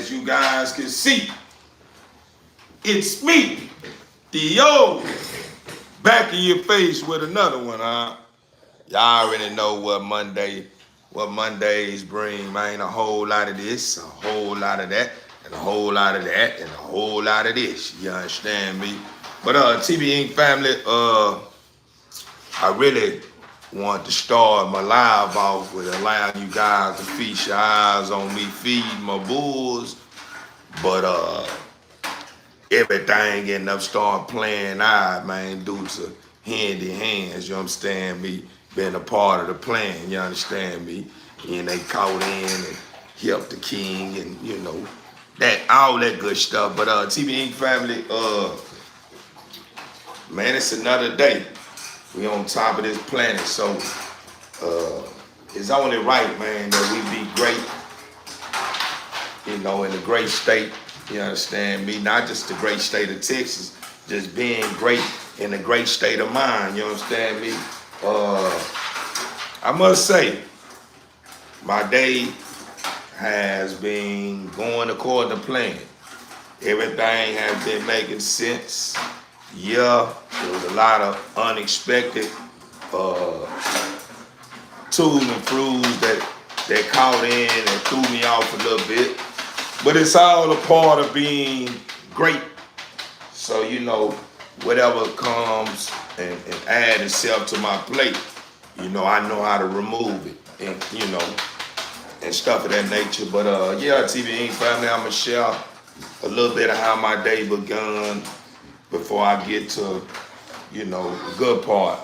as you guys can see, it's me, Theo, back in your face with another one, huh? Y'all already know what Mondays bring, man. A whole lot of this, a whole lot of that, and a whole lot of that, and a whole lot of this. You understand me? But TB Inc. family, I really want to start my live off with allowing you guys to feast your eyes on me feeding my bulls. But everything ended up start playing out, man, due to handy hands, you understand me, being a part of the plan, you understand me? And they caught in and helped the king and, that all that good stuff. But TB Inc. family, man, it's another day. We on top of this planet, so it's only right, man, that we be great, in the great state, you understand me? Not just the great state of Texas, just being great in the great state of mind, you understand me? I must say, my day has been going according to plan. Everything has been making sense. Yeah, there was a lot of unexpected tools and fruits that caught in and threw me off a little bit. But it's all a part of being great. So, whatever comes and add itself to my plate, I know how to remove it and, and stuff of that nature. But yeah, TB Inc. family, I'm going to share a little bit of how my day begun before I get to, the good part.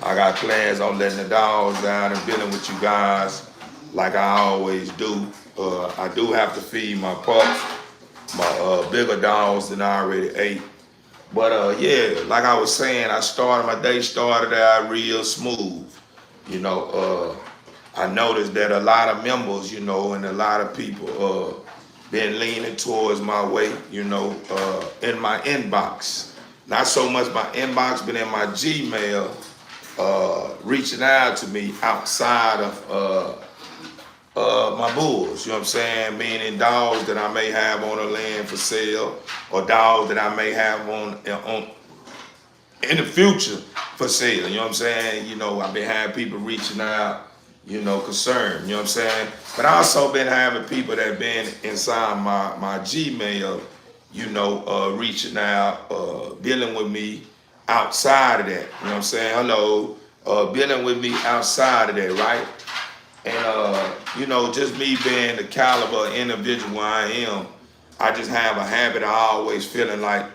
I got plans on letting the dogs down and dealing with you guys like I always do. I do have to feed my pups, my bigger dogs than I already ate. But yeah, like I was saying, my day started out real smooth. I noticed that a lot of members, and a lot of people been leaning towards my way, in my inbox. Not so much my inbox, but in my Gmail, reaching out to me outside of my bulls, you know what I'm saying? Meaning dogs that I may have on the land for sale, or dogs that I may have on in the future for sale, you know what I'm saying? I've been having people reaching out, concerned, you know what I'm saying? But I also been having people that been inside my Gmail, reaching out, dealing with me outside of that, you know what I'm saying? Hello, dealing with me outside of that, right? And, just me being the caliber individual I am, I just have a habit of always feeling like,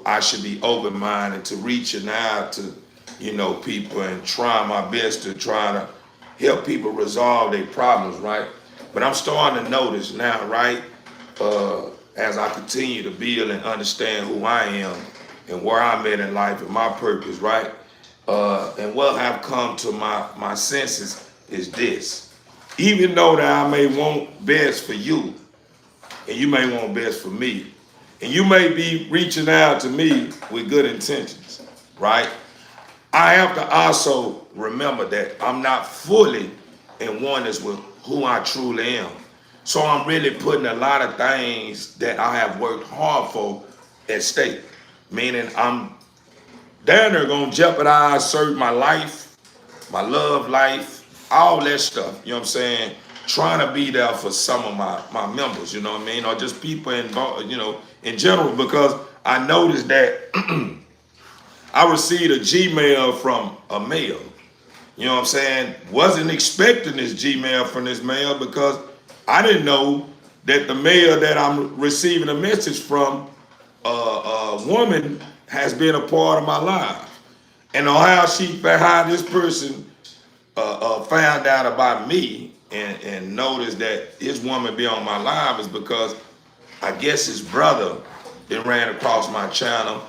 I should be open-minded to reaching out to, people and trying my best to try to help people resolve their problems, right? But I'm starting to notice now, right, as I continue to build and understand who I am and where I'm at in life and my purpose, right? And what have come to my senses is this. Even though that I may want best for you, and you may want best for me, and you may be reaching out to me with good intentions, right? I have to also remember that I'm not fully in oneness with who I truly am. So I'm really putting a lot of things that I have worked hard for at stake. Meaning I'm down there gonna jeopardize certain my life, my love life, all that stuff, you know what I'm saying? Trying to be there for some of my members, you know what I mean? Or just people involved, in general, because I noticed that I received a Gmail from a male. You know what I'm saying? Wasn't expecting this Gmail from this male because I didn't know that the male that I'm receiving a message from, a woman, has been a part of my life. And how this person found out about me and noticed that his woman be on my live is because I guess his brother then ran across my channel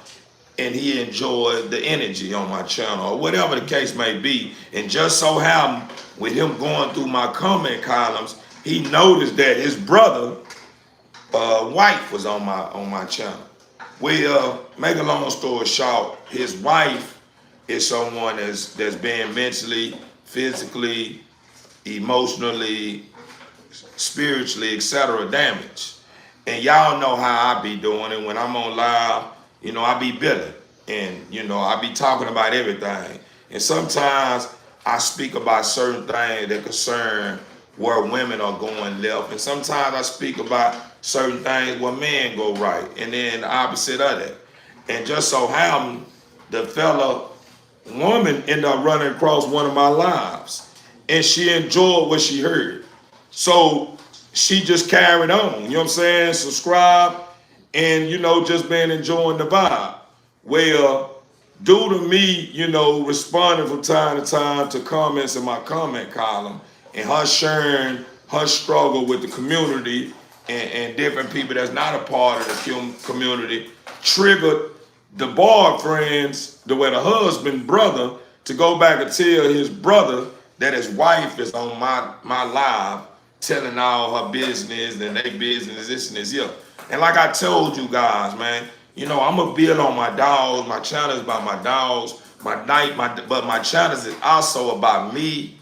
and he enjoyed the energy on my channel or whatever the case may be. And just so happened with him going through my comment columns, he noticed that his brother wife was on my channel. Well, make a long story short, his wife is someone that's been mentally, physically, emotionally, spiritually, etc. damaged. And y'all know how I be doing it when I'm on live. You know, I be billing, and you know, I be talking about everything. And sometimes I speak about certain things that concern where women are going left, and sometimes I speak about certain things where men go right, and then the opposite of that. And just so happened, the fella woman ended up running across one of my lives, and she enjoyed what she heard. So she just carried on, you know what I'm saying? Subscribe, and you know, just been enjoying the vibe. Well, due to me, you know, responding from time to time to comments in my comment column, and her sharing her struggle with the community and different people that's not a part of the community, triggered the boyfriends, the husband, brother, to go back and tell his brother that his wife is on my live telling all her business and they business, this and this, yeah. And like I told you guys, man, you know, I'm a build on my dogs. My channel is about my dogs. But my channel is also about me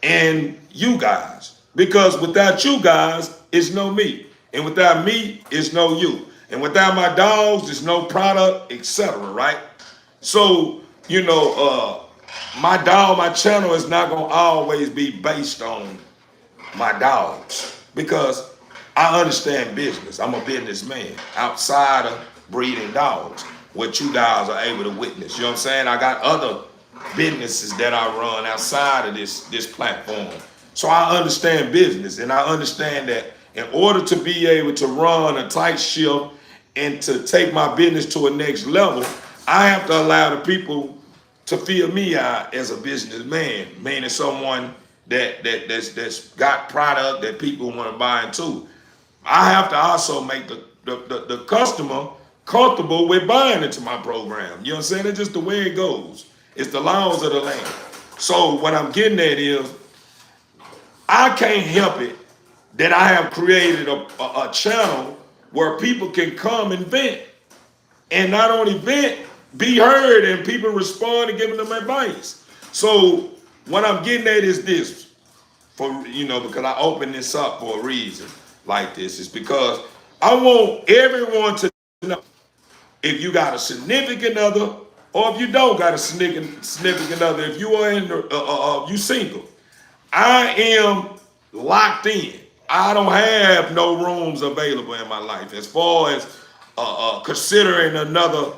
and you guys. Because without you guys, it's no me. And without me, it's no you. And without my dogs, there's no product, etc. Right? So, you know, my channel is not gonna always be based on my dogs, because I understand business. I'm a businessman outside of breeding dogs, what you guys are able to witness. You know what I'm saying? I got other businesses that I run outside of this platform. So I understand business, and I understand that in order to be able to run a tight ship and to take my business to a next level, I have to allow the people to feel me out as a businessman, meaning someone that's got product that people want to buy into. I have to also make the customer comfortable with buying into my program. You know what I'm saying? It's just the way it goes. It's the laws of the land. So what I'm getting at is, I can't help it that I have created a channel where people can come and vent, and not only vent, be heard, and people respond and giving them advice. So what I'm getting at is this, for you know, because I opened this up for a reason like this, is because I want everyone to know, if you got a significant other, or if you don't got a significant other, if you are in you single, I am locked in. I don't have no rooms available in my life as far as considering another,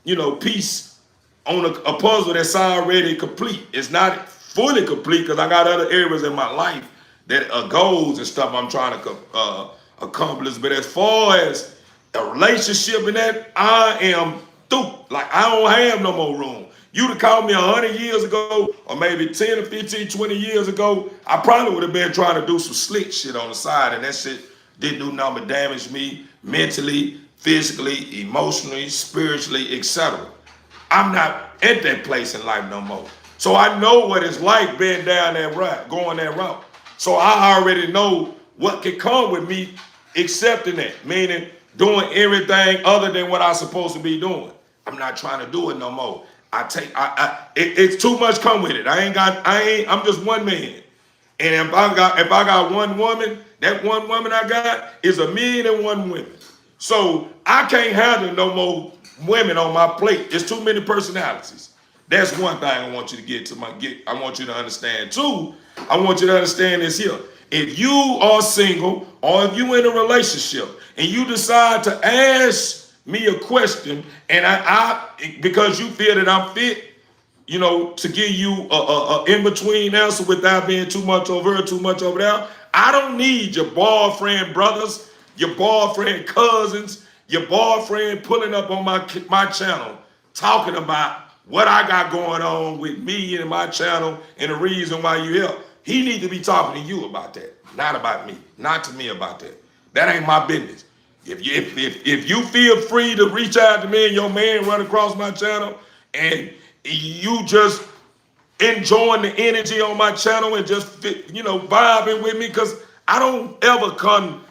you know, piece on a puzzle that's already complete. It's not fully complete because I got other areas in my life that are goals and stuff I'm trying to accomplish. But as far as a relationship and that, I am through. Like, I don't have no more room. You'd have called me 100 years ago, or maybe 10 or 15, 20 years ago, I probably would have been trying to do some slick shit on the side, and that shit didn't do nothing but damage me mentally, physically, emotionally, spiritually, etc. I'm not at that place in life no more. So I know what it's like being down that route, going that route. So I already know what can come with me accepting that, meaning doing everything other than what I'm supposed to be doing. I'm not trying to do it no more. It's too much come with it. I'm just one man. And if I got one woman, that one woman I got is 1,000,001 women. So I can't handle no more women on my plate. There's too many personalities. That's one thing I want you to I want you to understand. Two, I want you to understand this here. If you are single, or if you in a relationship and you decide to ask me a question, and I because you feel that I'm fit, you know, to give you a in-between answer without being too much over here, too much over there, I don't need your boyfriend brothers, your boyfriend cousins, your boyfriend pulling up on my channel talking about what I got going on with me and my channel and the reason why you here. He need to be talking to you about that, not about me, not to me about that. That ain't my business. If you feel free to reach out to me and your man run across my channel, and you just enjoying the energy on my channel and just, you know, vibing with me, because I don't ever come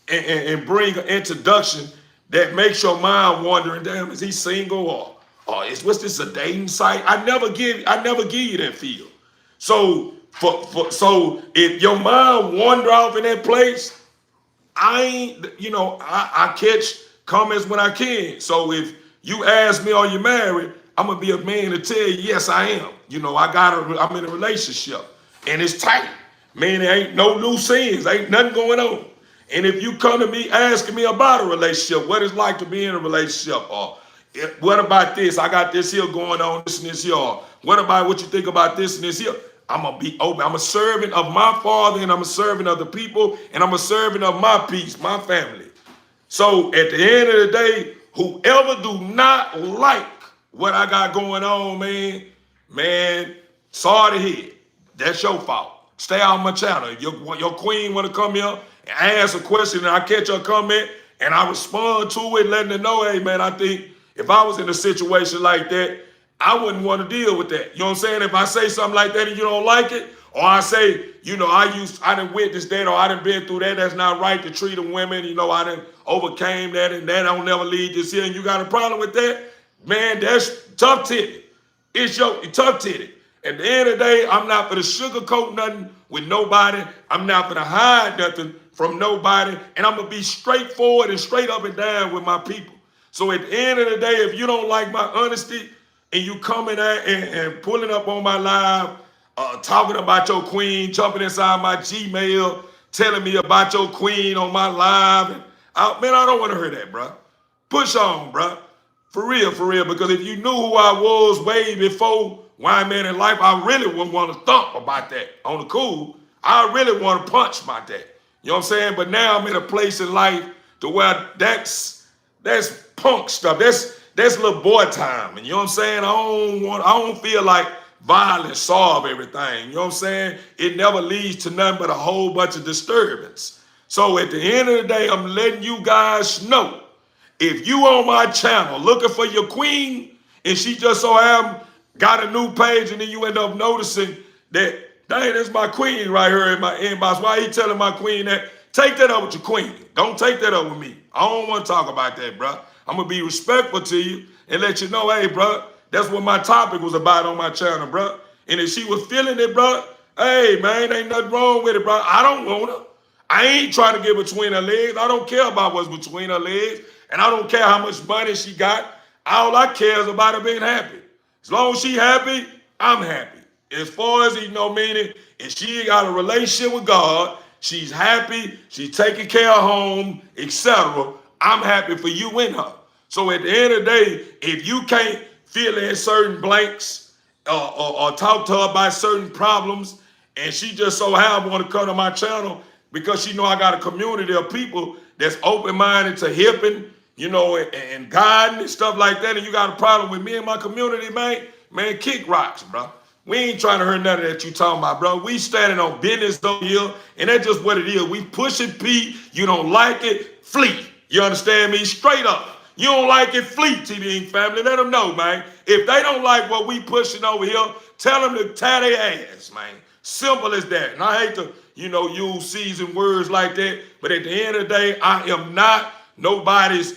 and bring an introduction that makes your mind wondering, damn, is he single, or what's this, a dating site? I never give you that feel. So So if your mind wander off in that place, I ain't, I catch comments when I can. So if you ask me, are you married? I'm gonna be a man to tell you, yes, I am. I'm in a relationship, and it's tight. Man, there ain't no loose ends, ain't nothing going on. And if you come to me asking me about a relationship, what it's like to be in a relationship, or what about this? I got this here going on, this and this here. Or what about what you think about this and this here? I'm gonna be open. I'm a servant of my Father, and I'm a servant of the people, and I'm a servant of my peace, my family. So at the end of the day, whoever do not like what I got going on, man, sorry to hear. That's your fault. Stay out my channel. If your queen want to come here and ask a question, and I catch her comment, and I respond to it, letting her know, hey, man, I think if I was in a situation like that, I wouldn't want to deal with that. You know what I'm saying? If I say something like that and you don't like it, or I say, I done witnessed that, or I done been through that, that's not right to treat them women, I done overcame that, and that don't never lead this here, and you got a problem with that, man, that's tough titty. It's your tough titty. At the end of the day, I'm not gonna sugarcoat nothing with nobody. I'm not gonna hide nothing from nobody, and I'm gonna be straightforward and straight up and down with my people. So at the end of the day, if you don't like my honesty, and you coming at and pulling up on my live, talking about your queen, jumping inside my Gmail, telling me about your queen on my live, man, I don't want to hear that, bro. Push on, bro. For real, because if you knew who I was way before Wine Man in Life, I really wouldn't want to thump about that on the cool. I really want to punch about that. You know what I'm saying? But now I'm in a place in life to where that's punk stuff. That's little boy time. And you know what I'm saying? I don't feel like violence solve everything. You know what I'm saying? It never leads to nothing but a whole bunch of disturbance. So at the end of the day, I'm letting you guys know, if you on my channel looking for your queen, and she just so happen got a new page, and then you end up noticing that, dang, that's my queen right here in my inbox. Why he telling my queen that? Take that up with your queen. Don't take that up with me. I don't want to talk about that, bro. I'm going to be respectful to you and let you know, hey, bro, that's what my topic was about on my channel, bro. And if she was feeling it, bro, hey, man, ain't nothing wrong with it, bro. I don't want her. I ain't trying to get between her legs. I don't care about what's between her legs. And I don't care how much money she got. All I care is about her being happy. As long as she happy, I'm happy. As far as meaning, if she got a relationship with God, she's happy, she's taking care of home, etc., I'm happy for you and her. So at the end of the day, if you can't fill in certain blanks or talk to her about certain problems, and she just so happen want to come to my channel because she know I got a community of people that's open-minded to helping, and guiding and stuff like that, and you got a problem with me and my community, man, kick rocks, bro. We ain't trying to hear none of that you talking about, bro. We standing on business over here, and that's just what it is. We pushing P. You don't like it, flee. You understand me? Straight up. You don't like it, flee, TD Inc. family. Let them know, man. If they don't like what we pushing over here, tell them to tie their ass, man. Simple as that. And I hate to, use seasoned words like that, but at the end of the day, I am not nobody's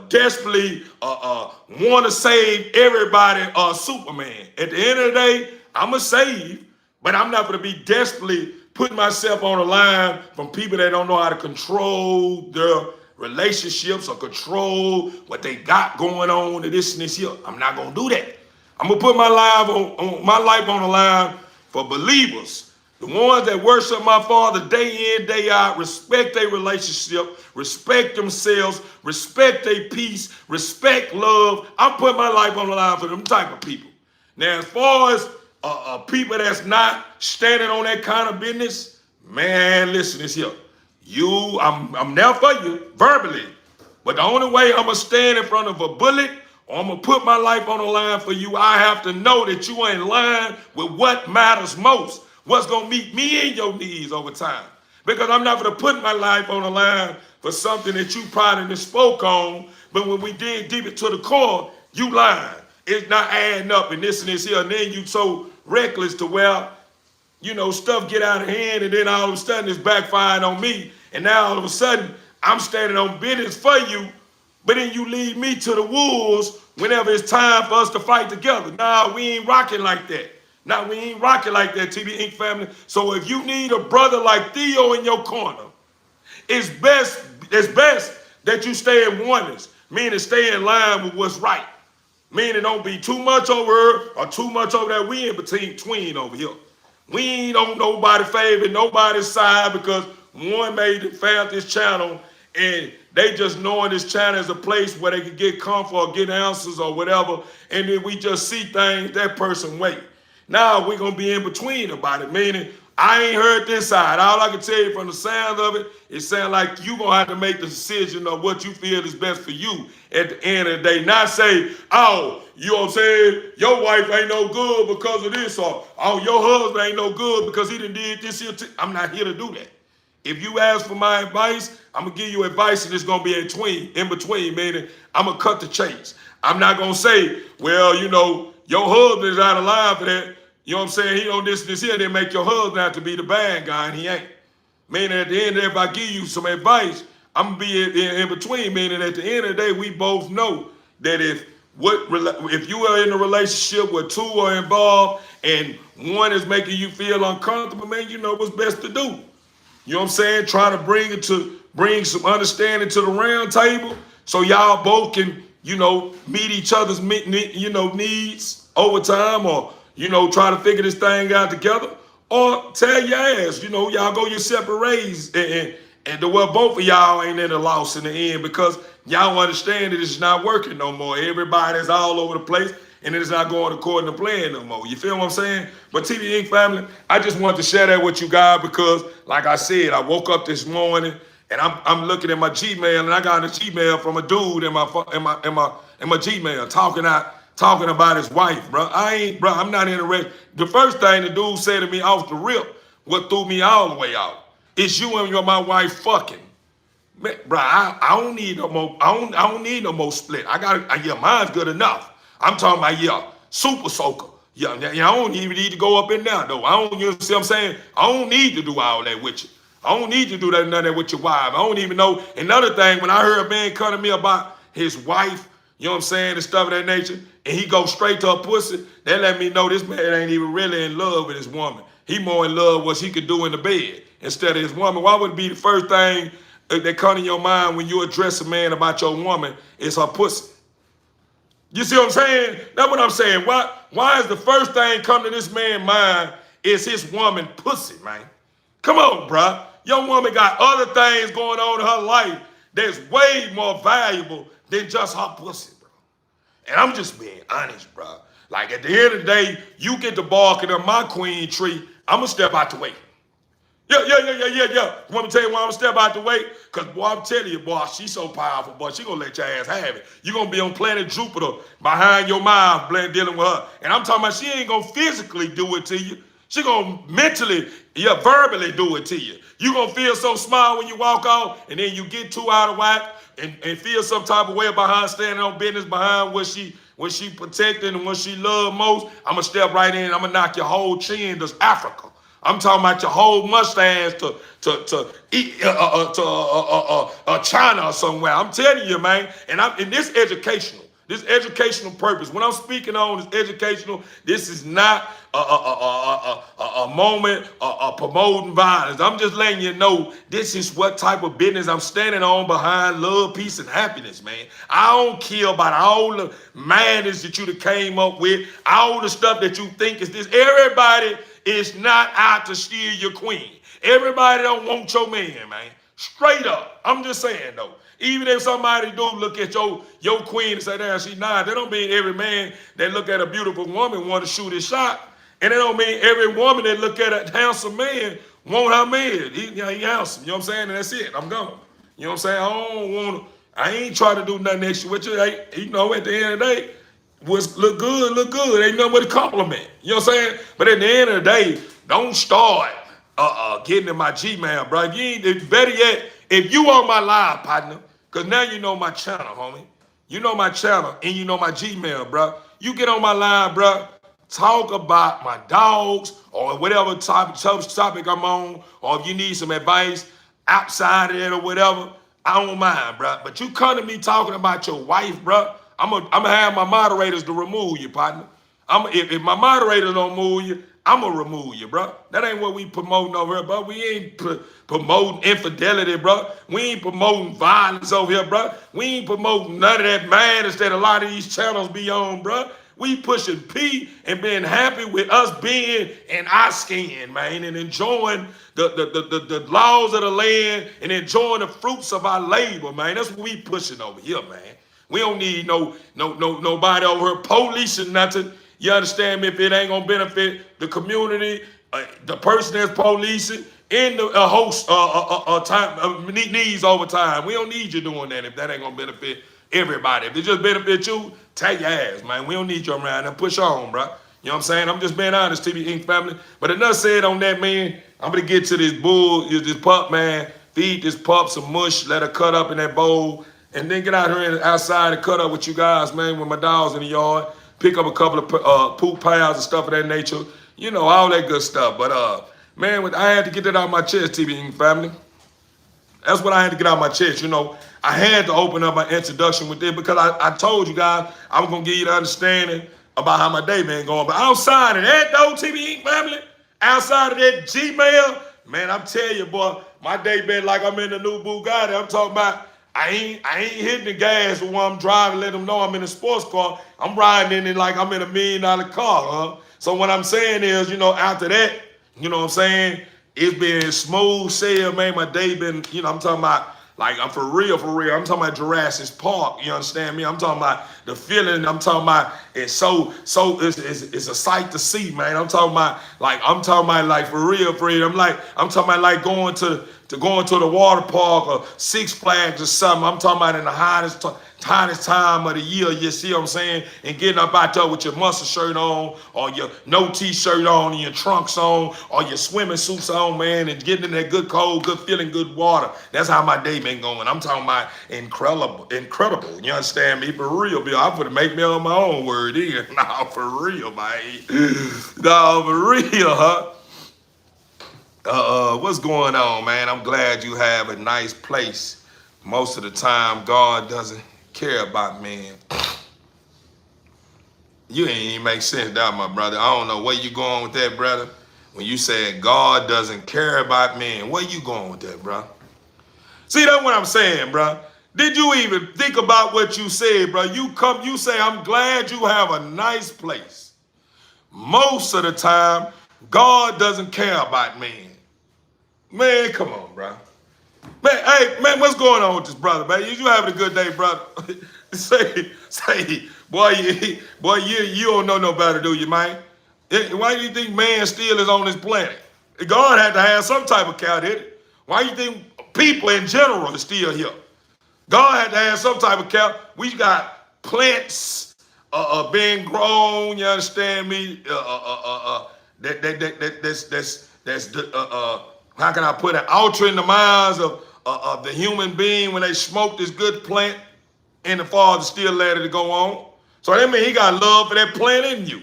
desperately want to save everybody Superman. At the end of the day, I'm a save, but I'm not going to be desperately putting myself on the line from people that don't know how to control their relationships or control what they got going on and this and this here. I'm not going to do that. I'm going to put my life on the line for believers. The ones that worship my Father day in, day out, respect their relationship, respect themselves, respect their peace, respect love. I'm putting my life on the line for them type of people. Now, as far as people that's not standing on that kind of business, man, listen, it's here. I'm there for you, verbally. But the only way I'm going to stand in front of a bullet or I'm going to put my life on the line for you, I have to know that you ain't lying with what matters most. What's going to meet me in your needs over time. Because I'm not going to put my life on the line for something that you probably spoke on, but when we dig deep into the core, you lying. It's not adding up and this here, and then you so reckless to where, stuff get out of hand, and then all of a sudden it's backfiring on me, and now all of a sudden I'm standing on business for you, but then you lead me to the wolves whenever it's time for us to fight together. Nah, we ain't rocking like that. Nah, we ain't rocking like that, TB Inc. family. So if you need a brother like Theo in your corner, it's best that you stay in oneness, meaning stay in line with what's right. Meaning don't be too much over her or too much over there. We in between over here. We ain't on nobody favor, nobody's side, because one found this channel and they just knowing this channel is a place where they can get comfort or get answers or whatever, and then we just see things that person way. Now we're gonna be in between about it, meaning I ain't heard this side. All I can tell you from the sound of it, it sounds like you gonna have to make the decision of what you feel is best for you at the end of the day. Not say, oh, you know what I'm saying, your wife ain't no good because of this, or oh, your husband ain't no good because he done did this here. I'm not here to do that. If you ask for my advice, I'm gonna give you advice and it's gonna be in between, meaning I'm gonna cut the chase. I'm not gonna say, well, you know, your husband is out of line for that. You know what I'm saying? He on this here, then make your husband have to be the bad guy, and he ain't. Meaning at the end of it, if I give you some advice, I'm gonna be in between, meaning at the end of the day, we both know that if you are in a relationship where two are involved and one is making you feel uncomfortable, man, you know what's best to do. You know what I'm saying? Trying to bring some understanding to the round table so y'all both can, you know, meet each other's, needs over time, or, you know, try to figure this thing out together, or tell your ass, you know, y'all go your separate ways and both of y'all ain't in a loss in the end because y'all understand that it's not working no more. Everybody's all over the place and it's not going according to plan no more. You feel what I'm saying? But TB Inc. family, I just wanted to share that with you guys because, like I said, I woke up this morning and I'm looking at my Gmail and I got a Gmail from a dude in my Gmail talking about his wife, bro. I'm not interested. The first thing the dude said to me off the rip, what threw me all the way out, is you and my wife fucking. Man, bro, I don't need no more. I don't need no more split. Mine's good enough. I'm talking about, super soaker. I don't even need to go up in there, though. You see what I'm saying? I don't need to do all that with you. I don't need to do none of that with your wife. I don't even know. Another thing, when I heard a man come to me about his wife, you know what I'm saying, and stuff of that nature, and he goes straight to her pussy, that let me know this man ain't even really in love with his woman. He more in love with what he could do in the bed instead of his woman. Why would it be the first thing that come in your mind when you address a man about your woman is her pussy? You see what I'm saying? That's what I'm saying. Why is the first thing come to this man's mind is his woman pussy, man? Come on, bro. Your woman got other things going on in her life that's way more valuable than just her pussy, bro. And I'm just being honest, bro. Like at the end of the day, you get the barking of my queen tree, I'm gonna step out the way. Yeah. You want me to tell you why I'm gonna step out the way? Because, boy, I'm telling you, boy, she's so powerful, boy, she gonna let your ass have it. You're gonna be on planet Jupiter behind your mouth dealing with her. And I'm talking about she ain't gonna physically do it to you. She gonna mentally, verbally do it to you. You gonna feel so small when you walk off, and then you get too out of whack and feel some type of way behind standing on business behind what she protecting and what she love most. I'm gonna step right in and I'm gonna knock your whole chin to Africa. I'm talking about your whole mustache to China or somewhere. I'm telling you, man. And I'm in this educational purpose. When I'm speaking on this educational, this is not a moment of promoting violence. I'm just letting you know this is what type of business I'm standing on behind love, peace, and happiness, man. I don't care about all the madness that you came up with, all the stuff that you think is this. Everybody is not out to steal your queen. Everybody don't want your man, man. Straight up. I'm just saying, though. Even if somebody do look at your queen and say, damn, she nice, that don't mean every man that look at a beautiful woman want to shoot his shot. And it don't mean every woman that look at a handsome man want her man. He handsome, you know what I'm saying? And that's it. I'm gone. You know what I'm saying? I ain't trying to do nothing extra with you. You know, at the end of the day, what's look good. Ain't nothing but a compliment. You know what I'm saying? But at the end of the day, don't start getting in my Gmail, bro. Better yet, if you on my live, partner, because now you know my channel, homie. You know my channel and you know my Gmail, bro. You get on my line, bro. Talk about my dogs or whatever topic I'm on, or if you need some advice outside of it or whatever, I don't mind, bro. But you come to me talking about your wife, bro. I'm gonna have my moderators to remove you, partner. If my moderators don't move you, I'm gonna remove you, bro. That ain't what we promoting over here, bro. We ain't promoting infidelity, bro. We ain't promoting violence over here, bro. We ain't promoting none of that madness that a lot of these channels be on, bro. We pushing P and being happy with us being in our skin, man, and enjoying the laws of the land and enjoying the fruits of our labor, man. That's what we pushing over here, man. We don't need nobody over here policing nothing. You understand me? If it ain't gonna benefit the community, the person that's policing, and the host time needs over time. We don't need you doing that if that ain't gonna benefit everybody. If it just benefit you, take your ass, man. We don't need you around and push on, bro. You know what I'm saying? I'm just being honest, TB Inc. family. But enough said on that, man. I'm gonna get to this bull, this pup, man. Feed this pup some mush, let her cut up in that bowl, and then get out here and outside and cut up with you guys, man, with my dogs in the yard. Pick up a couple of poop piles and stuff of that nature. You know, all that good stuff. But, man, I had to get that out of my chest, TB Inc. family. That's what I had to get out of my chest. You know, I had to open up my introduction with it because I told you guys I was going to give you the understanding about how my day been going. But outside of that, though, TB Inc. family, outside of that Gmail, man, I'm telling you, boy, my day been like I'm in the new Bugatti. I'm talking about I ain't hitting the gas while I'm driving, let them know I'm in a sports car. I'm riding in it like I'm in $1 million car, huh? So what I'm saying is, you know, after that, you know what I'm saying? It's been smooth sail, man. My day been, you know, I'm talking about, like, I'm for real. I'm talking about Jurassic Park, you understand me? I'm talking about the feeling, I'm talking about it's it's a sight to see, man. I'm talking about, like, for real. I'm talking about, like, going to the water park or Six Flags or something. I'm talking about in the hottest time of the year, you see what I'm saying? And getting up out there with your muscle shirt on or your no t-shirt on and your trunks on or your swimming suits on, man, and getting in that good cold, good feeling, good water. That's how my day been going. I'm talking about incredible. You understand me? For real, Bill. I'm gonna make me on my own word here. Nah, for real, man. No, for real, huh? What's going on, man? I'm glad you have a nice place. Most of the time, God doesn't care about men. You ain't even make sense, that, my brother. I don't know where you going with that, brother. When you said God doesn't care about men, where you going with that, bro? See, that's what I'm saying, bro. Did you even think about what you said, bro? You say, I'm glad you have a nice place. Most of the time, God doesn't care about men. Man, come on, bro. Man, hey, man, what's going on with this brother, man? You having a good day, brother? say, boy, you don't know no better, do you, man? Why do you think man still is on this planet? God had to have some type of count in it. Why do you think people in general are still here? God had to have some type of count. We got plants being grown. You understand me? That's how can I put it? Altering the minds of the human being when they smoke this good plant, and the Father still let it go on. So that means He got love for that plant in you.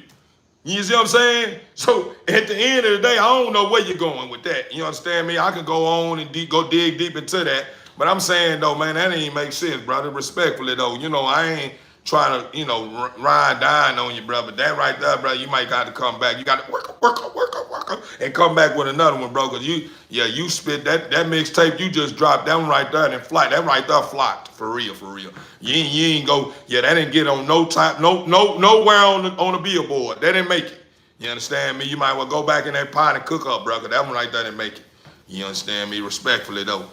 You see what I'm saying? So at the end of the day, I don't know where you're going with that. You understand me? I can go on and go dig deep into that. But I'm saying, though, man, that ain't make sense, brother. Respectfully, though, you know, I ain't trying to, you know, ride down on you, brother. But that right there, brother, you might got to come back. You got to work up, and come back with another one, bro. Because you spit that mixtape you just dropped, that one right there and flight. That right there flopped, for real. You ain't go, that didn't get on nowhere on the billboard. That didn't make it. You understand me? You might well go back in that pot and cook up, bro. Because that one right there didn't make it. You understand me? Respectfully, though.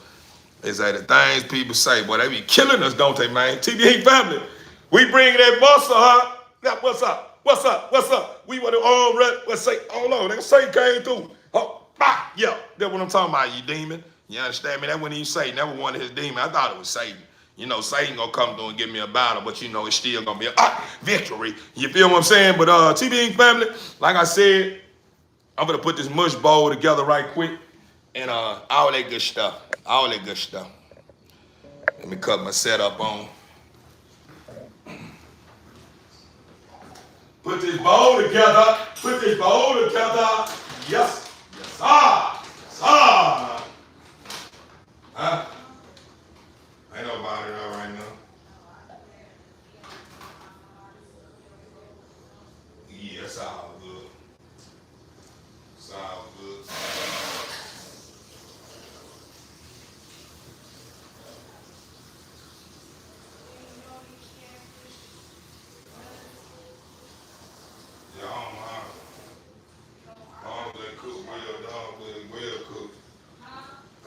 Is that the things people say, boy, they be killing us, don't they, man? TBA family. We bring that muscle, huh? Now, what's up? We want to all rep. Let's say, hold on, that Satan came through. Oh, bah, yeah, that's what I'm talking about, you demon. You understand me? That wasn't even Satan. That was one of his demons. I thought it was Satan. You know, Satan gonna come through and give me a battle, but you know, it's still gonna be a victory. You feel what I'm saying? But TBA family, like I said, I'm gonna put this mush bowl together right quick, and all that good stuff. Let me cut my setup on. Put this bowl together. Yes, sir. Huh?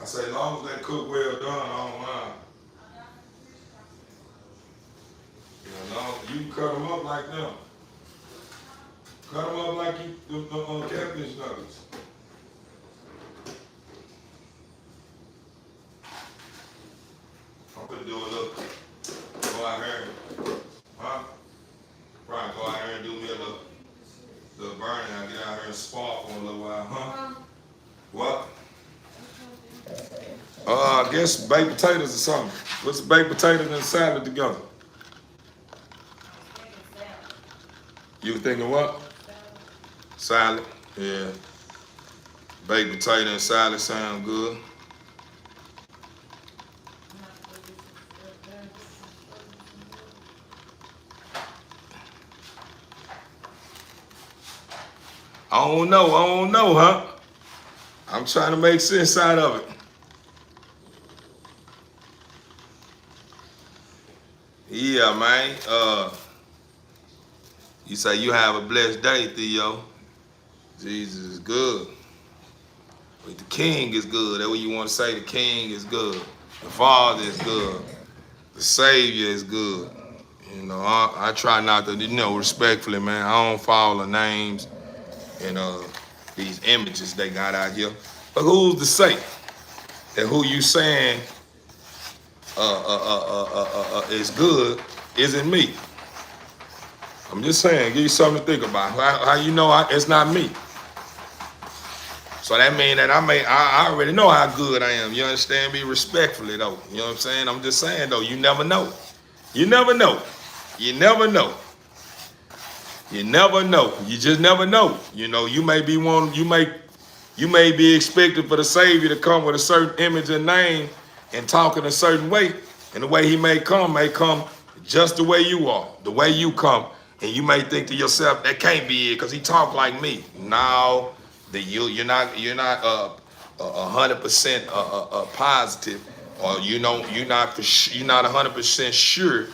I say, as long as they cook well done, I don't mind. You know, you can cut them up like them. Cut them up like you the catfish nuggets. I'm gonna do a little, go out here, huh? Probably go out here and do me a little burning. I get out here and spark for a little while, huh? What? I guess baked potatoes or something. What's baked potatoes and salad together? You thinking what? Salad. Yeah. Baked potato and salad sound good. I don't know, huh? I'm trying to make sense out of it. Yeah, man. You say you have a blessed day, Theo. Jesus is good. But the King is good. That's what you want to say. The King is good. The Father is good. The Savior is good. You know, I try not to, respectfully, man. I don't follow names and these images they got out here. But who's to say that who you saying is good isn't me? I'm just saying, give you something to think about. How you know it's not me? So that means that I already know how good I am. You understand me? Respectfully though. You know what I'm saying? I'm just saying though, you never know. You never know. You never know. You never know. You just never know. You know, you may be expected for the Savior to come with a certain image and name and talk in a certain way. And the way he may come just the way you are, the way you come. And you may think to yourself, that can't be it because he talk like me. No, you're not 100% positive, or you're not 100% sure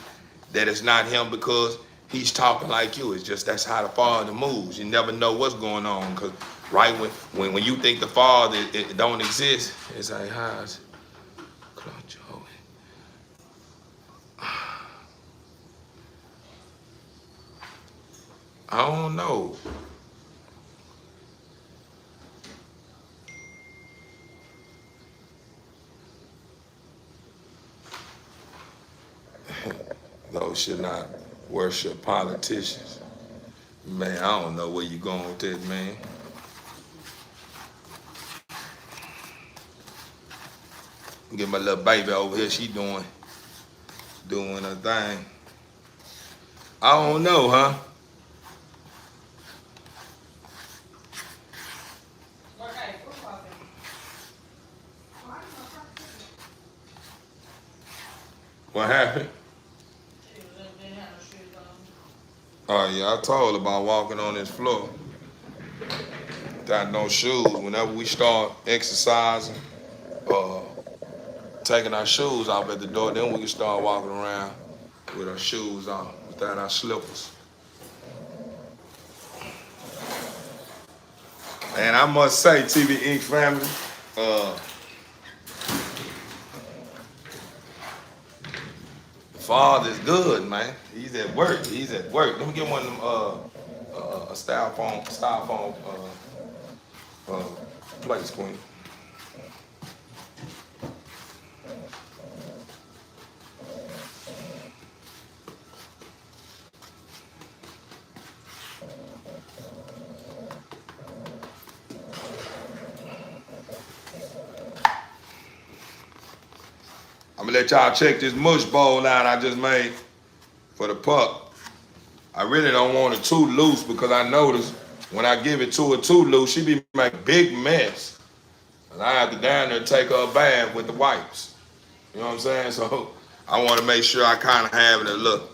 that it's not him because he's talking like you. It's just that's how the Father moves. You never know what's going on, because right when you think the Father it don't exist, it's like how's I don't know. Those should not worship politicians. Man, I don't know where you going with this, man. Get my little baby over here. She doing her thing. I don't know, huh? What happened? Oh yeah, I told her about walking on this floor. Got no shoes. Whenever we start exercising, taking our shoes off at the door, then we can start walking around with our shoes on, without our slippers. And I must say, TV Inc. family, the Father is good, man. He's at work. Let me get one of them a styrofoam plates, Queen. I'm gonna let y'all check this mush bowl out I just made for the pup. I really don't want it too loose because I notice when I give it to her too loose, she be making a big mess. And I have to down there and take her a bath with the wipes. You know what I'm saying? So I want to make sure I kind of have it a little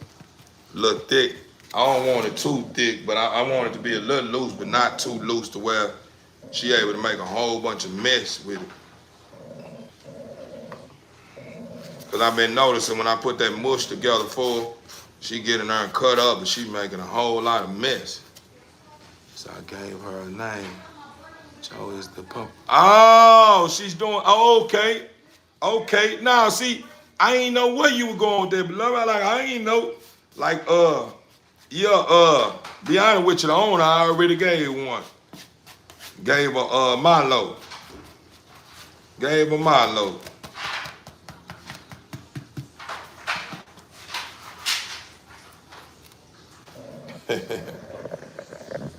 thick. I don't want it too thick, but I want it to be a little loose, but not too loose to where she able to make a whole bunch of mess with it. Because I've been noticing when I put that mush together full, she getting her and cut up and she making a whole lot of mess. So I gave her a name. Joe is the pump. Oh, she's doing. Oh, okay. Okay. Now, see, I ain't know where you were going with that, but like I ain't know. Like, yeah, be honest with you, the owner I already gave one. Gave her Milo. Gave her Milo.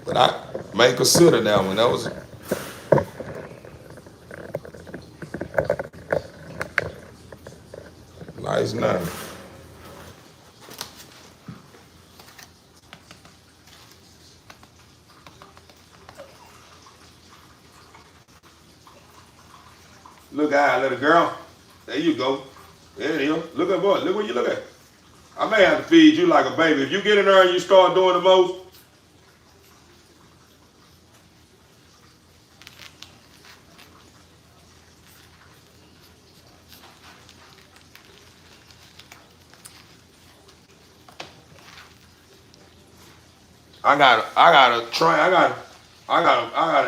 But I make her sit her that one. That was nice now. Look at little girl. There you go. There it is. Look at boy. Look what you look at. I may have to feed you like a baby. If you get in there and you start doing the most, I gotta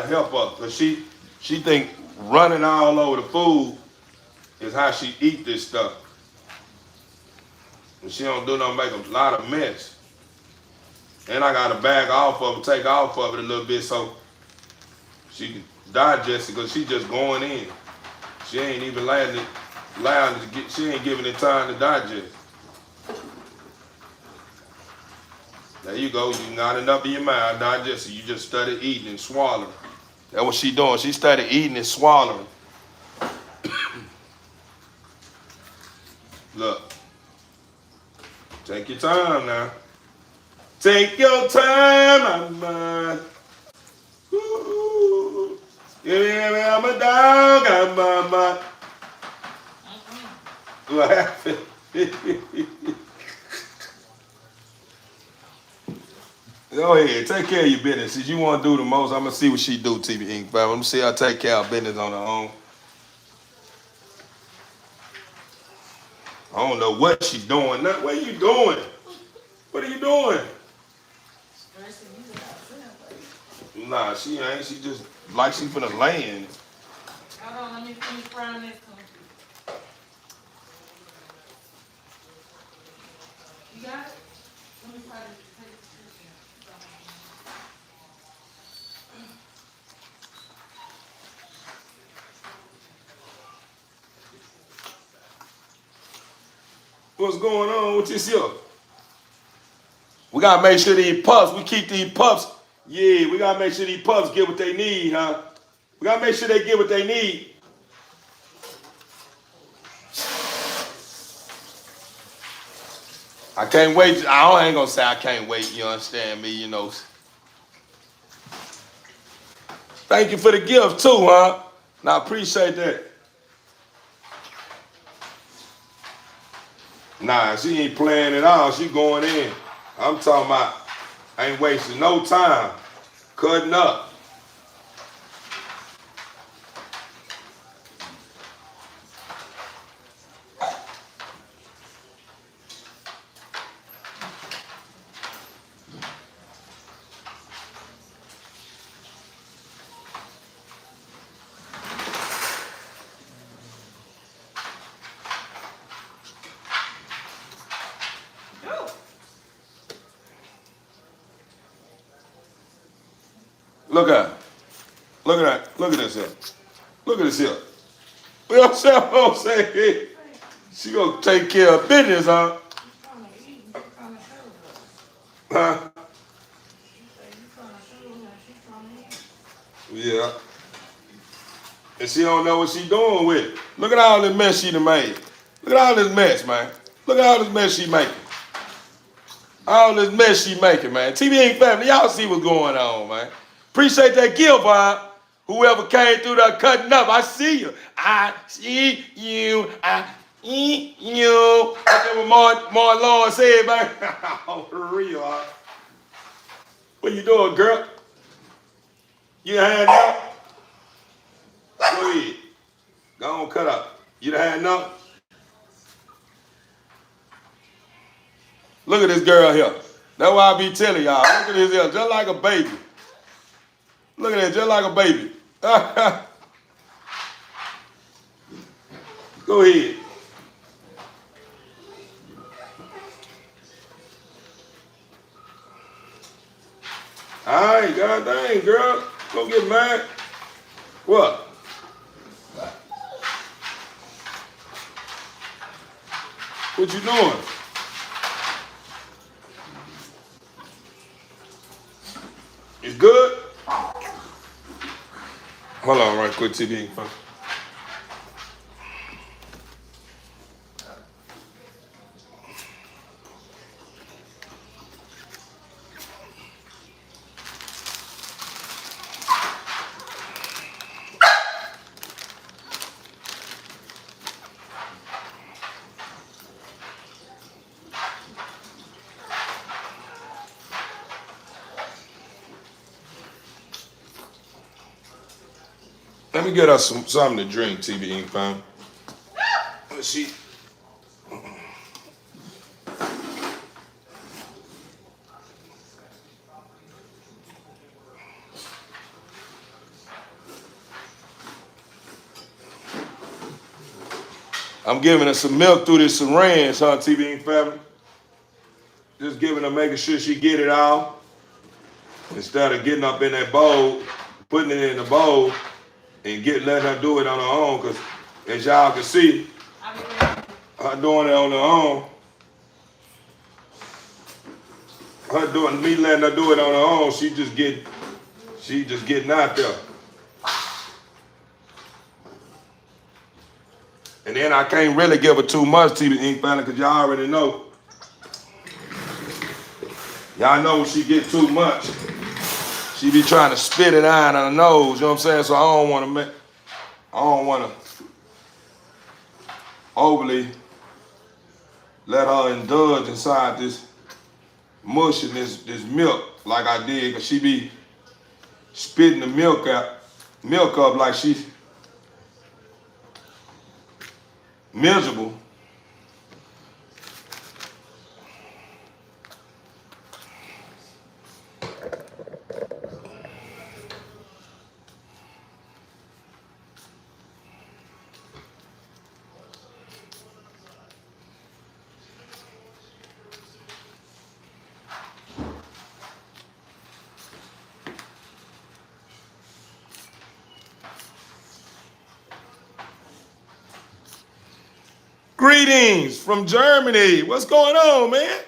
help her because she think running all over the food is how she eat this stuff. And she don't do nothing make a lot of mess. And I gotta back off of it, take off of it a little bit so she can digest it because she just going in. She ain't even allowing it to get, she ain't giving it time to digest. There you go, you got enough in your mouth, digest it. You just started eating and swallowing. That's what she doing. She started eating and swallowing. Look, take your time now. Take your time, my man. Ooh. Yeah, I'm a dog, I'm a man. What happened? Go ahead, take care of your business. Since you want to do the most, I'm gonna see what she do, TV Ink. I'm gonna see her take care of business on her own. I don't know what she's doing. What are you doing? What are you doing? Nah, she ain't. She just like she finna land. Hold on, let me finish frying this one. You got it? Let me try to take it. What's going on with this here? We gotta make sure these pups, we keep these pups. Yeah, we gotta make sure these pups get what they need, huh? We gotta make sure they get what they need. I can't wait. I ain't gonna say I can't wait. You understand me? You know. Thank you for the gift too, huh? Now I appreciate that. Nah, she ain't playing at all. She going in. I'm talking about. I ain't wasting no time. Cutting up. Look at, look at that, look at this here. Look at this here. You know what I'm saying? She gonna take care of business, huh? Huh? Yeah. And she don't know what she doing with it. Look at all this mess she done made. Look at all this mess, man. Look at all this mess she making. All this mess she making, man. TV Ink family, y'all see what's going on, man. Appreciate that gift, Bob. Whoever came through there cutting up, I see you. I see you. I see you. That's what Marlon said, man. Oh, for real, huh? What you doing, girl? You had enough? Go ahead. Go on, cut up. You done had enough? Look at this girl here. That's why I be telling y'all. Look at this here, just like a baby. Look at that, just like a baby. Go ahead. All right, god dang, girl. Don't get mad. What? What you doing? It's good? Hold on right quick, TB. Let me get us something to drink, TB fam. Let's see. I'm giving her some milk through this syringe, huh, TB family? Just giving her, making sure she get it all. Instead of getting up in that bowl, putting it in the bowl, and letting her do it on her own, because as y'all can see, her doing it on her own, me letting her do it on her own, she just getting out there. And then I can't really give her too much, TB family, because y'all already know. Y'all know when she get too much, she be trying to spit it out on her nose, you know what I'm saying? So I don't want to overly let her indulge inside this mush and this milk like I did, because she be spitting the milk up like she's miserable. Greetings from Germany. What's going on, man?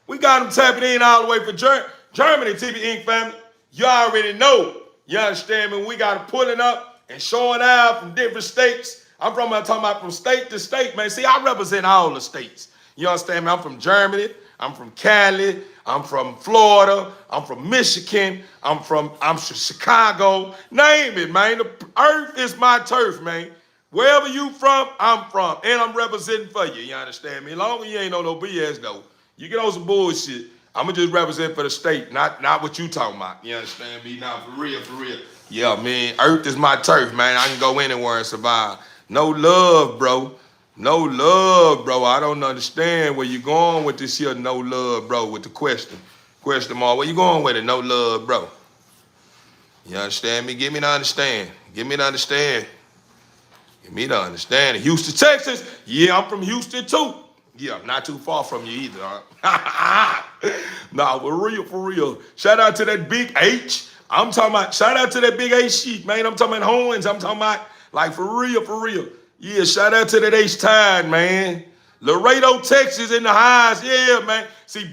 We got them tapping in all the way from Germany, TB Inc. family. You already know. You understand me? We got them pulling up and showing out from different states. I'm talking about from state to state, man. See, I represent all the states. You understand me? I'm from Germany. I'm from Cali. I'm from Florida. I'm from Michigan. I'm from Chicago. Name it, man. The earth is my turf, man. Wherever you from, I'm from. And I'm representing for you. You understand me? As long as you ain't on no BS, though. You get on some bullshit. I'm going to just represent for the state, not what you talking about. You understand me? Now, for real, for real. Yeah, man. Earth is my turf, man. I can go anywhere and survive. No love, bro. No love, bro. I don't understand where you going with this here no love, bro, with the question. Question mark. Where you going with it? No love, bro. You understand me? Give me to understand. Give me to understand. Give me to understand. Houston, Texas. Yeah, I'm from Houston, too. Yeah, I'm not too far from you either. Huh? Nah, for real, for real. Shout out to that big H. I'm talking about, shout out to that big H sheet, man. I'm talking about horns. I'm talking about, like, for real, for real. Yeah, shout out to that H Tide, man. Laredo, Texas in the highs. Yeah, man. See,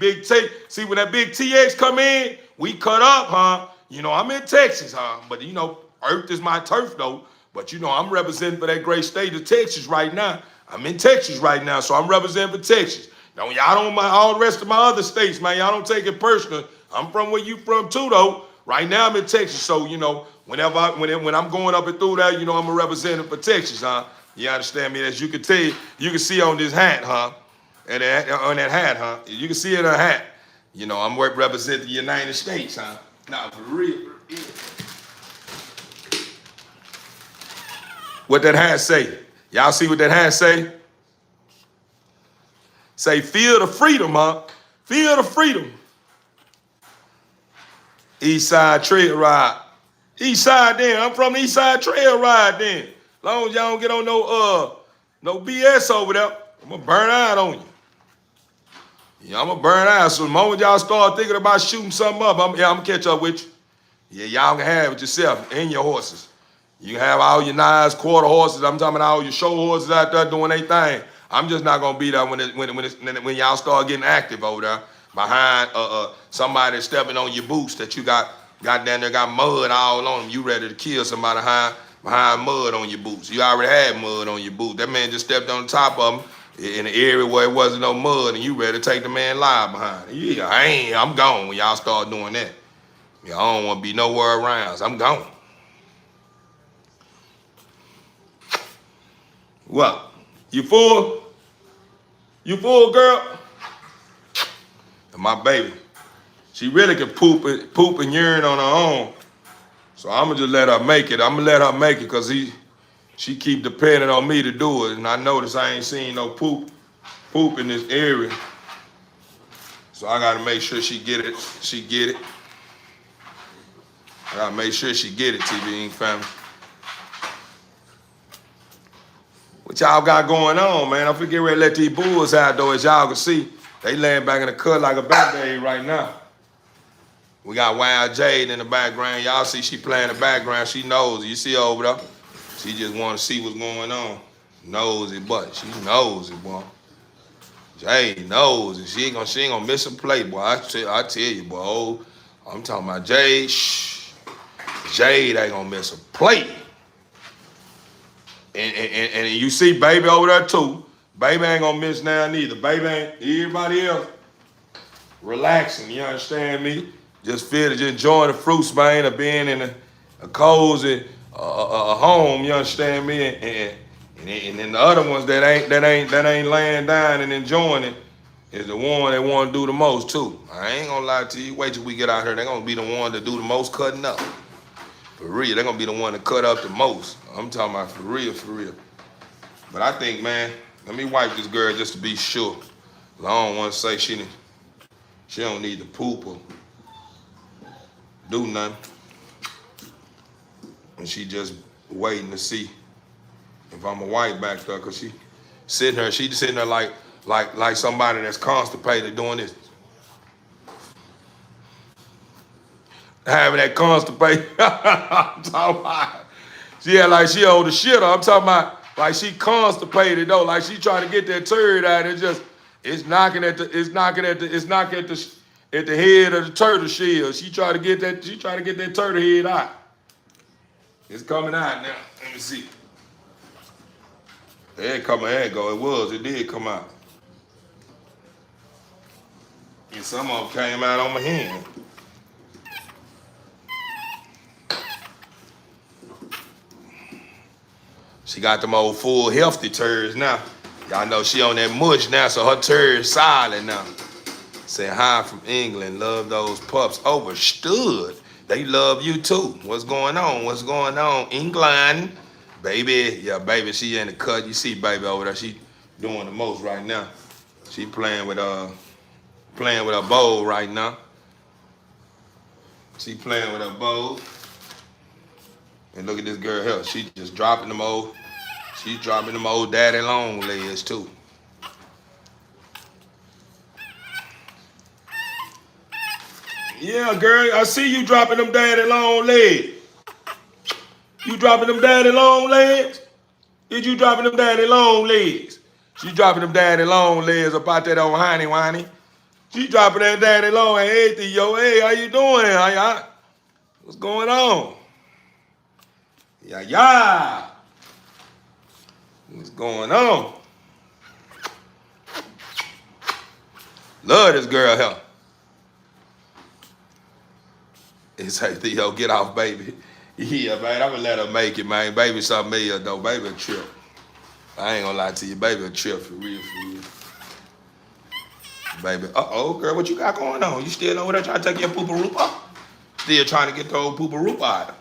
see, when that big TX come in, we cut up, huh? You know, I'm in Texas, huh? But, you know, Earth is my turf, though. But, you know, I'm representing for that great state of Texas right now. I'm in Texas right now, so I'm representing for Texas. Now, y'all don't mind all the rest of my other states, man. Y'all don't take it personal. I'm from where you from, too, though. Right now, I'm in Texas, so, you know, when I'm going up and through that, you know, I'm a representative for Texas, huh? You understand me? As you can tell, you can see on this hat, huh? And on that hat, huh? You can see it on a hat. You know, I'm representing the United States, huh? Now, for real, for real. What that hat say? Y'all see what that hat say? Say, feel the freedom, huh? Feel the freedom. East Side Trail Ride. East side then. I'm from the east side trail ride then. Long as y'all don't get on no BS over there, I'm gonna burn out on you. Yeah, I'm gonna burn out. So the moment y'all start thinking about shooting something up, I'm gonna catch up with you. Yeah, y'all can have it yourself and your horses. You can have all your nice quarter horses. I'm talking about all your show horses out there doing their thing. I'm just not gonna be there when y'all start getting active over there behind somebody stepping on your boots that you got down there, got mud all on them. You ready to kill somebody behind mud on your boots. You already had mud on your boots. That man just stepped on the top of them in the area where it wasn't no mud, and you ready to take the man live behind it. Yeah, I'm gone when y'all start doing that. Yeah, I don't want to be nowhere around. So I'm gone. What? You full? You full, girl? And my baby, she really can poop and urine on her own. So I'm gonna just let her make it. I'm gonna let her make it because she keep depending on me to do it. And I notice I ain't seen no poop in this area. So I gotta make sure she get it. She get it. I gotta make sure she get it, TV Inc. family. What y'all got going on, man? I'm finna get ready to let these bulls out, though. As y'all can see, they laying back in the cut like a baby right now. We got Wild Jade in the background. Y'all see she playing in the background. She knows. You see her over there? She just want to see what's going on. Nosy, but she nosy, boy. Jade nosy. She ain't gonna miss a play, boy. I tell you, boy. Oh, I'm talking about Jade. Shh. Jade ain't gonna miss a play. And you see baby over there too. Baby ain't gonna miss now neither. Baby ain't, everybody else relaxing, you understand me? Just enjoying the fruits, man, of being in a cozy home, you understand me? And then the other ones that ain't laying down and enjoying it is the one that want to do the most too. I ain't gonna lie to you. Wait till we get out here. They're gonna be the one to do the most cutting up. For real, they're gonna be the one to cut up the most. I'm talking about for real, for real. But I think, man, let me wipe this girl just to be sure. I don't want to say she don't need to poop or do nothing. And she just waiting to see if I'm a wipe back there, cause she sitting there like somebody that's constipated doing this. Having that constipation. I'm talking about, yeah, like she on the shitter. I'm talking about like she constipated though, like she trying to get that turd out. It's knocking at the head of the turtle shell. She trying to get that turtle head out. It's coming out now. Let me see. There it go. It did come out. And some of them came out on my hand. She got them old full healthy turds now. Y'all know she on that mush now, so her turds solid now. Say hi from England, love those pups. Overstood. They love you too. What's going on? What's going on? England. Baby. Yeah, baby, she in the cut. You see baby over there. She doing the most right now. She playing with her bowl right now. She playing with her bowl. And look at this girl here. She just dropping them old daddy long legs too. Yeah, girl, I see you dropping them daddy long legs. You dropping them daddy long legs? Did you dropping them daddy long legs? She dropping them daddy long legs about that old honey whiny. She dropping that daddy long. Hey, Theo, hey, how you doing? What's going on? Yeah. What's going on? Love this girl here. It's hey, Theo, get off, baby. Yeah, man, I'm gonna let her make it, man. Baby something else, though. Baby a trip. I ain't gonna lie to you. Baby a trip, for real, for real. Baby, uh-oh, girl, what you got going on? You still over there trying to take your poopa-roopa? Still trying to get the old poopa-roopa out of.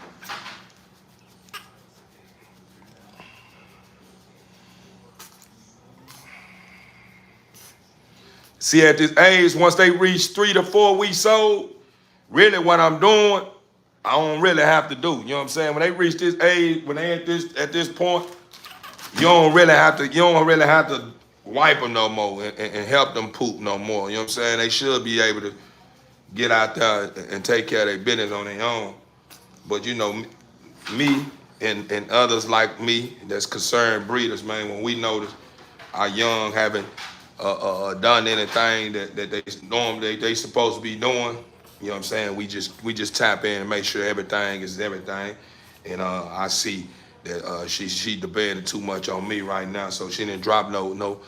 See, at this age, once they reach 3 to 4 weeks old, really what I'm doing I don't really have to do. You know what I'm saying? When they reach this age, when they at this point, you don't really have to wipe them no more and help them poop no more. You know what I'm saying? They should be able to get out there and take care of their business on their own. But you know, me and others like me that's concerned breeders, man, when we notice our young haven't done anything that they normally they supposed to be doing, you know what I'm saying? We just tap in and make sure everything is everything. And I see that she depending too much on me right now, so she didn't drop no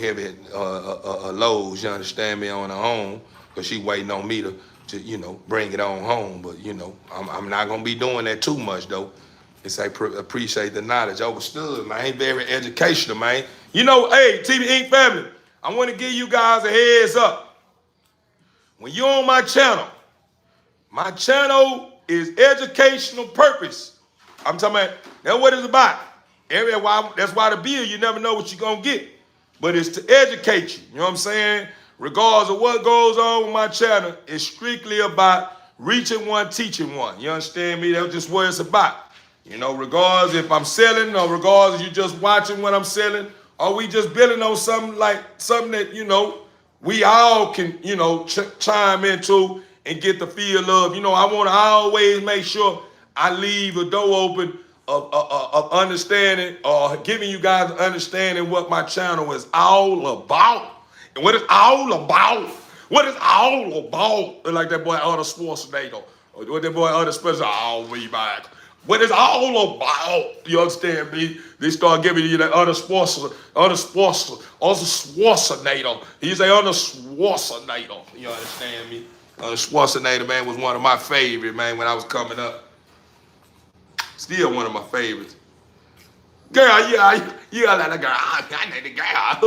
heavy loads. You understand me, on her own, because she waiting on me to you know bring it on home. But you know I'm not gonna be doing that too much though. It's appreciate the knowledge. Overstood, man. Very educational, man. You know, hey, TV Inc. family, I want to give you guys a heads up. When you're on my channel is educational purpose. I'm talking about, that's what it's about. That's why the bill, you never know what you're going to get. But it's to educate you, you know what I'm saying? Regardless of what goes on with my channel, it's strictly about reaching one, teaching one. You understand me? That's just what it's about. You know, regardless if I'm selling or regardless if you just watching what I'm selling, or we just building on something that, you know, we all can, you know, chime into and get the feel of. You know, I want to always make sure I leave a door open of understanding or giving you guys understanding what my channel is all about. And what it's all about. What it's all about. Like that boy Arnold Schwarzenegger. Or what that boy Arnold Spencer, I'll be back. What it's all about, you understand me? They start giving you that other Schwarzenegger. He's a other Schwarzenegger. You understand me? Schwarzenegger, man, was one of my favorites, man, when I was coming up. Still one of my favorites. Girl, yeah, you got that girl. I need the girl.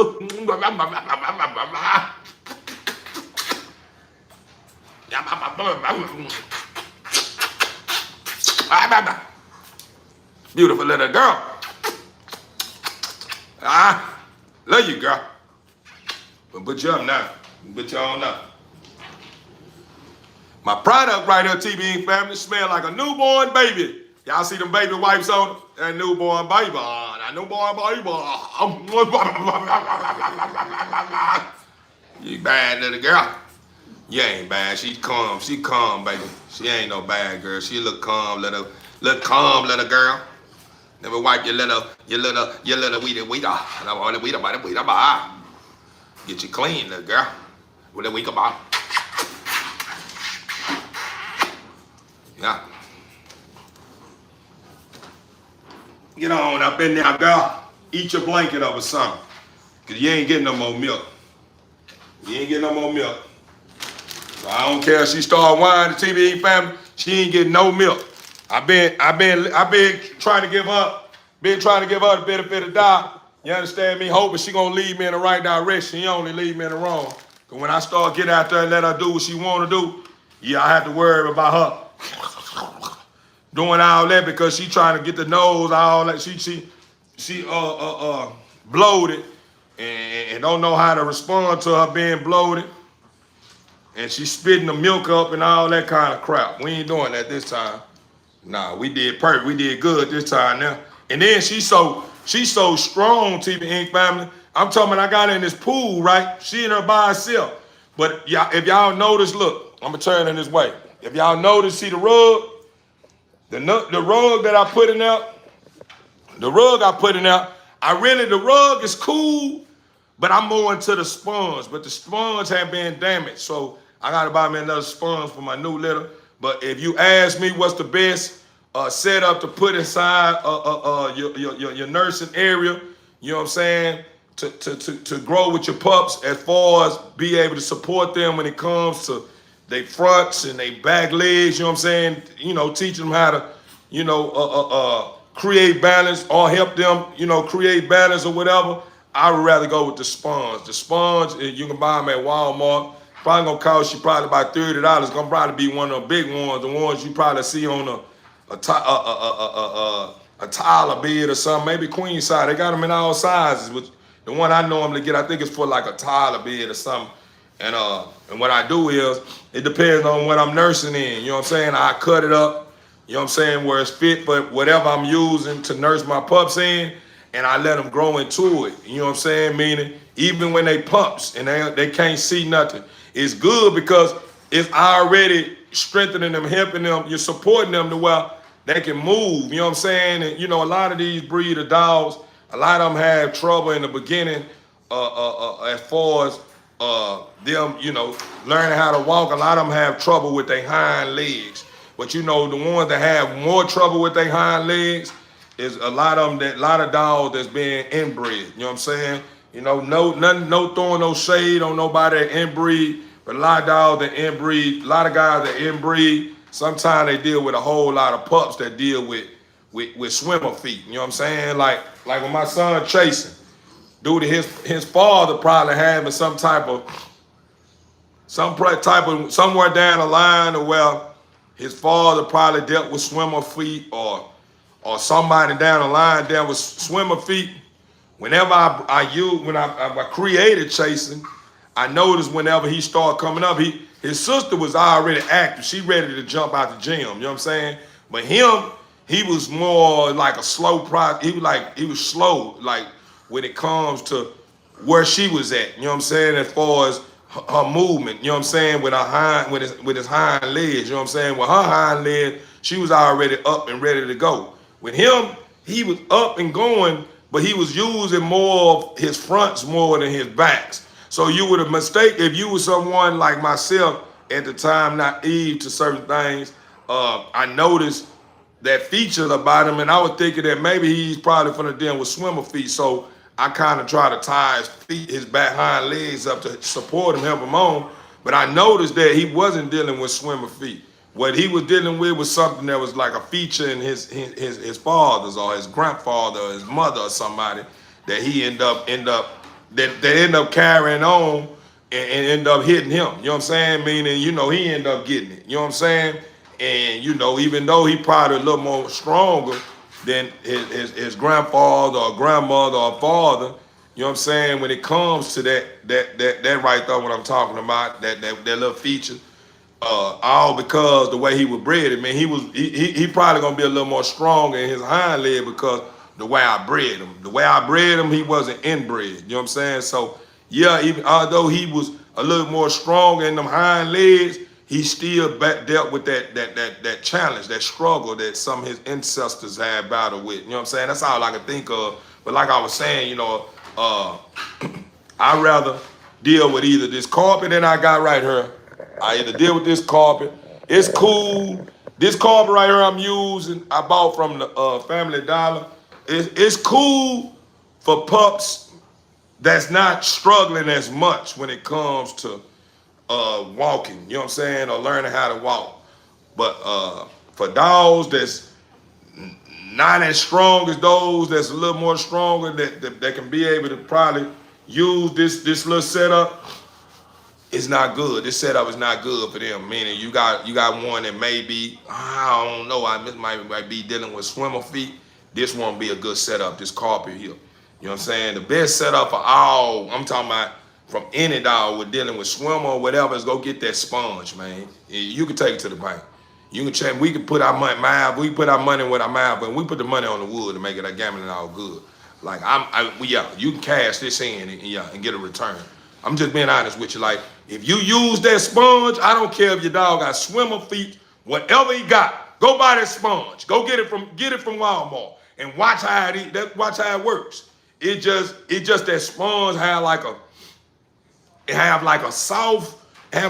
Beautiful little girl. Love you, girl. But put you up now. Put you on up. My product right here, TV family, smell like a newborn baby. Y'all see them baby wipes on it? That newborn baby. That newborn baby. You bad little girl. You ain't bad. She calm. She calm, baby. She ain't no bad girl. She look calm, little girl. Never wipe your little weeder. Get you clean, little girl. With a week about. Yeah. Get on up in there, girl. Eat your blanket up or something. Cause you ain't getting no more milk. You ain't getting no more milk. So I don't care if she start whining, the TV family, she ain't getting no milk. I've been trying to give her the benefit of doubt. You understand me? Hoping she gonna lead me in the right direction. She only lead me in the wrong. Cause when I start get out there and let her do what she wanna do, yeah, I have to worry about her doing all that because she trying to get the nose, all that. She bloated and don't know how to respond to her being bloated. And she spitting the milk up and all that kind of crap. We ain't doing that this time. Nah, we did perfect. We did good this time now. And then she's so strong, TV Inc. family. I'm talking about I got her in this pool, right? She in her by herself. But if y'all notice, look, I'm gonna turn in this way. If y'all notice, see the rug? The rug that I put in there, the rug is cool, but I'm more into the sponge. But the sponge have been damaged, so I gotta buy me another sponge for my new litter. But if you ask me what's the best setup to put inside your nursing area, you know what I'm saying, to grow with your pups, as far as be able to support them when it comes to they fronts and they back legs, you know what I'm saying? You know, teaching them how to, you know, create balance or help them, you know, create balance or whatever. I would rather go with the sponge. The sponge, you can buy them at Walmart. Probably gonna cost you probably about $30. Gonna probably be one of the big ones, the ones you probably see on a Tyler bed or something, maybe queen size. They got them in all sizes. But the one I normally get, I think it's for like a Tyler bed or something. And what I do is, it depends on what I'm nursing in. You know what I'm saying? I cut it up, you know what I'm saying, where it's fit for whatever I'm using to nurse my pups in, and I let them grow into it. You know what I'm saying? Meaning, even when they pups and they can't see nothing, it's good because it's already strengthening them, helping them, you're supporting them to where they can move. You know what I'm saying? And you know, a lot of these breed of dogs, a lot of them have trouble in the beginning, as far as them, you know, learning how to walk. A lot of them have trouble with their hind legs. But you know, the ones that have more trouble with their hind legs is a lot of them, that lot of dogs that's being inbred. You know what I'm saying? You know, no throwing no shade on nobody that inbreed, but a lot of dogs that inbreed, a lot of guys that inbreed, sometimes they deal with a whole lot of pups that deal with swimmer feet. You know what I'm saying? Like when my son chasing, due to his father probably having somewhere down the line, or where his father probably dealt with swimmer feet, or somebody down the line dealt with swimmer feet. Whenever I created chasing, I noticed whenever he started coming up, his sister was already active. She ready to jump out the gym. You know what I'm saying? But him, he was more like a slow process. He was slow, like when it comes to where she was at. You know what I'm saying? As far as her movement. You know what I'm saying? With his hind legs. You know what I'm saying? With her hind leg, she was already up and ready to go. With him, he was up and going, but he was using more of his fronts more than his backs. So you would have mistaken, if you were someone like myself at the time, naive to certain things, I noticed that feature about him, and I was thinking that maybe he's probably from the deal with swimmer feet. So I kind of try to tie his feet, his back hind legs up to support him, help him on. But I noticed that he wasn't dealing with swimmer feet. What he was dealing with was something that was like a feature in his father's, or his grandfather, or his mother, or somebody that he end up carrying on and end up hitting him. You know what I'm saying? Meaning, you know, he end up getting it. You know what I'm saying? And you know, even though he probably a little more stronger than his grandfather or grandmother or father, you know what I'm saying? When it comes to that right there, what I'm talking about, that little feature. All because the way he was bred. I mean, he probably gonna be a little more stronger in his hind leg because the way I bred him. The way I bred him, he wasn't inbred. You know what I'm saying? So yeah, even although he was a little more stronger in them hind legs, he still dealt with that challenge, that struggle that some of his ancestors had battled with. You know what I'm saying? That's all I can think of. But like I was saying, you know, I'd rather deal with either this carpet that I got right here. I either deal with this carpet. It's cool. This carpet right here I'm using, I bought from the Family Dollar. It's cool for pups that's not struggling as much when it comes to walking. You know what I'm saying? Or learning how to walk. But for dogs that's not as strong as those that's a little more stronger, that can be able to probably use this little setup, it's not good. This setup is not good for them. Meaning you got one that may be, I don't know, I might be dealing with swimmer feet. This won't be a good setup, this carpet here. You know what I'm saying? The best setup for all, I'm talking about from any dog with dealing with swimmer or whatever, is go get that sponge, man. You can take it to the bank. You can check, we can put our money, we put our money with our mouth, but we put the money on the wood to make it a gambling all good. Like you can cash this in and get a return. I'm just being honest with you. Like, if you use that sponge, I don't care if your dog got swimmer feet, whatever he got, go buy that sponge. Go get it from Walmart and watch how it works. It just that sponge have like a soft I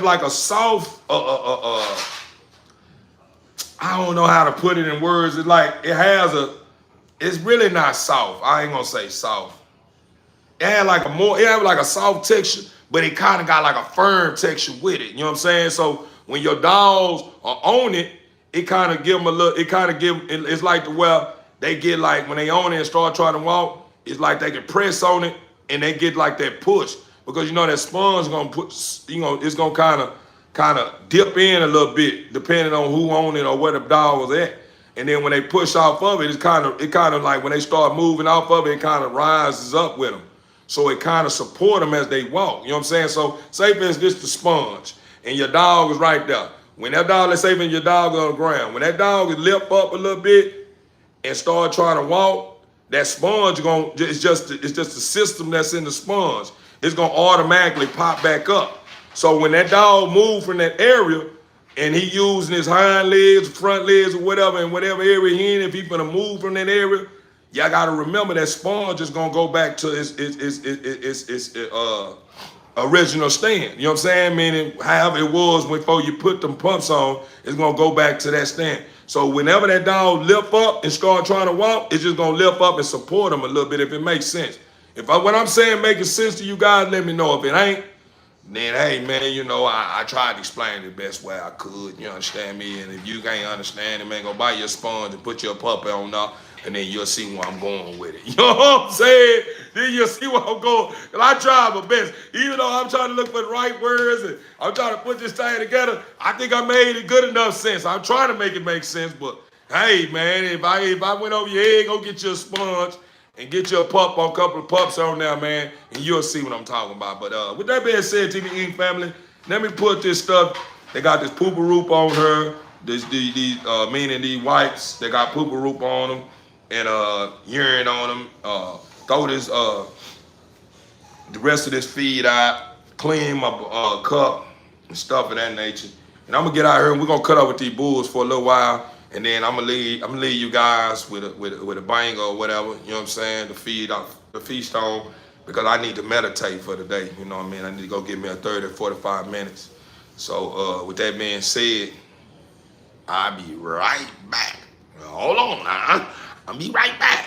don't know how to put it in words. It's really not soft. I ain't gonna say soft. It had like a soft texture, but it kind of got like a firm texture with it. You know what I'm saying? So when your dogs are on it, it kind of give them it's like the well, they get like, when they own it and start trying to walk, it's like they can press on it and they get like that push. Because you know that sponge gonna it's gonna kind of dip in a little bit depending on who owned it or where the dog was at. And then when they push off of it, it kind of like when they start moving off of it, it kind of rises up with them. So it kind of support them as they walk. You know what I'm saying? So say for instance, this the sponge, and your dog is right there. When that dog, let's say when your dog is on the ground, when that dog is lift up a little bit and start trying to walk, that sponge it's just the system that's in the sponge. It's gonna automatically pop back up. So when that dog move from that area and he using his hind legs, front legs, or whatever, in whatever area he in, if he gonna move from that area, y'all gotta remember that sponge is gonna go back to its original stand. You know what I'm saying? Meaning, however it was before you put them pumps on, it's gonna go back to that stand. So whenever that dog lift up and start trying to walk, it's just gonna lift up and support him a little bit if it makes sense. What I'm saying making sense to you guys, let me know. If it ain't, then hey man, you know, I tried to explain it the best way I could. You understand me? And if you can't understand it, man, go buy your sponge and put your puppy on there, and then you'll see where I'm going with it. You know what I'm saying? Then you'll see where I'm going. Cause I try my best. Even though I'm trying to look for the right words and I'm trying to put this thing together, I think I made it good enough sense. I'm trying to make it make sense, but hey man, if I went over your head, go get you a sponge and get you a pup on a couple of pups on there, man, and you'll see what I'm talking about. But with that being said, TV Inc. family, let me put this stuff. They got this pooper-roop on her. Meaning these wipes, they got pooper-roop on them and urine on them. Throw this the rest of this feed out, clean my cup and stuff of that nature. And I'm gonna get out here and we're gonna cut up with these bulls for a little while. And then I'm gonna leave you guys with a banger or whatever, you know what I'm saying, the feast on, because I need to meditate for the day, you know what I mean? I need to go get me a 30, 45 minutes. So with that being said, I'll be right back. Hold on now, I'll be right back.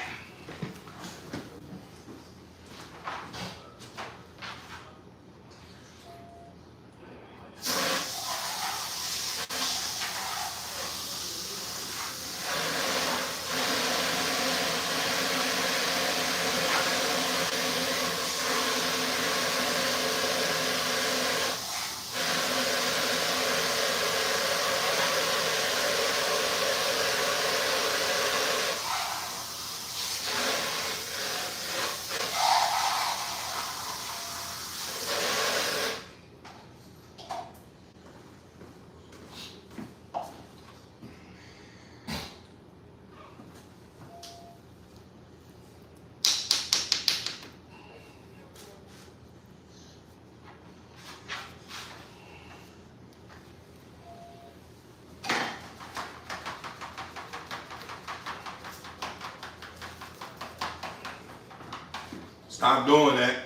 Stop doing that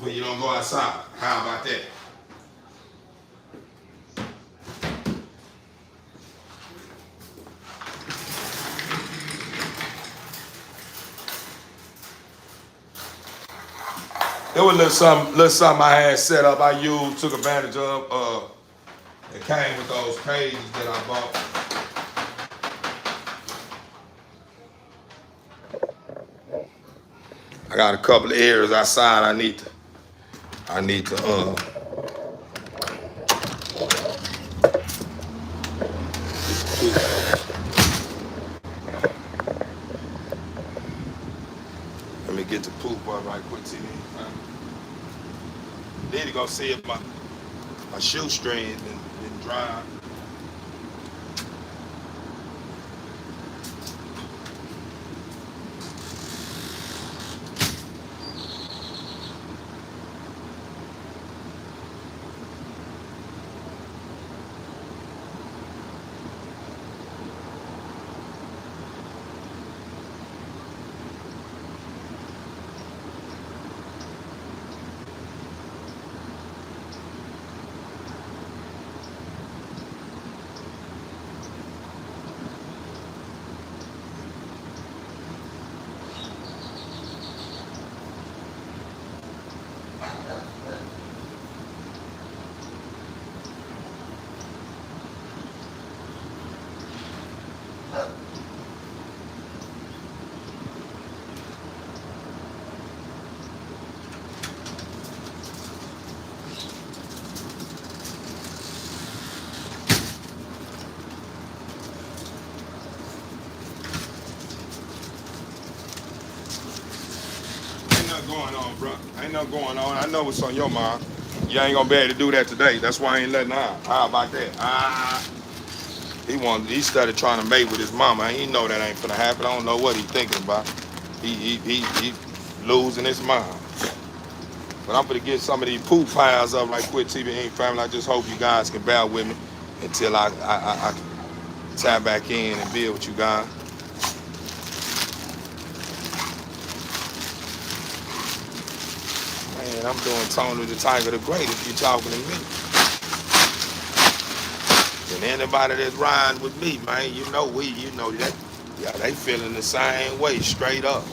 when you don't go outside. How about that? There was little something I had set up. I took advantage of. It came with those pages that I bought. I got a couple of areas outside I need to let me get the poop up right quick, TV. Need to go see if my shoestring been dry. Ain't nothing going on. I know what's on your mind. You ain't gonna be able to do that today. That's why I ain't letting out. How about that? He started trying to mate with his mama. He know that ain't gonna happen. I don't know what he thinking about. He losing his mind. But I'm gonna get some of these poop piles up like Quit TV Inc. family. I just hope you guys can bear with me until I tap back in and build with you guys. Man, I'm doing Tony the Tiger the Great if you're talking to me. And anybody that's riding with me, man, you know that. Yeah, they feeling the same way, straight up.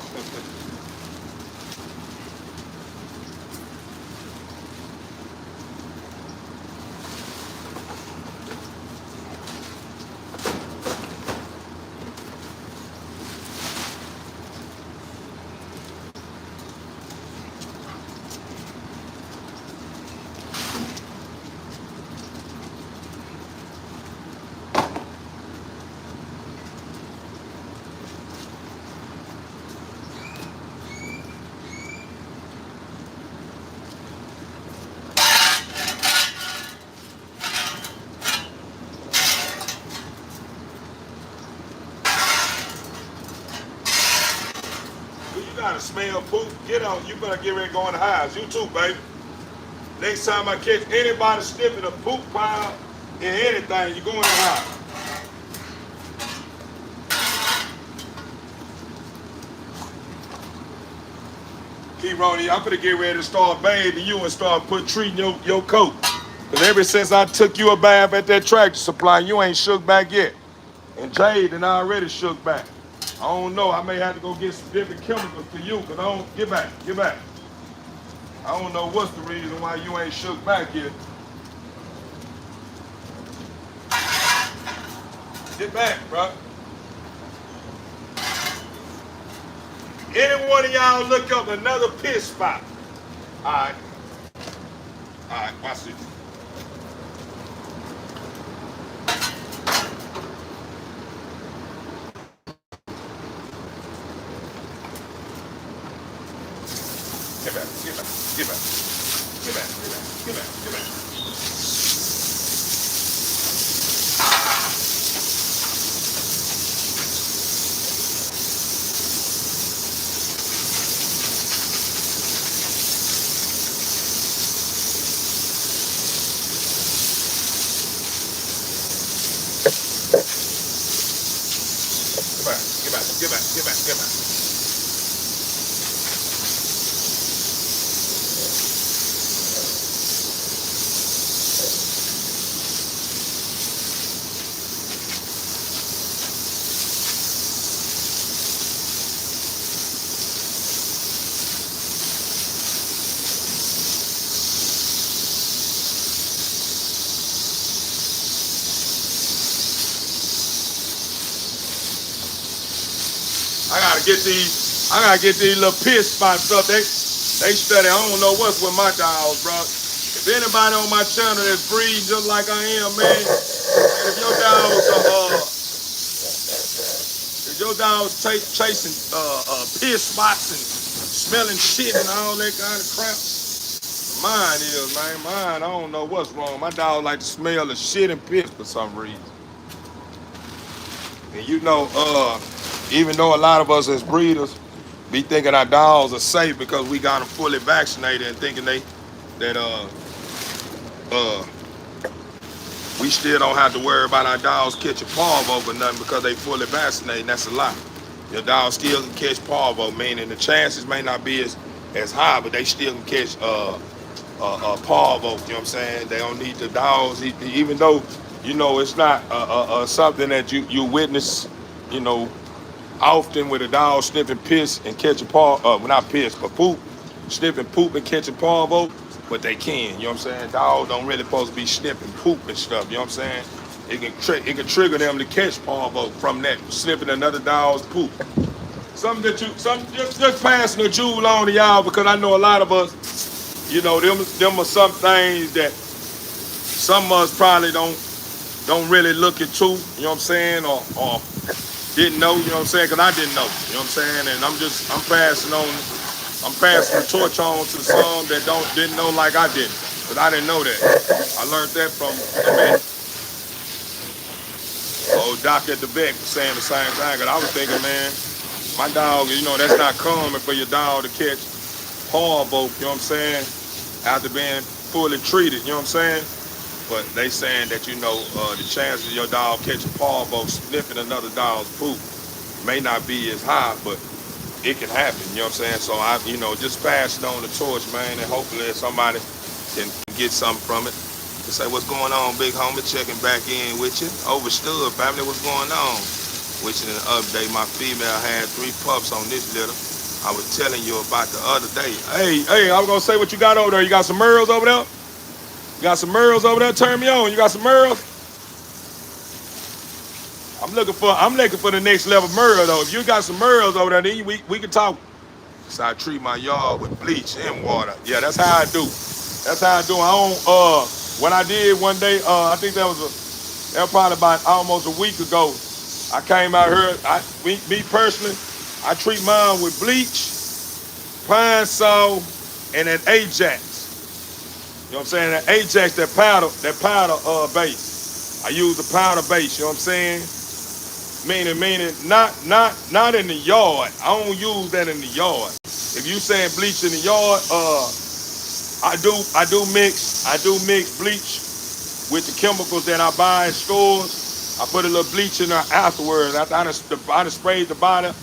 You gotta smell poop. Get on. You better get ready to go in the house. You too, baby. Next time I catch anybody sniffing a poop pile in anything, you go in the house. Keep Ronnie, I'm gonna get ready to start bathing you and start treating your coat. Cause ever since I took you a bath at that Tractor Supply, you ain't shook back yet. And Jade and I already shook back. I don't know. I may have to go get some different chemicals for you, cause I don't get back. I don't know what's the reason why you ain't shook back yet. Get back, bro. Any one of y'all look up another piss spot. All right. All right, watch this. Get back. Get back. I gotta get these little piss spots up. They study. I don't know what's with my dogs, bro. If anybody on my channel that's breeding just like I am, man, if your dogs chasing piss spots and smelling shit and all that kind of crap, mine is, man. Mine, I don't know what's wrong. My dog like to smell the shit and piss for some reason. And even though a lot of us as breeders be thinking our dogs are safe because we got them fully vaccinated and thinking we still don't have to worry about our dogs catching parvo or nothing because they fully vaccinated. That's a lie. Your dog still can catch parvo, meaning the chances may not be as high, but they still can catch parvo. You know what I'm saying? They don't need the dogs, even though it's not something that you witness, often with a dog sniffing piss and catching not piss, but poop, sniffing poop and catching parvo, but they can, you know what I'm saying? Dogs don't really supposed to be sniffing poop and stuff, you know what I'm saying? It can trigger them to catch parvo from that, sniffing another dog's poop. Just passing a jewel on to y'all because I know a lot of us, them are some things that some of us probably don't really look into, you know what I'm saying, or didn't know, you know what I'm saying, because I didn't know, you know what I'm saying, and I'm passing on I'm passing the torch on to some that didn't know like I didn't. But I didn't know that. I learned that from a man. Old Doc at the vet was saying the same thing. Cause I was thinking, man, my dog, that's not common for your dog to catch parvo, you know what I'm saying? After being fully treated, you know what I'm saying? But they saying that, the chances of your dog catching parvo sniffing another dog's poop may not be as high, but it can happen, you know what I'm saying? So I, just passing on the torch, man, and hopefully somebody can get something from it. To say what's going on, big homie, checking back in with you. Overstood, family, what's going on? Wishing an update. My female had 3 pups on this litter. I was telling you about the other day. Hey, I was gonna say what you got over there. You got some Merles over there? You got some Merles over there? Turn me on. You got some Merles? I'm looking for the next level Merle though. If you got some Merles over there, then we can talk. So I treat my yard with bleach and water. Yeah, that's how I do. That's how I do. I don't what I did one day, I think that was probably about almost a week ago. I came out here, me personally, I treat mine with bleach, Pine Sol, and an Ajax. You know what I'm saying? That Ajax, that powder base. I use the powder base, you know what I'm saying? Meaning not in the yard. I don't use that in the yard. If you saying bleach in the yard, I do mix bleach with the chemicals that I buy in stores. I put a little bleach in there afterwards. After I done sprayed the bottle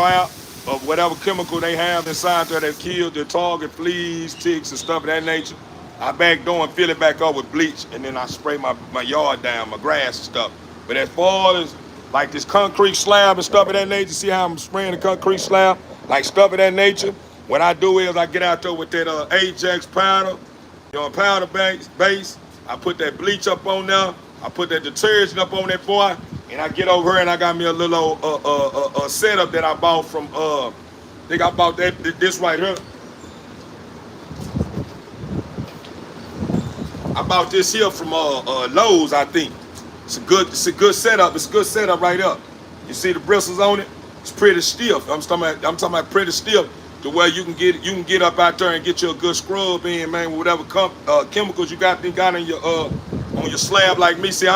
out of whatever chemical they have inside there that kills the target, fleas, ticks, and stuff of that nature. I back door and fill it back up with bleach, and then I spray my yard down, my grass and stuff. But as far as like this concrete slab and stuff of that nature, see how I'm spraying the concrete slab? Like stuff of that nature, what I do is I get out there with that Ajax powder, powder base. I put that bleach up on there. I put that detergent up on that boy, and I get over here and I got me a little setup that I bought from I think I bought this right here. I bought this here from Lowe's, I think. It's a good setup. It's a good setup right up. You see the bristles on it? It's pretty stiff. I'm talking about pretty stiff to where you can get up out there and get you a good scrub in, man, with whatever chemicals you got in your on your slab like me. See,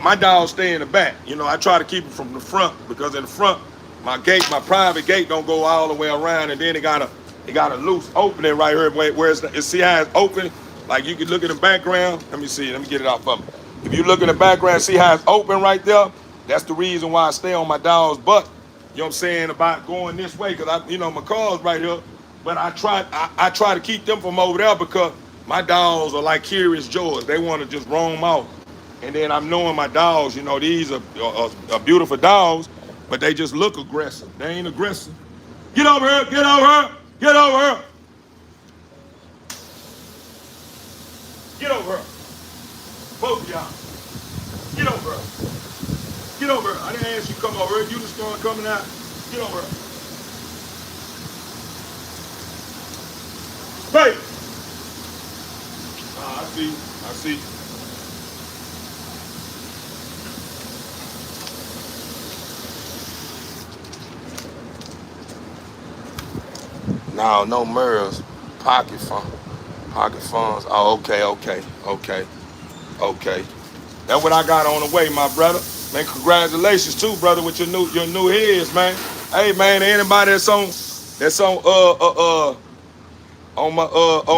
my dogs stay in the back. I try to keep it from the front because in the front, my private gate don't go all the way around, and then it got a loose opening right here where see how it's open. Like you can look in the background. Let me see. Let me get it out for me. If you look in the background, see how it's open right there? That's the reason why I stay on my dog's butt. You know what I'm saying, about going this way, because my car's right here. But I try to keep them from over there because my dogs are like Curious George. They want to just roam out. And then I'm knowing my dogs, these are beautiful dogs, but they just look aggressive. They ain't aggressive. Get over here, get over here, get over here. Get over here. Both of y'all. Get over here. Get over here. I didn't ask you to come over here. You just started coming out. Get over here. Hey! I see. No Merles. Pocket funds. Oh, okay. That's what I got on the way, my brother. Man, congratulations too, brother, with your new heads, man. Hey, man, anybody that's on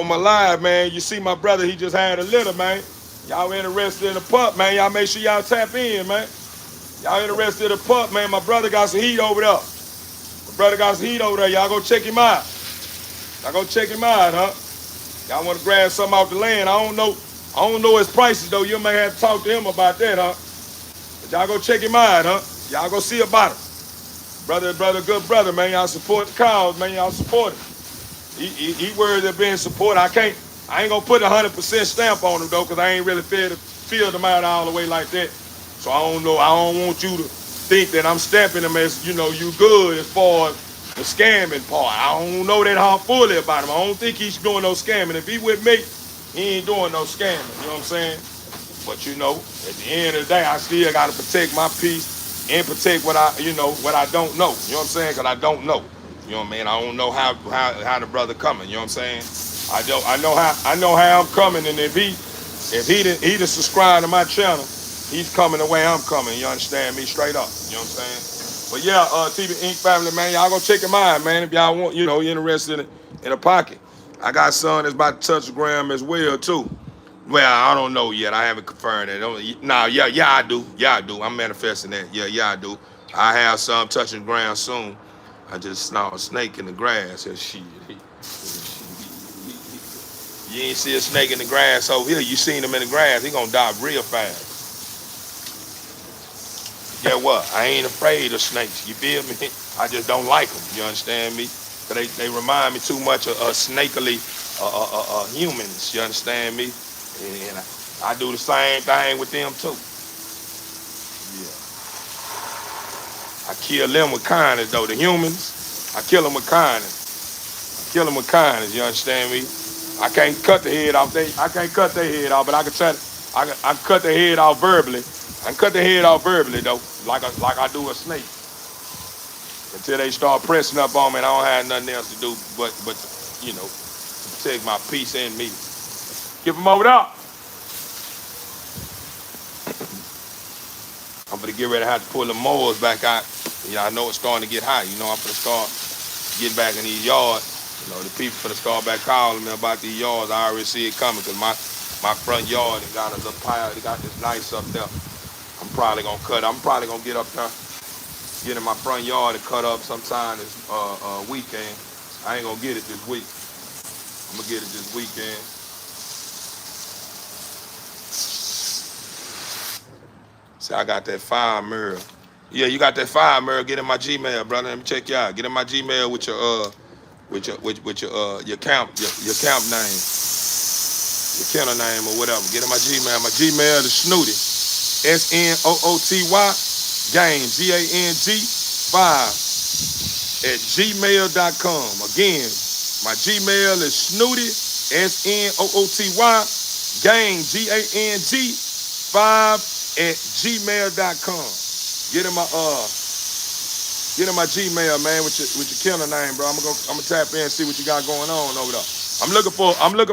my live, man, you see my brother, he just had a litter, man. Y'all interested in the pup, man? Y'all make sure y'all tap in, man. Y'all interested in the pup, man? My brother got some heat over there. Y'all go check him out. Huh? Y'all want to grab something off the land? I don't know his prices though. You may have to talk to him about that, huh? But y'all go check him out, huh? Y'all go see about him. Brother, good brother, man. Y'all support the cause, man. Y'all support it. He worthy of being supported. I ain't gonna put 100% stamp on him though, cause I ain't really feel them out all the way like that. So I don't know. I don't want you to think that I'm stamping him as you good as far as the scamming part. I don't know that how fully about him. I don't think he's doing no scamming. If he with me, he ain't doing no scamming. You know what I'm saying? But at the end of the day, I still gotta protect my peace and protect what I don't know. You know what I'm saying? Cause I don't know. You You know what I mean? I don't know how the brother coming. You know what I'm saying? I know how I'm coming, and if he done subscribed to my channel, he's coming the way I'm coming. You understand me? Straight up. You know what I'm saying? But yeah, TV Inc. family, man, y'all go check him out, man. If y'all want, interested in a pocket. I got son that's about to touch the gram as well too. Well, I don't know yet. I haven't confirmed it. Nah, yeah, I do. Yeah, I do. I'm manifesting that. Yeah, I do. I have some touching ground soon. I just saw a snake in the grass. Shit. You ain't see a snake in the grass over here. You seen him in the grass. He gonna die real fast. Yeah, what? I ain't afraid of snakes. You feel me? I just don't like them. You understand me? 'Cause they remind me too much of snakily humans. You understand me? And I do the same thing with them too. Yeah. I kill them with kindness though. The humans, I kill them with kindness. I kill them with kindness. You understand me? I can't cut the head off. I can't cut their head off, but I can try. I can cut their head off verbally. I can cut their head off verbally though, like I do a snake. Until they start pressing up on me, and I don't have nothing else to do but to protect my peace and me. Give them over up. I'm gonna get ready to have to pull the mowers back out. I know it's starting to get hot. I'm gonna start getting back in these yards. The people gonna start back calling me about these yards. I already see it coming because my front yard it got a little pile. It got this nice up there. I'm probably gonna cut. I'm probably gonna get up there, get in my front yard and cut up sometime this weekend. I ain't gonna get it this week. I'm gonna get it this weekend. See, I got that fire mirror. Yeah, you got that fire mirror. Get in my Gmail, brother. Let me check you out. Get in my Gmail with your camp name, your kennel name or whatever. Get in my Gmail. My Gmail is Snooty, SNOOTY gang GANG5 @gmail.com. Again, my Gmail is Snooty, SNOOTY gang GANG5 @gmail.com. Get in my Gmail, man, with your killer name, bro. I'm gonna tap in and see what you got going on over there. I'm looking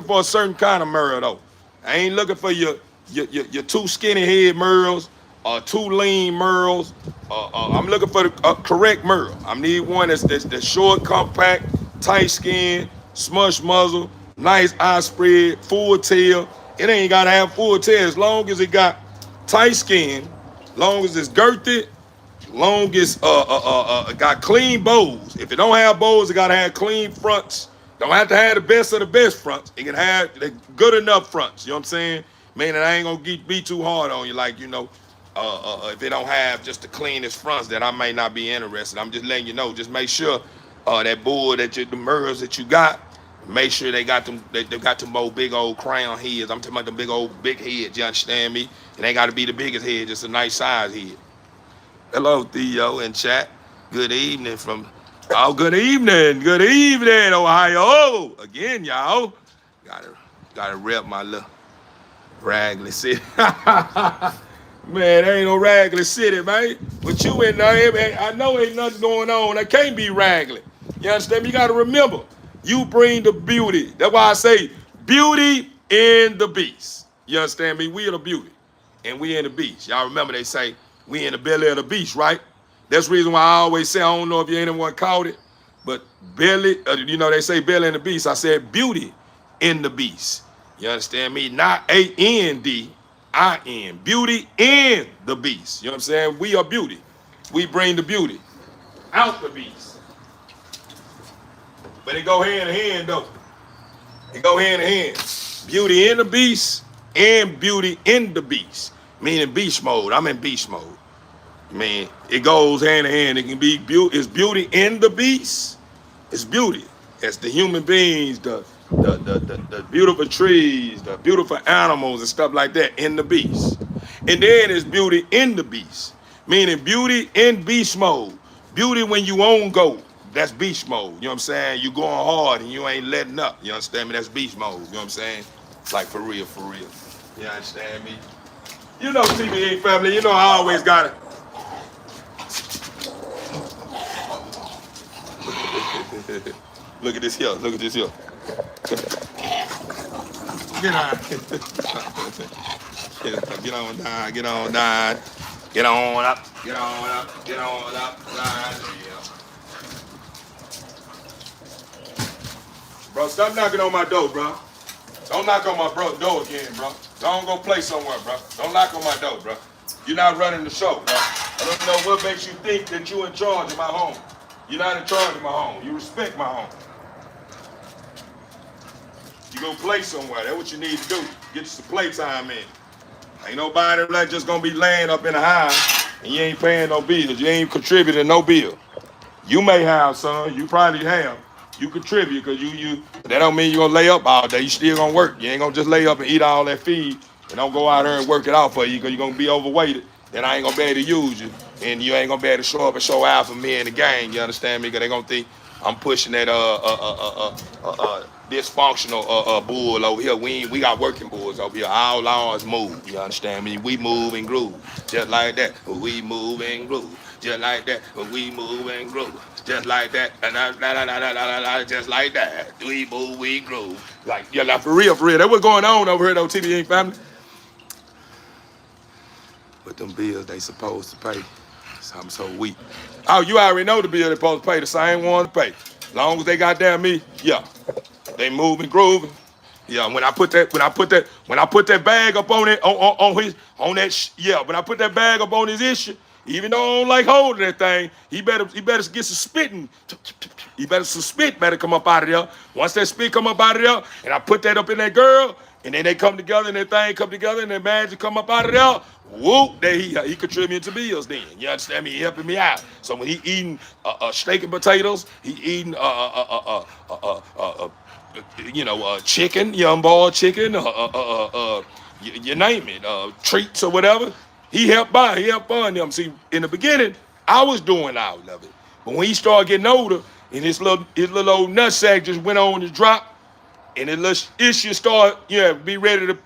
for a certain kind of mirror though. I ain't looking for your too skinny head mirrors or too lean mirrors. I'm looking for the correct mirror. I need one that's short, compact, tight skin, smush muzzle, nice eye spread, full tail. It ain't gotta have full tail as long as it got tight skin, long as it's girthy, long as got clean bows. If it don't have bows, it gotta have clean fronts. Don't have to have the best of the best fronts. It can have the good enough fronts. You know what I'm saying? Meaning I ain't gonna be too hard on you. Like if it don't have just the cleanest fronts, then I may not be interested. I'm just letting you know. Just make sure that bull the mirrors that you got. Make sure they got them. They got them old big old crown heads. I'm talking about the big heads. You understand me? It ain't got to be the biggest head. Just a nice size head. Hello, Theo in chat. Good evening good evening, Ohio. Again, y'all. Gotta rep my little Ragley City. Man, ain't no Ragley City, man. But you in there, I know ain't nothing going on. That can't be Ragley. You understand me? You gotta remember, you bring the beauty. That's why I say beauty in the beast. You understand me? We in the beauty. And we in the beast. Y'all remember they say we in the belly of the beast, right? That's the reason why I always say, I don't know if you anyone caught it, but belly, they say belly in the beast. I said beauty in the beast. You understand me? Not ANDIN. Beauty in the beast. You know what I'm saying? We are beauty. We bring the beauty out the beast. But it go hand in hand, though. It go hand in hand. Beauty in the beast and beauty in the beast. Meaning beast mode. I'm in beast mode. Man, it goes hand in hand. It can be beauty. It's beauty in the beast. It's beauty. It's the human beings, the beautiful trees, the beautiful animals and stuff like that in the beast. And then it's beauty in the beast. Meaning beauty in beast mode. Beauty when you on go. That's beast mode. You know what I'm saying? You going hard and you ain't letting up. You understand me? That's beast mode. You know what I'm saying? Like for real, for real. You understand me? You know TBA family, you know I always got it. Look at this here. Look at this here. Get on. Get on down. Get on down. Get on up. Get on up. Get on up. Bro, stop knocking on my door, bro. Don't knock on my door again, bro. Don't go play somewhere, bro. Don't knock on my door, bro. You're not running the show, bro. I don't know what makes you think that you're in charge of my home. You're not in charge of my home. You respect my home. You go play somewhere. That's what you need to do. Get you some playtime in. Ain't nobody like just gonna be laying up in the house and you ain't paying no bills. You ain't contributing no bill. You may have, son. You probably have. You contribute because you that don't mean you're gonna lay up all day. You still gonna work. You ain't gonna just lay up and eat all that feed and don't go out there and work it out for you because you're gonna be overweighted. Then I ain't gonna be able to use you. And you ain't gonna be able to show up and show out for me and the gang. You understand me? Because they gonna think I'm pushing that dysfunctional bull over here. We got working bulls over here. All laws move. You understand me? We move and groove. Just like that. We move and groove. Just like that. We move and groove. Just like that. Just like that. We move, we groove. Like, yeah, like for real, for real. That's what's going on over here though, TB Inc. family. But them bills they supposed to pay. So I'm so weak. Oh, you already know the bill they supposed to pay. The same one to pay. As long as they got damn me, yeah. They moving, grooving. Yeah, when I put that bag up on it, when I put that bag up on his issue, even though I don't like holding that thing, he better get some spitting. Some spit better come up out of there. Once that spit come up out of there, and I put that up in that girl, and then they come together and that thing come together and that magic come up out of there, whoop, there he contributing to bills then. You understand me? He helping me out. So when he eating steak and potatoes, he eating chicken, young boy chicken, you name it, treats or whatever. He helped fund them. See, in the beginning, I was doing all of it. But when he started getting older, and his little old nutsack just went on to drop, and his little issue started, be ready to,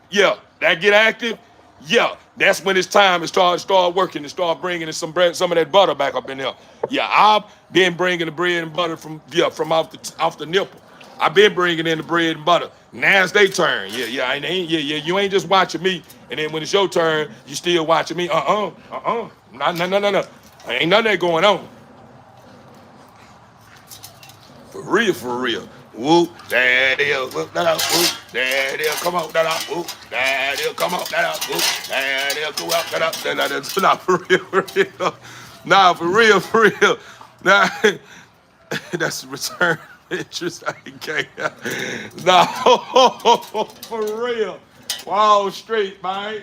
that get active, that's when it's time to start working and start bringing some of that butter back up in there. Yeah, I've been bringing the bread and butter from off the nipple. I've been bringing in the bread and butter. Now it's their turn. You ain't just watching me, and then when it's your turn, you still watching me. No. Ain't none of that going on. For real. Whoop, there it is. Whoop, that up. Whoop, there it is. Come on, that up. Whoop, there it is. Come on, that up. Whoop, there it is. Go up, that up. Nah, for real. Nah, for real. Nah, that's the return interest. I can't. No, for real. Wall Street, man.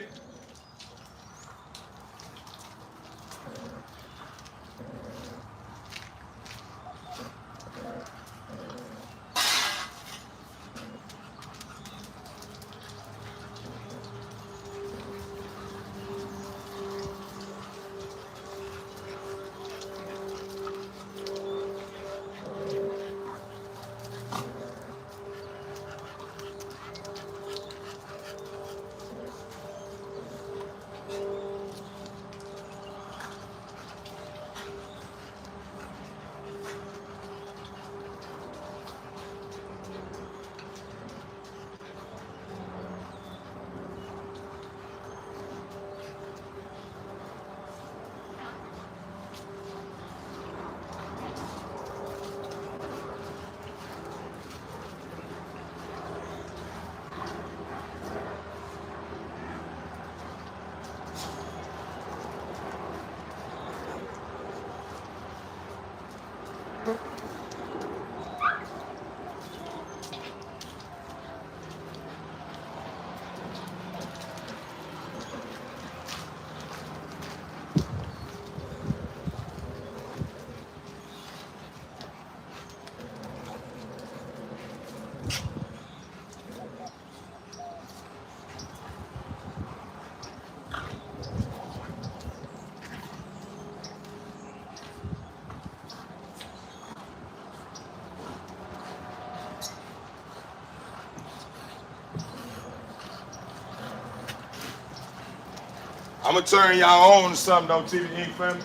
I'm gonna turn y'all on to something though, TV Inc. family.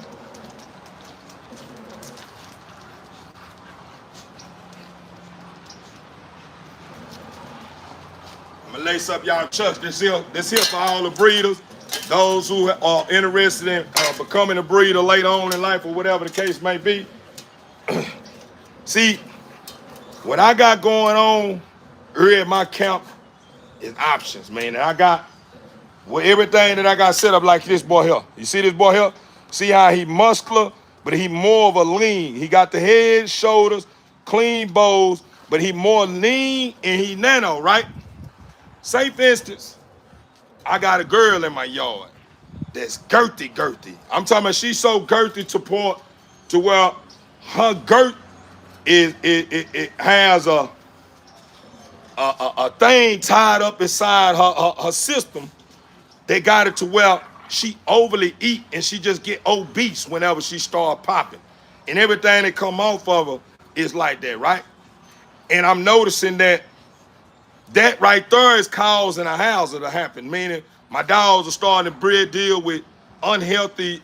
gonna lace up y'all chucks. This here for all the breeders, those who are interested in becoming a breeder later on in life or whatever the case may be. See, what I got going on here at my camp is options, man. And I got everything that I got set up like this boy here. You see this boy here? See how he muscular, but he more of a lean. He got the head, shoulders, clean bows, but he more lean and he nano, right? Say for instance, I got a girl in my yard that's girthy. I'm talking about she's so girthy to where her girth it has a thing tied up inside her system. They got it to where she overly eat and she just get obese whenever she start popping. And everything that come off of her is like that, right? And I'm noticing that right there is causing a hazard to happen, meaning my dogs are starting to deal with unhealthy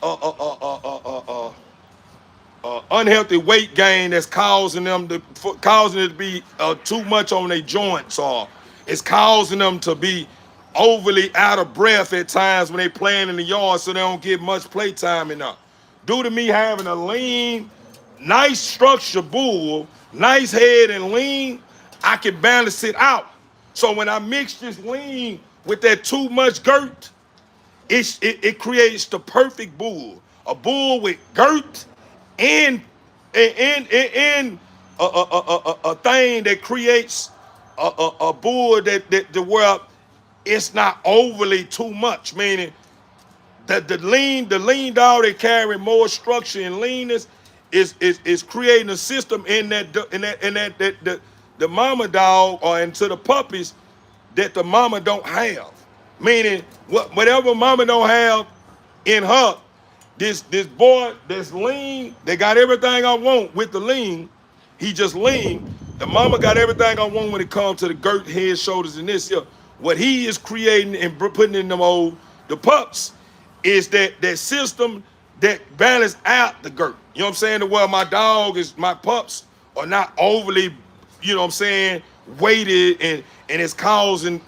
unhealthy weight gain that's causing it to be too much on their joints, or it's causing them to be overly out of breath at times when they playing in the yard, so they don't get much play time enough. Due to me having a lean, nice structured bull, nice head and lean, I can balance it out. So when I mix this lean with that too much girth, it creates the perfect bull. A bull with girth and a thing that creates a bull that where it's not overly too much, meaning that the lean dog that carry more structure and leanness is creating a system in that the mama dog or into the puppies that the mama don't have. Meaning whatever mama don't have in her, this boy that's lean, they got everything I want with the lean. He just lean. The mama got everything I want when it comes to the girth, head, shoulders, and this here. What he is creating and putting in the pups is that system that balance out the girth. You know what I'm saying? Well, my pups are not overly, you know what I'm saying, weighted and it's causing,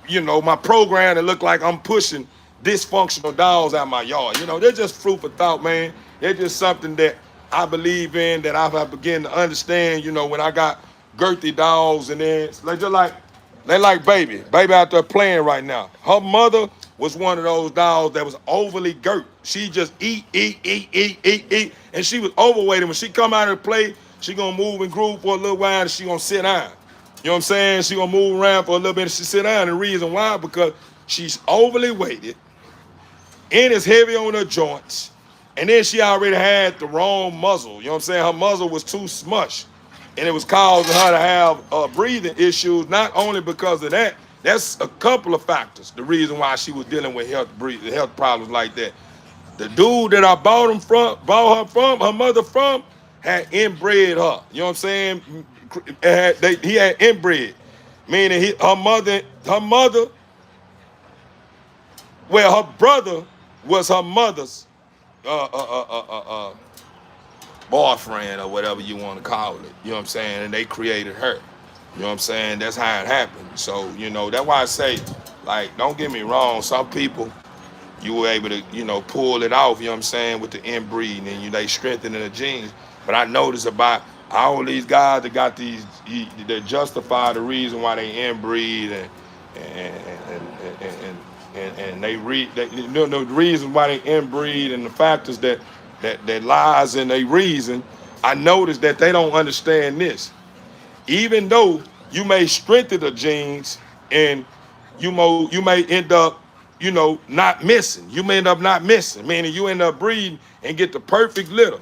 you know, my program to look like I'm pushing dysfunctional dogs out my yard. You know, they're just fruit for thought, man. They're just something that I believe in, that I've begun to understand, you know, when I got girthy dogs and then they like baby out there playing right now. Her mother was one of those dogs that was overly girt. She just eat, and she was overweight. And when she come out and play, she gonna move and groove for a little while and she gonna sit down. You know what I'm saying? She gonna move around for a little bit and she sit down. And the reason why, because she's overly weighted and it's heavy on her joints. And then she already had the wrong muzzle. You know what I'm saying? Her muzzle was too smushed. And it was causing her to have breathing issues, not only because of that. That's a couple of factors, the reason why she was dealing with health problems like that. The dude that I bought her from, her mother from, had inbred her. You know what I'm saying? He had inbred, meaning her brother was her mother's boyfriend or whatever you want to call it. You know what I'm saying? And they created her. You know what I'm saying? That's how it happened. So, you know, that's why I say, like, don't get me wrong. Some people, you were able to, you know, pull it off, you know what I'm saying, with the inbreeding and they strengthening the genes. But I noticed about all these guys that got these, that justify the reason why they inbreed and they you know, the reason why they inbreed and the factors that lies in their reason. I noticed that they don't understand this. Even though you may strengthen the genes and you may end up, you know, not missing. You may end up not missing, meaning you end up breeding and get the perfect litter.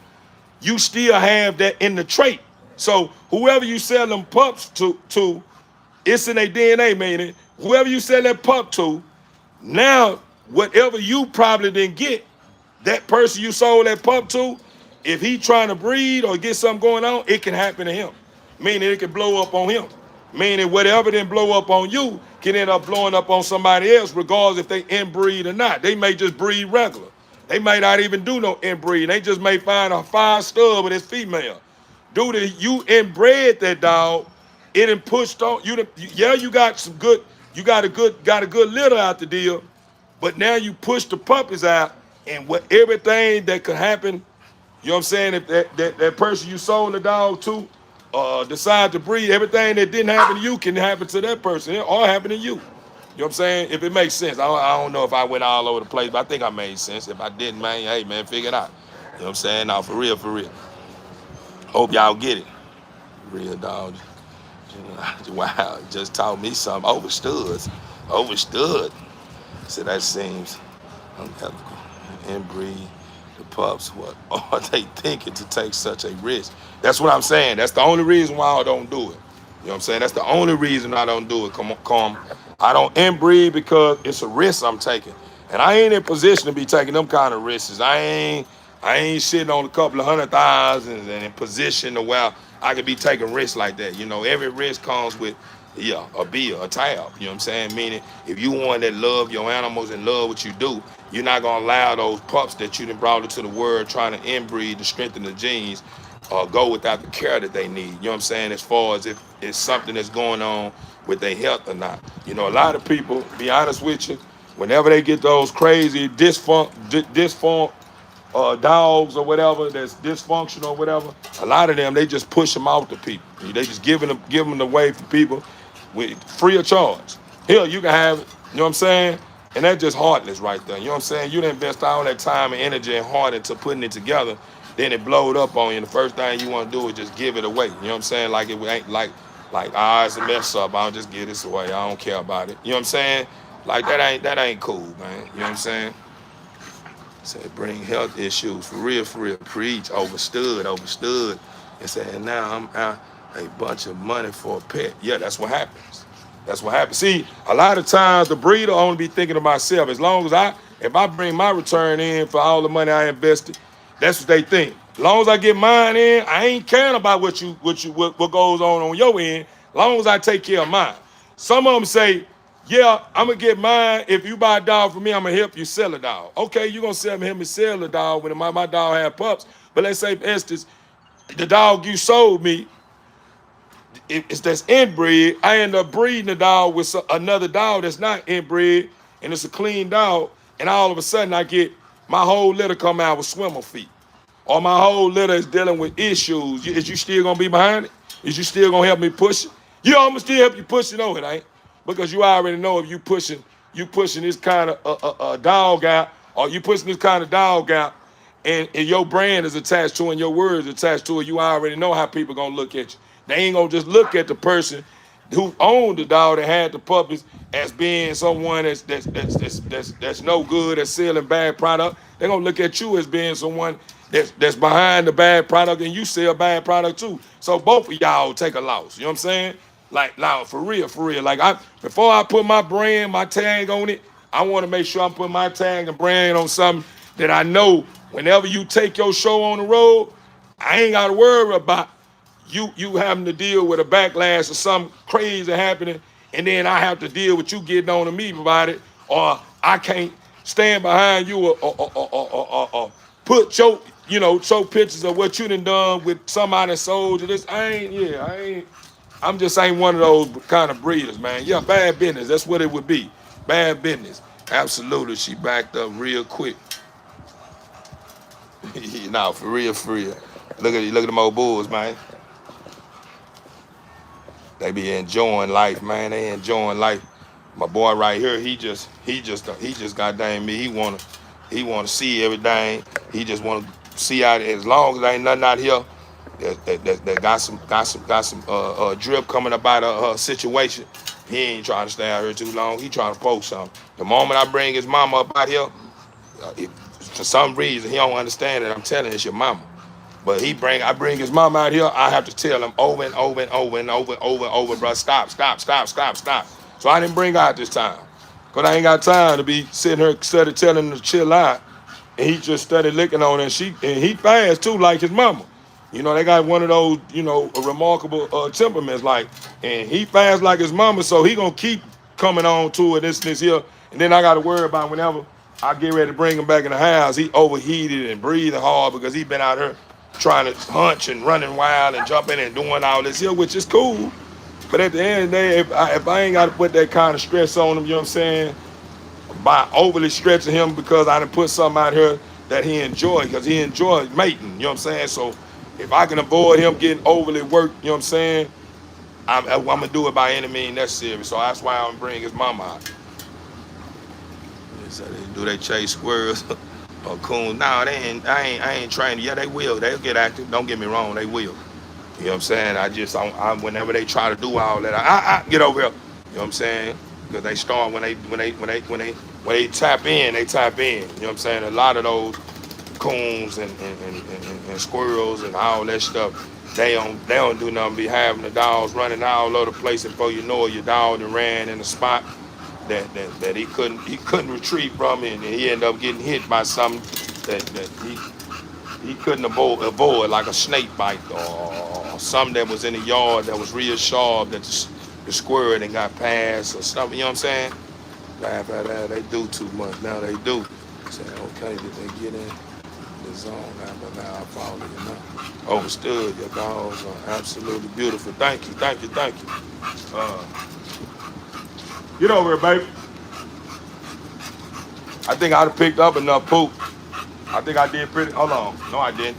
You still have that in the trait. So whoever you sell them pups to, it's in their DNA, meaning whoever you sell that pup to, now whatever you probably didn't get, that person you sold that pup to, if he trying to breed or get something going on, it can happen to him. Meaning it can blow up on him. Meaning whatever didn't blow up on you can end up blowing up on somebody else, regardless if they inbreed or not. They may just breed regular. They may not even do no inbreed. They just may find a 5 stud with his female. Dude, you inbred that dog, it done pushed on you. Yeah, you got some good You got a good litter out the deal, but now you push the puppies out, and what everything that could happen, you know what I'm saying? If that person you sold the dog to decide to breed, everything that didn't happen to you can happen to that person or happen to you. You know what I'm saying? If it makes sense. I don't know if I went all over the place, but I think I made sense. If I didn't, man, hey, man, figure it out. You know what I'm saying? Now, for real, for real. Hope y'all get it. Real dog. Wow, just taught me something. Overstood. So that seems unethical. Inbreed the pups. What are they thinking to take such a risk? That's what I'm saying. That's the only reason why I don't do it. You know what I'm saying? That's the only reason I don't do it. Come. I don't inbreed because it's a risk I'm taking. And I ain't in position to be taking them kind of risks. I ain't sitting on a couple of 100,000 and in position to where I could be taking risks like that. You know, every risk comes with, a bill, a tab. You know what I'm saying? Meaning, if you one that love your animals and love what you do, you're not gonna allow those pups that you done brought into the world trying to inbreed to strengthen the genes, go without the care that they need. You know what I'm saying? As far as if it's something that's going on with their health or not. You know, a lot of people, be honest with you, whenever they get those crazy dysfunction dogs or whatever that's dysfunctional or whatever, a lot of them they just push them out to people. They just give them away for people with free of charge. Here you can have it. You know what I'm saying? And that's just heartless right there. You know what I'm saying? You done invest all that time and energy and heart into putting it together, then it blowed up on you. And the first thing you want to do is just give it away. You know what I'm saying? Like it ain't like it's a mess up. I'll just give this away. I don't care about it. You know what I'm saying? Like that ain't cool, man. You know what I'm saying? Say bring health issues for real, preach, overstood. And saying now I'm out a bunch of money for a pet. Yeah, that's what happens. That's what happens. See, a lot of times the breeder only be thinking of myself. As long as if I bring my return in for all the money I invested, that's what they think. As long as I get mine in, I ain't caring about what goes on your end. As long as I take care of mine. Some of them say, yeah, I'm going to get mine. If you buy a dog from me, I'm going to help you sell a dog. Okay, you're going to help me sell a dog when my dog had pups. But let's say, for instance, the dog you sold me, it's that's inbred. I end up breeding the dog with another dog that's not inbred, and it's a clean dog. And all of a sudden, I get my whole litter come out with swimmer feet. Or my whole litter is dealing with issues. Is you still going to be behind it? Is you still going to help me push it? Yeah, I'm going to still help you push it over, it ain't. Because you already know if you pushing this kind of dog out, or you pushing this kind of dog out, and your brand is attached to it and your words attached to it, you already know how people gonna look at you. They ain't gonna just look at the person who owned the dog that had the puppies as being someone that's no good at selling bad product. They're gonna look at you as being someone that's behind the bad product, and you sell bad product too. So both of y'all take a loss. You know what I'm saying? Like now, for real. Like before I put my brand, my tag on it, I want to make sure I'm putting my tag and brand on something that I know whenever you take your show on the road, I ain't gotta worry about you having to deal with a backlash or something crazy happening, and then I have to deal with you getting on to me about it, or I can't stand behind you or put your, show pictures of what you done with somebody that sold you this. I'm just ain't one of those kind of breeders, man. Yeah, bad business. That's what it would be. Bad business. Absolutely. She backed up real quick. Nah, for real. Look at them old bulls, man. They be enjoying life, man. They enjoying life. My boy right here, he just goddamn me. He wanna see everything. He just wanna see out. As long as there ain't nothing out here that got some drip coming up out of her situation, he ain't trying to stay out here too long. He trying to post something. The moment I bring his mama up out here, for some reason he don't understand it. I'm telling it's your mama. But I bring his mom out here, I have to tell him over and over, bro, stop. So I didn't bring her out this time. Because I ain't got time to be sitting here instead of telling him to chill out. And he just started licking on her. And he fast too, like his mama. They got one of those, a remarkable temperaments, and he fast like his mama, so he gonna keep coming on to it, this here. And then I gotta worry about whenever I get ready to bring him back in the house, he overheated and breathing hard because he been out here trying to hunch and running wild and jumping and doing all this here, which is cool. But at the end of the day, if I ain't got to put that kind of stress on him, you know what I'm saying? By overly stretching him because I done put something out here that he enjoyed, because he enjoyed mating, you know what I'm saying? So if I can avoid him getting overly worked, you know what I'm saying? I'm gonna do it by any means necessary. So that's why I'm bringing his mama out. So do they chase squirrels or coons? No, they ain't. I ain't trained. Yeah, they will. They'll get active. Don't get me wrong. They will. You know what I'm saying? Whenever they try to do all that, I get over here. You know what I'm saying? Because they start when they tap in, they tap in. You know what I'm saying? A lot of those coons and squirrels and all that stuff, they don't do nothing. Be having the dogs running all over the place, and before you know it, your dog done ran in a spot that he couldn't retreat from, and he ended up getting hit by something that he couldn't avoid, like a snake bite or something that was in the yard that was real sharp that the squirrel and got past or something. You know what I'm saying? Laugh at that. They do too much now. They do. Say, okay, did they get in the zone? Now I follow you now. Overstood. Your dogs are absolutely beautiful. Thank you, thank you, thank you. Get over here, baby. I think I'd have picked up enough poop. I think I did pretty. Hold on. No, I didn't.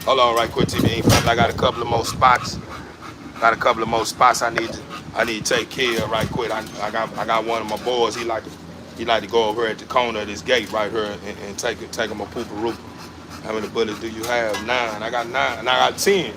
Hold on, right quick, TV. I got a couple of more spots. I need to take care of right quick. I got one of my boys. He like to go over here at the corner of this gate right here and take him a pooperoo. How many bullets do you have? 9. I got 9, and I got 10.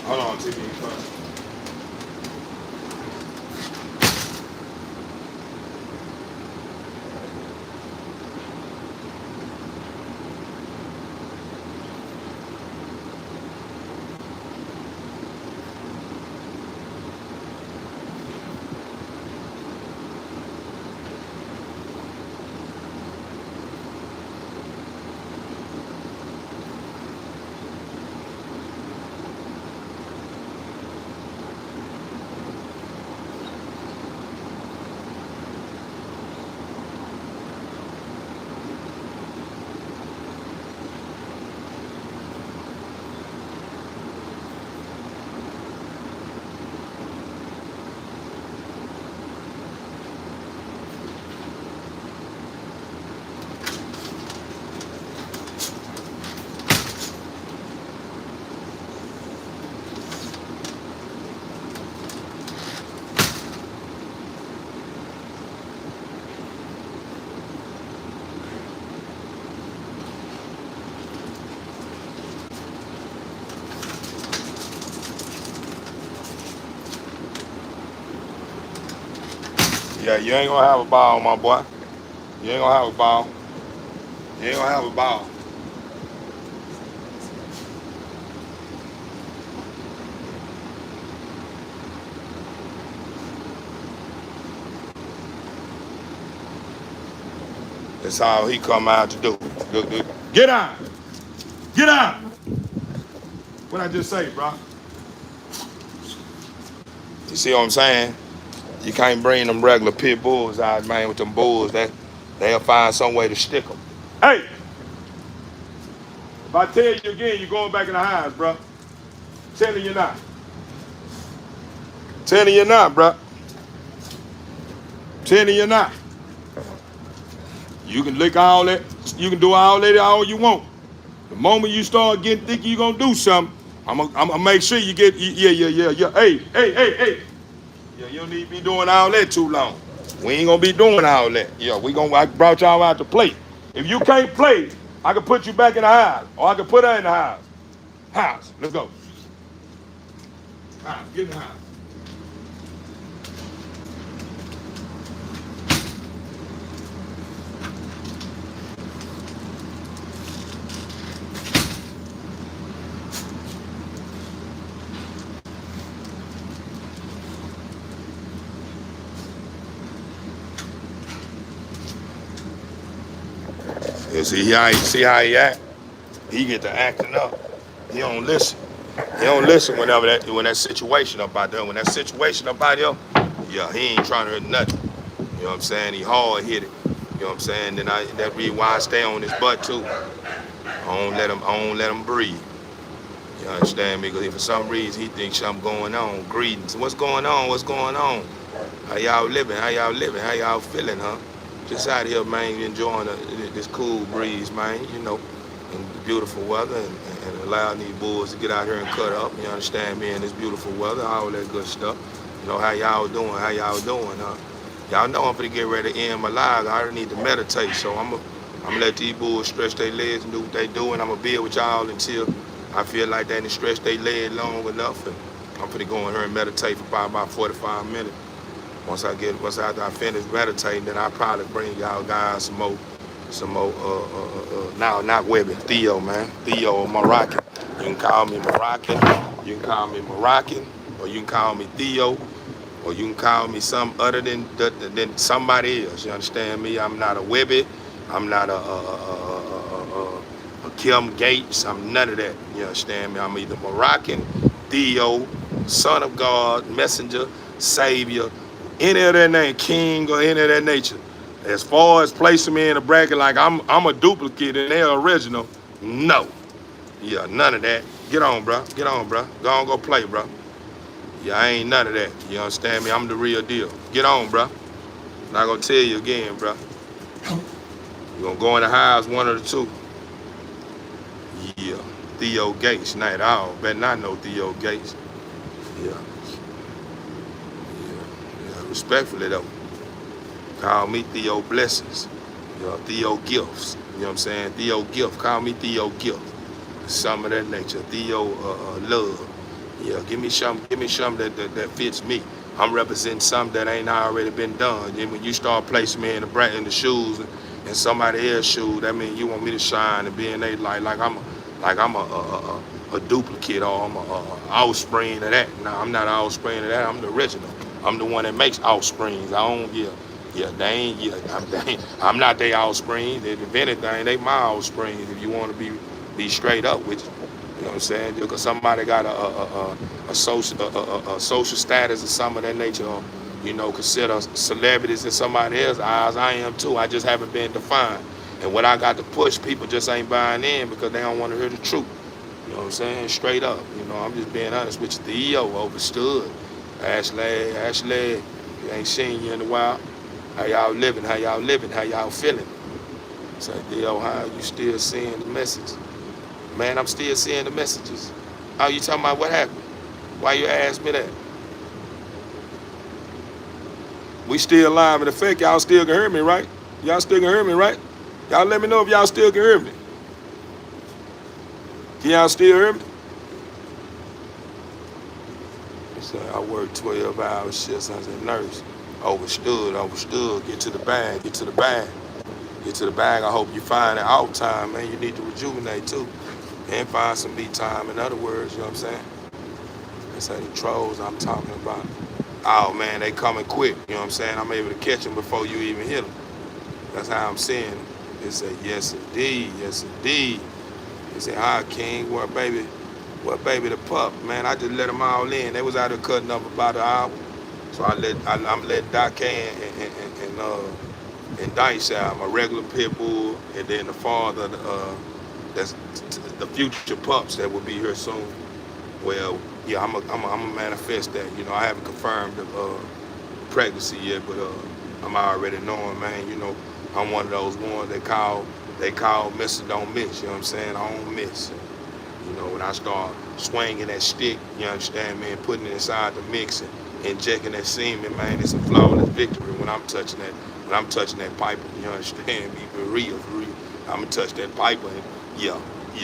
Hold on, TV. Yeah, you ain't gonna have a ball, my boy. You ain't gonna have a ball. You ain't gonna have a ball. That's all he come out to do. Get out. Get out. What I just say, bro? You see what I'm saying? You can't bring them regular pit bulls out, man, with them bulls. They'll find some way to stick them. Hey, if I tell you again, you're going back in the house, bro. Telling you not. Telling you not, bro. Telling you not. You can lick all that. You can do all that all you want. The moment you start getting thinking you're gonna do something, I'm gonna make sure you get. Yeah. Hey. Yeah, you don't need to be doing all that too long. We ain't gonna be doing all that. Yeah, I brought y'all out to play. If you can't play, I can put you back in the house, or I can put her in the house. House, let's go. House, get in the house. Yeah, see how he act? He get to acting up. He don't listen. He don't listen when that situation up out there. When that situation up out there, yeah, he ain't trying to hurt nothing. You know what I'm saying? He hard hit it. You know what I'm saying? Then that reason why I stay on his butt too. I don't let him breathe. You understand me? Because if for some reason he thinks something going on, greetings. What's going on? What's going on? How y'all living? How y'all living? How y'all feeling, huh? Just out here, man, enjoying this cool breeze, man, you know, and the beautiful weather, and allowing these bulls to get out here and cut up, you understand me, in this beautiful weather, all that good stuff. You know, how y'all doing, huh? Y'all know I'm gonna get ready to end my life. I already need to meditate, so I'm gonna let these bulls stretch their legs and do what they do, and I'm gonna be with y'all until I feel like they done stretch their legs long enough, and I'm gonna go in here and meditate for probably about 45 minutes. Once after I finish meditating, then I'll probably bring y'all guys some more, now not Webby, Theo, man. Theo Moroccan. You can call me Moroccan, you can call me Moroccan, or you can call me Theo, or you can call me some other than somebody else. You understand me? I'm not a Webby, I'm not a Kim Gates, I'm none of that. You understand me? I'm either Moroccan, Theo, Son of God, Messenger, Savior, any of that name, King or any of that nature. As far as placing me in a bracket like I'm a duplicate and they're original, no. Yeah, none of that. Get on, bro. Get on, bro. Go on, go play, bro. Yeah, I ain't none of that. You understand me? I'm the real deal. Get on, bro. Not gonna tell you again, bro. You gonna go in the house, one of the two. Yeah, Theo Gates, not all. Better not know Theo Gates. Yeah. Respectfully though, call me Theo Blessings, you know, Theo Gifts, you know what I'm saying? Theo Gift, call me Theo Gift, some of that nature. Theo Love, yeah, give me some that fits me. I'm representing something that ain't already been done. And when you start placing me in the shoes and somebody else's shoes, that means you want me to shine and be in their light like I'm a duplicate, or I'm a offspring of that. No, I'm not an offspring of that. I'm the original. I'm the one that makes offsprings. I'm not their offspring. If anything, they my offspring. If you want to be straight up with you, you know what I'm saying? Because somebody got a social status or some of that nature, or, you know, consider celebrities in somebody else's eyes. I am too. I just haven't been defined. And what I got to push, people just ain't buying in because they don't want to hear the truth. You know what I'm saying? Straight up. You know, I'm just being honest with you. The EO overstood. Ashley, you ain't seen you in a while. How y'all living? How y'all feeling? Say, Theo, how you still seeing the message? Man, I'm still seeing the messages. Oh, you talking about what happened? Why you ask me that? We still live in effect. Y'all still can hear me, right? Y'all still can hear me, right? Y'all let me know if y'all still can hear me. Can y'all still hear me? So I worked 12-hour shifts as a nurse. Overstood. Get to the bag. I hope you find it out time, man. You need to rejuvenate too. And find some me time, in other words, you know what I'm saying? That's how the trolls I'm talking about. Oh man, they coming quick, you know what I'm saying? I'm able to catch them before you even hit them. That's how I'm seeing it. They say, yes indeed. They say, hi King, well baby, Well, baby, the pup, man, I just let them all in. They was out there cutting up about an hour. So I'm letting Doc and Dice out, my regular pit bull, and then the father, that's the future pups that will be here soon. Well, yeah, I'm a manifest that. You know, I haven't confirmed the pregnancy yet, but I'm already knowing, man. You know, I'm one of those ones they call Mr. Don't Miss. You know what I'm saying? I don't miss. You know, when I start swinging that stick, you understand, man, putting it inside the mix and injecting that semen, man, it's a flawless victory when I'm touching that piper, you understand me, for real, for real. I'm gonna touch that piper and yeah,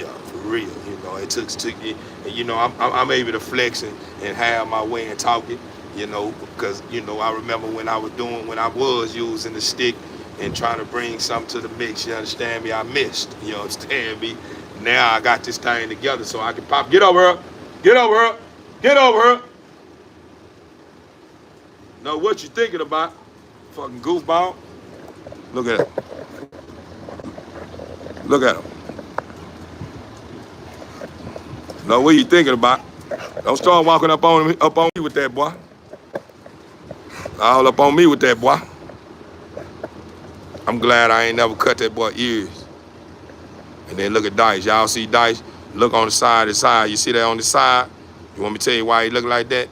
for real, you know, it took it, and you know, I'm able to flex and have my way and talk it, you know, because, you know, I remember when I was using the stick and trying to bring something to the mix, you understand me, I missed, you understand me. Now I got this thing together so I can pop. Get over her. Get over her. Get over her. Know what you thinking about? Fucking goofball. Look at him. Look at him. Know what you thinking about? Don't start walking up on me with that, boy. All up on me with that, boy. I'm glad I ain't never cut that boy ears. And then look at Dice. Y'all see Dice? Look on the side of his eye. You see that on the side? You want me to tell you why he look like that?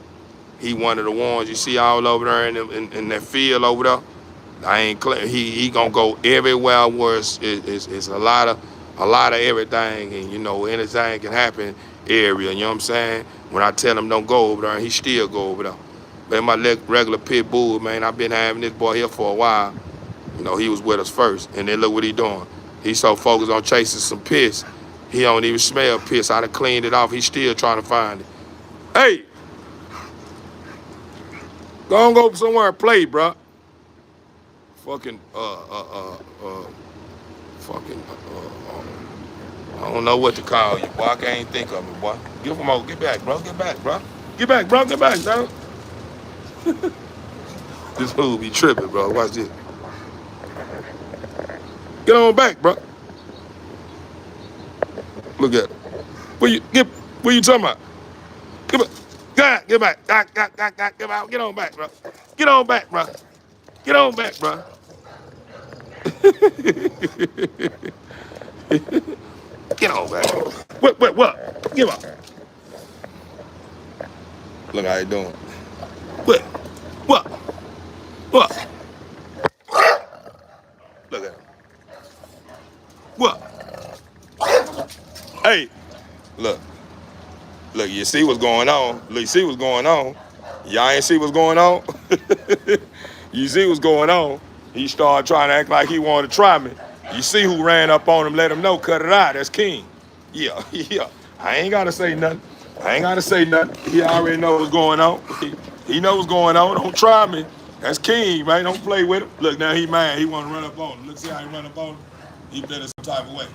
He one of the ones you see all over there in that field over there. I ain't clear. He gonna go everywhere where it's a lot of everything, and you know anything can happen area. You know what I'm saying? When I tell him don't go over there, he still go over there. Man, my regular pit bull, man, I've been having this boy here for a while. You know, he was with us first, and then look what he doing. He's so focused on chasing some piss, he don't even smell piss. I done cleaned it off. He's still trying to find it. Hey, go somewhere and play, bruh. Fucking, I don't know what to call you, boy. I can't think of it, boy. Give him over. Get back, bro. Get back, bro. Get back, bro. Get back, dog. This fool be tripping, bro. Watch this. Get on back, bro. Look at it. What you talking about? Get back. Get back. Get on back, bro. Get on back, bro. Get on back, bro. Get on back. What? Give up. Look how he doing. What? What? Look at him. What? Hey, look. Look, you see what's going on. Look, you see what's going on. Y'all ain't see what's going on? You see what's going on. He started trying to act like he wanted to try me. You see who ran up on him, let him know, cut it out. That's King. Yeah. I ain't got to say nothing. He already know what's going on. He knows what's going on. Don't try me. That's King, man. Don't play with him. Look, now he mad. He want to run up on him. Look, see how he run up on him? He better some type of way.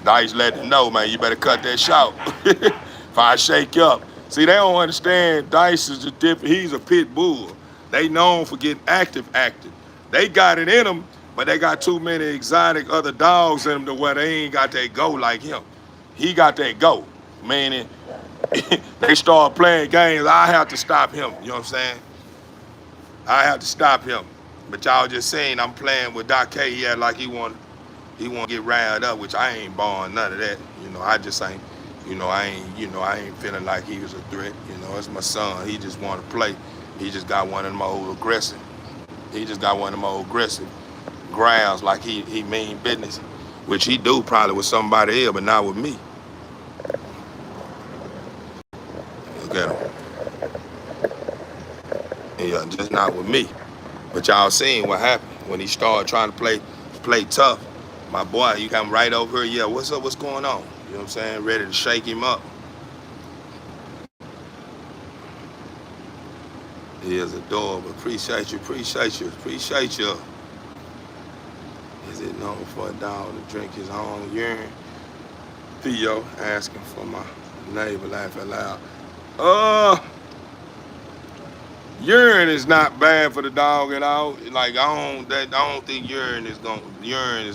Dice let him know, man, you better cut that shot. If I shake you up. See, they don't understand Dice is he's a pit bull. They known for getting active. They got it in them, but they got too many exotic other dogs in them to where they ain't got that go like him. He got that go. Meaning, they start playing games, I have to stop him. You know what I'm saying? I have to stop him. But y'all just saying I'm playing with Doc K. He had like he want to get riled up, which I ain't born none of that. You know, I just ain't. I ain't feeling like he was a threat. You know, it's my son. He just want to play. He just got one of them old aggressive. Growls like he mean business, which he do probably with somebody else, but not with me. Look at him. Yeah, just not with me. But y'all seen what happened when he started trying to play tough. My boy, you come right over here. Yeah, what's up? What's going on? You know what I'm saying? Ready to shake him up. He is adorable. Appreciate you. Is it known for a dog to drink his own urine? Theo asking for my neighbor laughing loud. Urine is not bad for the dog at all. Like I don't think urine is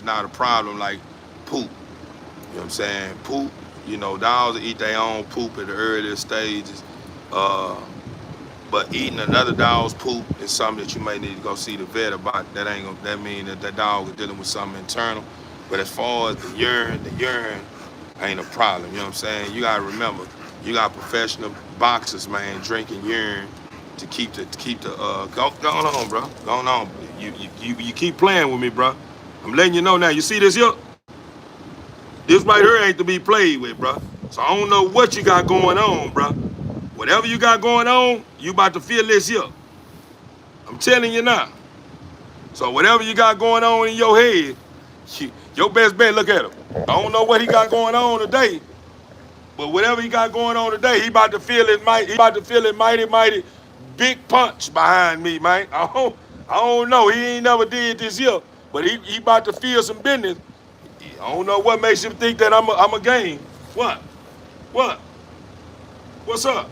not a problem like poop. You know what I'm saying? Poop You know, dogs eat their own poop at the earliest stages. Uh, but eating another dog's poop is something that you may need to go see the vet about. That ain't gonna, that mean that that dog is dealing with something internal. But as far as the urine ain't a problem. You know what I'm saying? You gotta remember, you got professional boxers, man, drinking urine to keep the go on, bro. Go on. You keep playing with me, bro. I'm letting you know now. You see this here? This right here ain't to be played with, bro. So I don't know what you got going on, bro. Whatever you got going on, you about to feel this here. I'm telling you now. So whatever you got going on in your head, your best bet, look at him. I don't know what he got going on today, but whatever he got going on today, he about to feel it mighty big punch behind me, man. I don't know. He ain't never did this here, but he about to feel some business. I don't know what makes him think that I'm a game. What? What? What's up?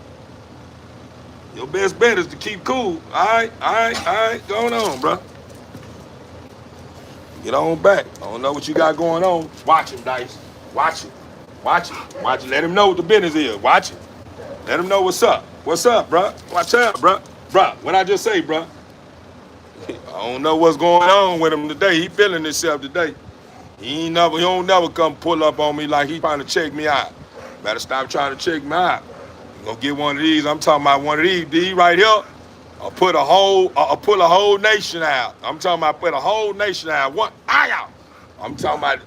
Your best bet is to keep cool. All right. Going on, bro. Get on back. I don't know what you got going on. Watch him, Dice. Watch it. Watch it. Watch it. Let him know what the business is. Watch it. Let him know what's up. What's up, bro? Watch out, bro. Bro, what I just say, bro? I don't know what's going on with him today. He feeling himself today. He don't never come pull up on me like he trying to check me out. Better stop trying to check me out. You gonna get one of these. I'm talking about one of these right here. I'll pull a whole nation out. I'm talking about put a whole nation out. One eye out. I'm talking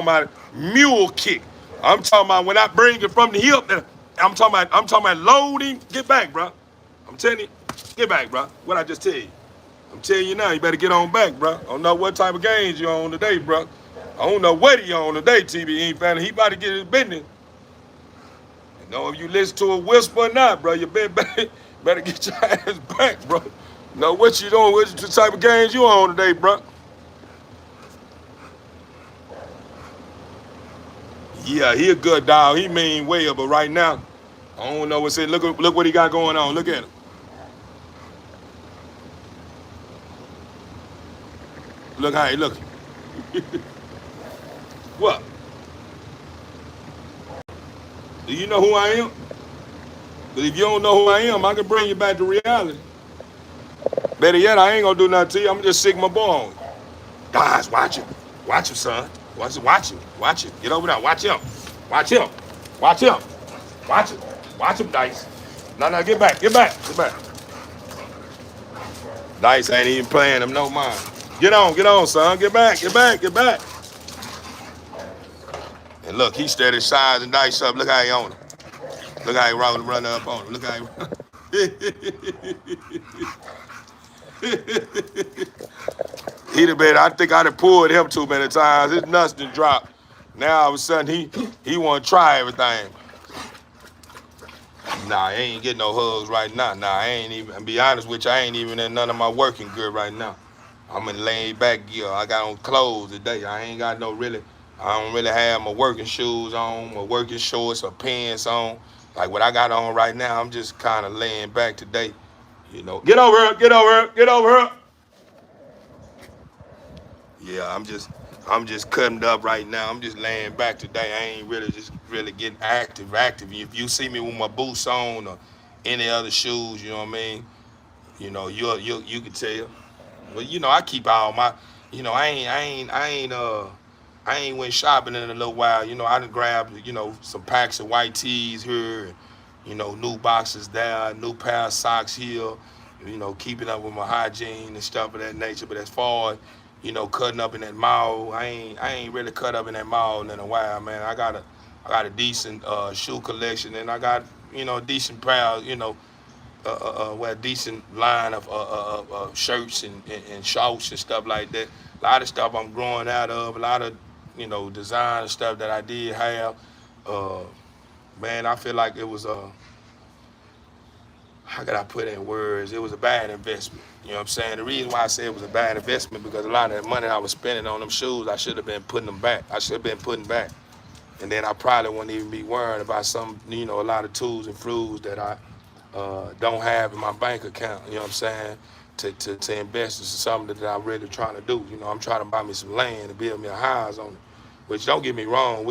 about mule kick. I'm talking about when I bring it from the hip. I'm talking about loading. Get back, bro. I'm telling you, get back, bro. What I just tell you. I'm telling you now, you better get on back, bro. I don't know what type of games you on today, bro. I don't know what he on today, TB family. He about to get his business. You know, if you listen to a whisper or not, bro, you better get your ass back, bro. You know what you doing? What type of games you on today, bro? Yeah, he a good dog. He mean well, but right now, I don't know what's it. Look what he got going on. Look at him. Look how he looking. What? Do you know who I am? But if you don't know who I am, I can bring you back to reality. Better yet, I ain't gonna do nothing to you. I'm just sick my boy on you. Guys, watch him. Watch him, son. Watch him. Watch him. Get over there. Watch him. Watch him. Watch him. Watch him. Watch him, Dice. No, get back. Get back. Get back. Dice ain't even playing him no mind. Get on, son. Get back. Get back. Get back. And look, he steady sizing Dice up. Look how he on him. Look how he running up on him. Look how he done been, I think I done pulled him too many times. His nuts done dropped. Now all of a sudden he want to try everything. Nah, he ain't getting no hugs right now. Nah, I ain't even, to be honest with you, I ain't even in none of my working gear right now. I'm in laid back gear. I got on clothes today. I don't really have my working shoes on, my working shorts or pants on. Like what I got on right now, I'm just kind of laying back today. You know, get over here. Yeah, I'm just cutting up right now. I'm just laying back today. I ain't really getting active. If you see me with my boots on or any other shoes, you know what I mean? You know, you can tell. But you know, I keep all my, you know, I ain't went shopping in a little while. You know, I done grabbed, you know, some packs of white tees here, you know, new boxes there, new pair of socks here, you know, keeping up with my hygiene and stuff of that nature. But as far as, you know, cutting up in that mall, I ain't really cut up in that mall in a while, man. I got a decent shoe collection, and I got, you know, a decent pair, you know, a decent line of shirts and shorts and stuff like that. A lot of stuff I'm growing out of, a lot of, you know, design and stuff that I did have. Man, I feel like it was how could I put it in words? It was a bad investment. You know what I'm saying? The reason why I say it was a bad investment because a lot of the money I was spending on them shoes, I should have been putting them back. I should have been putting back. And then I probably wouldn't even be worrying about some, you know, a lot of tools and fruits that I don't have in my bank account. You know what I'm saying? To invest in something that I'm really trying to do. You know, I'm trying to buy me some land and build me a house on it. Which don't get me wrong,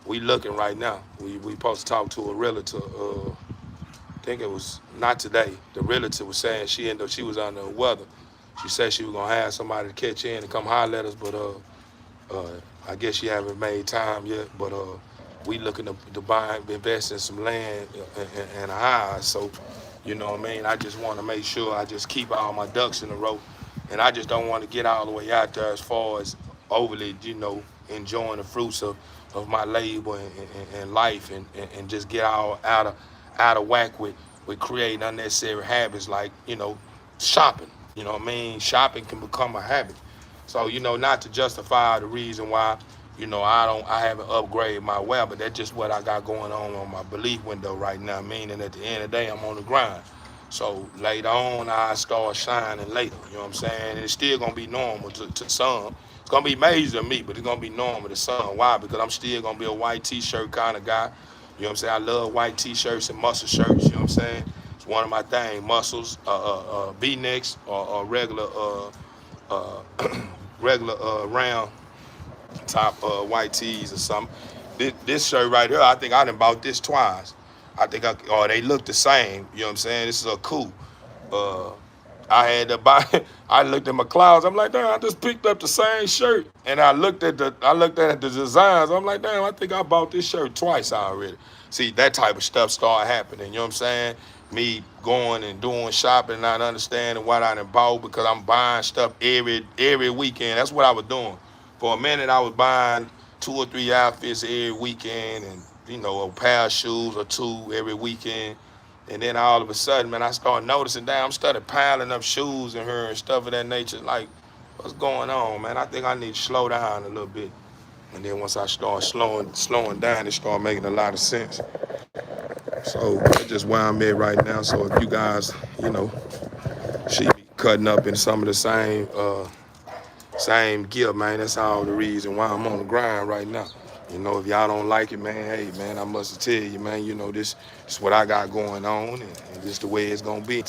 we looking right now. We supposed to talk to a realtor. I think it was not today. The realtor was saying she was under the weather. She said she was gonna have somebody to catch in and come holler at us, but uh, I guess she haven't made time yet. But we looking to buy, invest in some land and a house. So, you know what I mean? I just want to make sure I just keep all my ducks in a row, and I just don't want to get all the way out there as far as overly, enjoying the fruits of my labor and life, and just get all out of whack with creating unnecessary habits like shopping. You know what I mean? Shopping can become a habit. So, not to justify the reason why, I haven't upgraded my well, but that's just what I got going on my belief window right now, meaning at the end of the day, I'm on the grind. So later on, I start shining later, you know what I'm saying? And it's still gonna be normal to some. It's gonna be major to me, but it's gonna be normal to some. Why? Because I'm still gonna be a white t-shirt kind of guy. You know what I'm saying? I love white t-shirts and muscle shirts, you know what I'm saying? It's one of my things, muscles, V-necks, or regular uh, regular round top white tees or something. This shirt right here, I think I done bought this twice. They look the same. You know what I'm saying? This is a cool. Uh, I had to buy. I looked at my clouds. I'm like, damn, I just picked up the same shirt, and I looked at the designs. I'm like, damn, I think I bought this shirt twice already. See, that type of stuff start happening. You know what I'm saying? Me going and doing shopping, not understanding what I done bought because I'm buying stuff every weekend. That's what I was doing. For a minute, I was buying 2 or 3 outfits every weekend, and a pair of shoes or two every weekend. And then all of a sudden, man, I started noticing, damn, I'm started piling up shoes in here and stuff of that nature. Like, what's going on, man? I think I need to slow down a little bit. And then once I start slowing down, it started making a lot of sense. So that's just where I'm at right now. So if you guys, see me cutting up in some of the same gear, man, that's all the reason why I'm on the grind right now. If y'all don't like it, man, hey, man, I must tell you, man, this is what I got going on, and this is the way it's going to be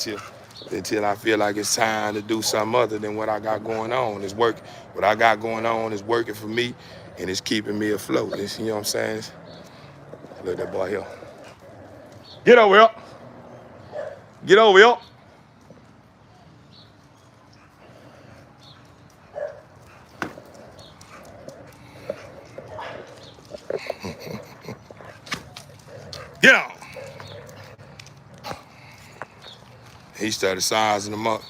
until I feel like it's time to do something other than what I got going on. It's work. What I got going on is working for me, and it's keeping me afloat. You know what I'm saying? Look at that boy here. Get over here. Get over here. Get on. He started sizing them up.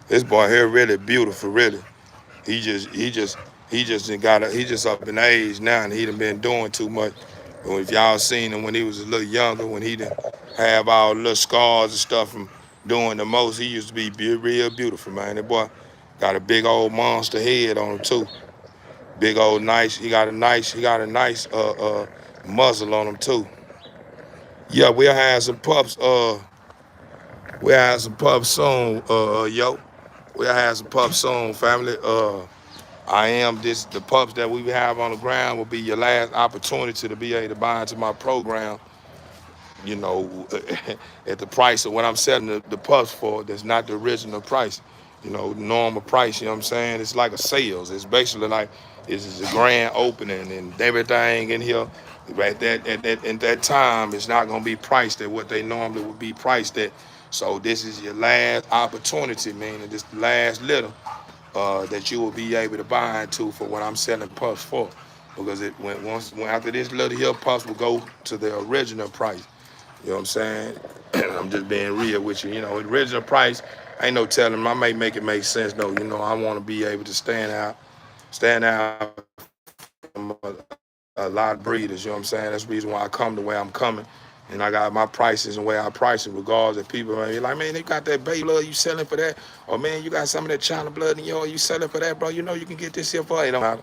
This boy here really beautiful, really. He just up in age now, and he done been doing too much. But if y'all seen him when he was a little younger, when he didn't have all the little scars and stuff from doing the most, he used to be real beautiful, man. That boy got a big old monster head on him too. Big old nice. He got a nice muzzle on him too. Yeah, we'll have some pups. We'll have some pups soon. Yo, we'll have some pups soon, family. The pups that we have on the ground will be your last opportunity to be able to buy into my program, you know, at the price of what I'm selling the pups for. That's not the original price, normal price, you know what I'm saying? It's like a sales. It's basically like, it's a grand opening and everything in here. Right at that time, it's not going to be priced at what they normally would be priced at. So this is your last opportunity, man, and this last little that you will be able to buy into for what I'm selling puffs for, because after this little here, puffs will go to the original price. You know what I'm saying? I'm just being real with you. The original price, ain't no telling them. I may make it make sense though. I want to be able to stand out from a lot of breeders. You know what I'm saying? That's the reason why I come the way I'm coming. And I got my prices and where I price it, regardless of people may be like, man, they got that baby blood, you selling for that? Or man, you got some of that China blood in yours, you selling for that, bro? You can get this here for it. It don't matter.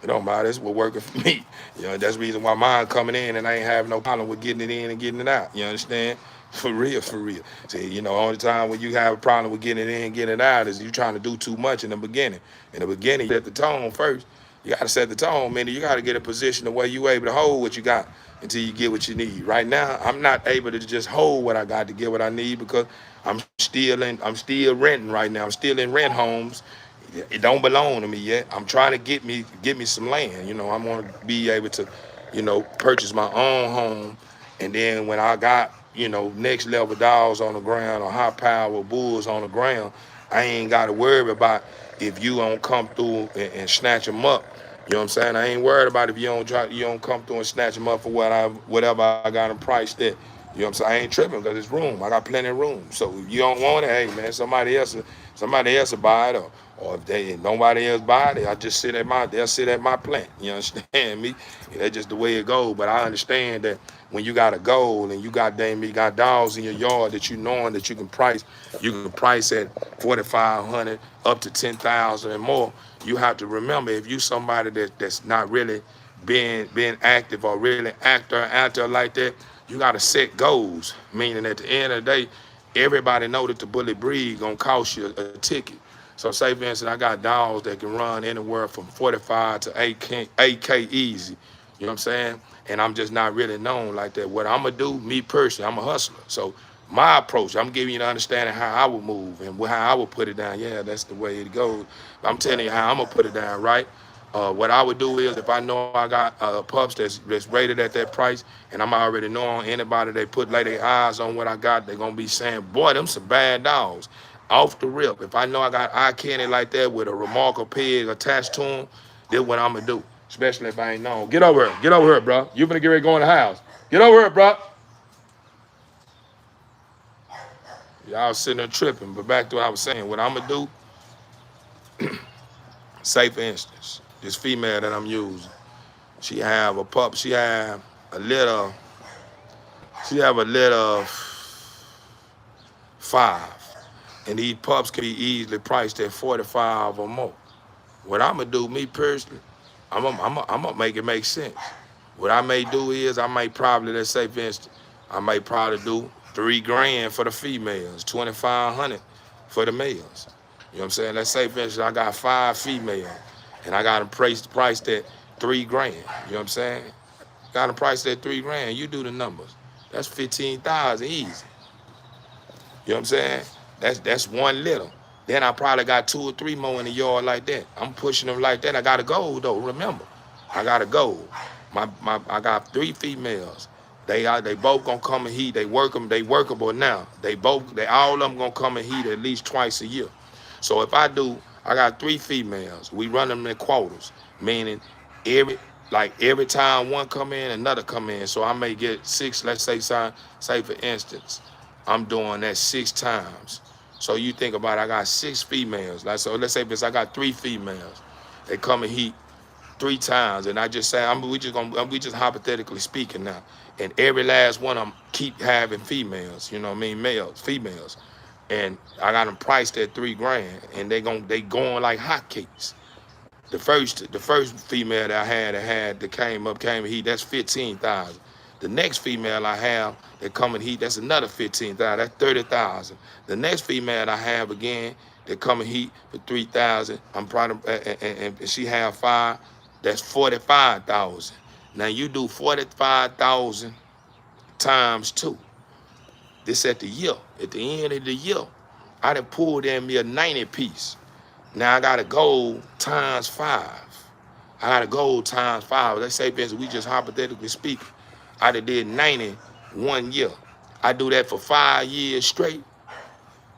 It don't matter. It's what working for me. That's the reason why mine coming in and I ain't having no problem with getting it in and getting it out. You understand? For real, for real. See, only time when you have a problem with getting it in and getting it out is you trying to do too much in the beginning. In the beginning, you set the tone first. You got to set the tone, man. You got to get a position of where you able to hold what you got until you get what you need. Right now, I'm not able to just hold what I got to get what I need because I'm still renting right now. I'm still in rent homes. It don't belong to me yet. I'm trying to get me some land. You know, I want to be able to, purchase my own home. And then when I got, next level dogs on the ground or high power bulls on the ground, I ain't got to worry about if you don't come through and snatch them up. You know what I'm saying? I ain't worried about if you don't come through and snatch them up for whatever I got them priced at. You know what I'm saying? I ain't tripping because it's room. I got plenty of room. So if you don't want it, hey man, somebody else will buy it, or if nobody else buy it, they'll sit at my plant. You understand me? That's just the way it goes. But I understand that when you got a goal and you got dogs in your yard that you knowing that you can price at 4,500 up to 10,000 and more. You have to remember, if you somebody that's not really being active or really actor like that, you got to set goals. Meaning at the end of the day, everybody know that the bullet breed gonna cost you a ticket. So say for instance, I got dogs that can run anywhere from 45 to 8K easy. You know what I'm saying? And I'm just not really known like that. What I'm gonna do, me personally, I'm a hustler. So my approach, I'm giving you the understanding how I would move and how I would put it down. Yeah, that's the way it goes. I'm telling you how I'm gonna put it down, right? What I would do is if I know I got pups that's rated at that price, and I'm already knowing anybody that lay their eyes on what I got, they're gonna be saying, boy, them some bad dogs. Off the rip. If I know I got eye candy like that with a remarkable pig attached to him, that's what I'm gonna do. Especially if I ain't known. Get over here, bro. You finna get ready to go in the house. Get over here, bro. Y'all sitting there tripping, but back to what I was saying, what I'm gonna do, say for instance, this female that I'm using, she have a pup, she have a litter of 5. And these pups can be easily priced at 45 or more. What I'm gonna do, me personally, I'm gonna make it make sense. What I may do is I might probably, let's say for instance, I might probably do $3,000 for the females, 2,500 for the males. You know what I'm saying? Let's say for instance, I got 5 females and I got them priced at $3,000. You know what I'm saying? Got them priced at $3,000. You do the numbers. That's 15,000 easy. You know what I'm saying? That's one little. Then I probably got 2 or 3 more in the yard like that. I'm pushing them like that. I got a goal though. Remember, I got a goal. I got 3 females. They both gonna come and heat. They workable now. All of them gonna come and heat at least twice a year. So if I got 3 females. We run them in quarters, meaning every time one come in, another come in. So I may get 6. Let's say for instance, I'm doing that 6 times. So you think about it, I got 6 females. So let's say I got 3 females. They come and heat 3 times, and I just say we just hypothetically speaking now. And every last one of them keep having females. You know what I mean, females, and I got them priced at $3,000, and they going like hotcakes. The first female that I had that came and heat, that's 15,000. The next female I have that come and heat, that's another 15,000. That's 30,000. The next female I have again that come and heat for 3,000. I'm proud of, and she have 5. That's 45,000. Now you do 45,000 times 2. This at the year. At the end of the year, I done pulled in me a 90 piece. Now I got to go times 5. I got to go times 5. Let's say, we just hypothetically speak, I did 90 1 year. I do that for 5 years straight.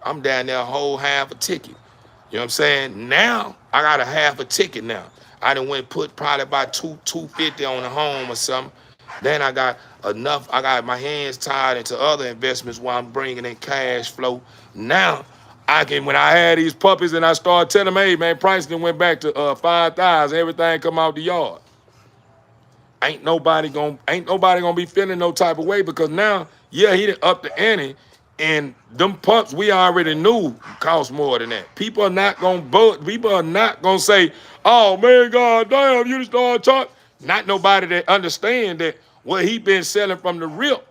I'm down there a whole half a ticket. You know what I'm saying? Now I got a half a ticket now. I done went put probably about $250 on the home or something. Then I got enough. I got my hands tied into other investments while I'm bringing in cash flow. Now when I had these puppies and I started telling them, hey man, price then went back to 5,000. Everything come out the yard. Ain't nobody gonna be feeling no type of way because now, yeah, he done up the ante, and them pups we already knew cost more than that. People are not gonna say, oh man, god damn, you just started talking. Not nobody that understand that what he been selling from the rip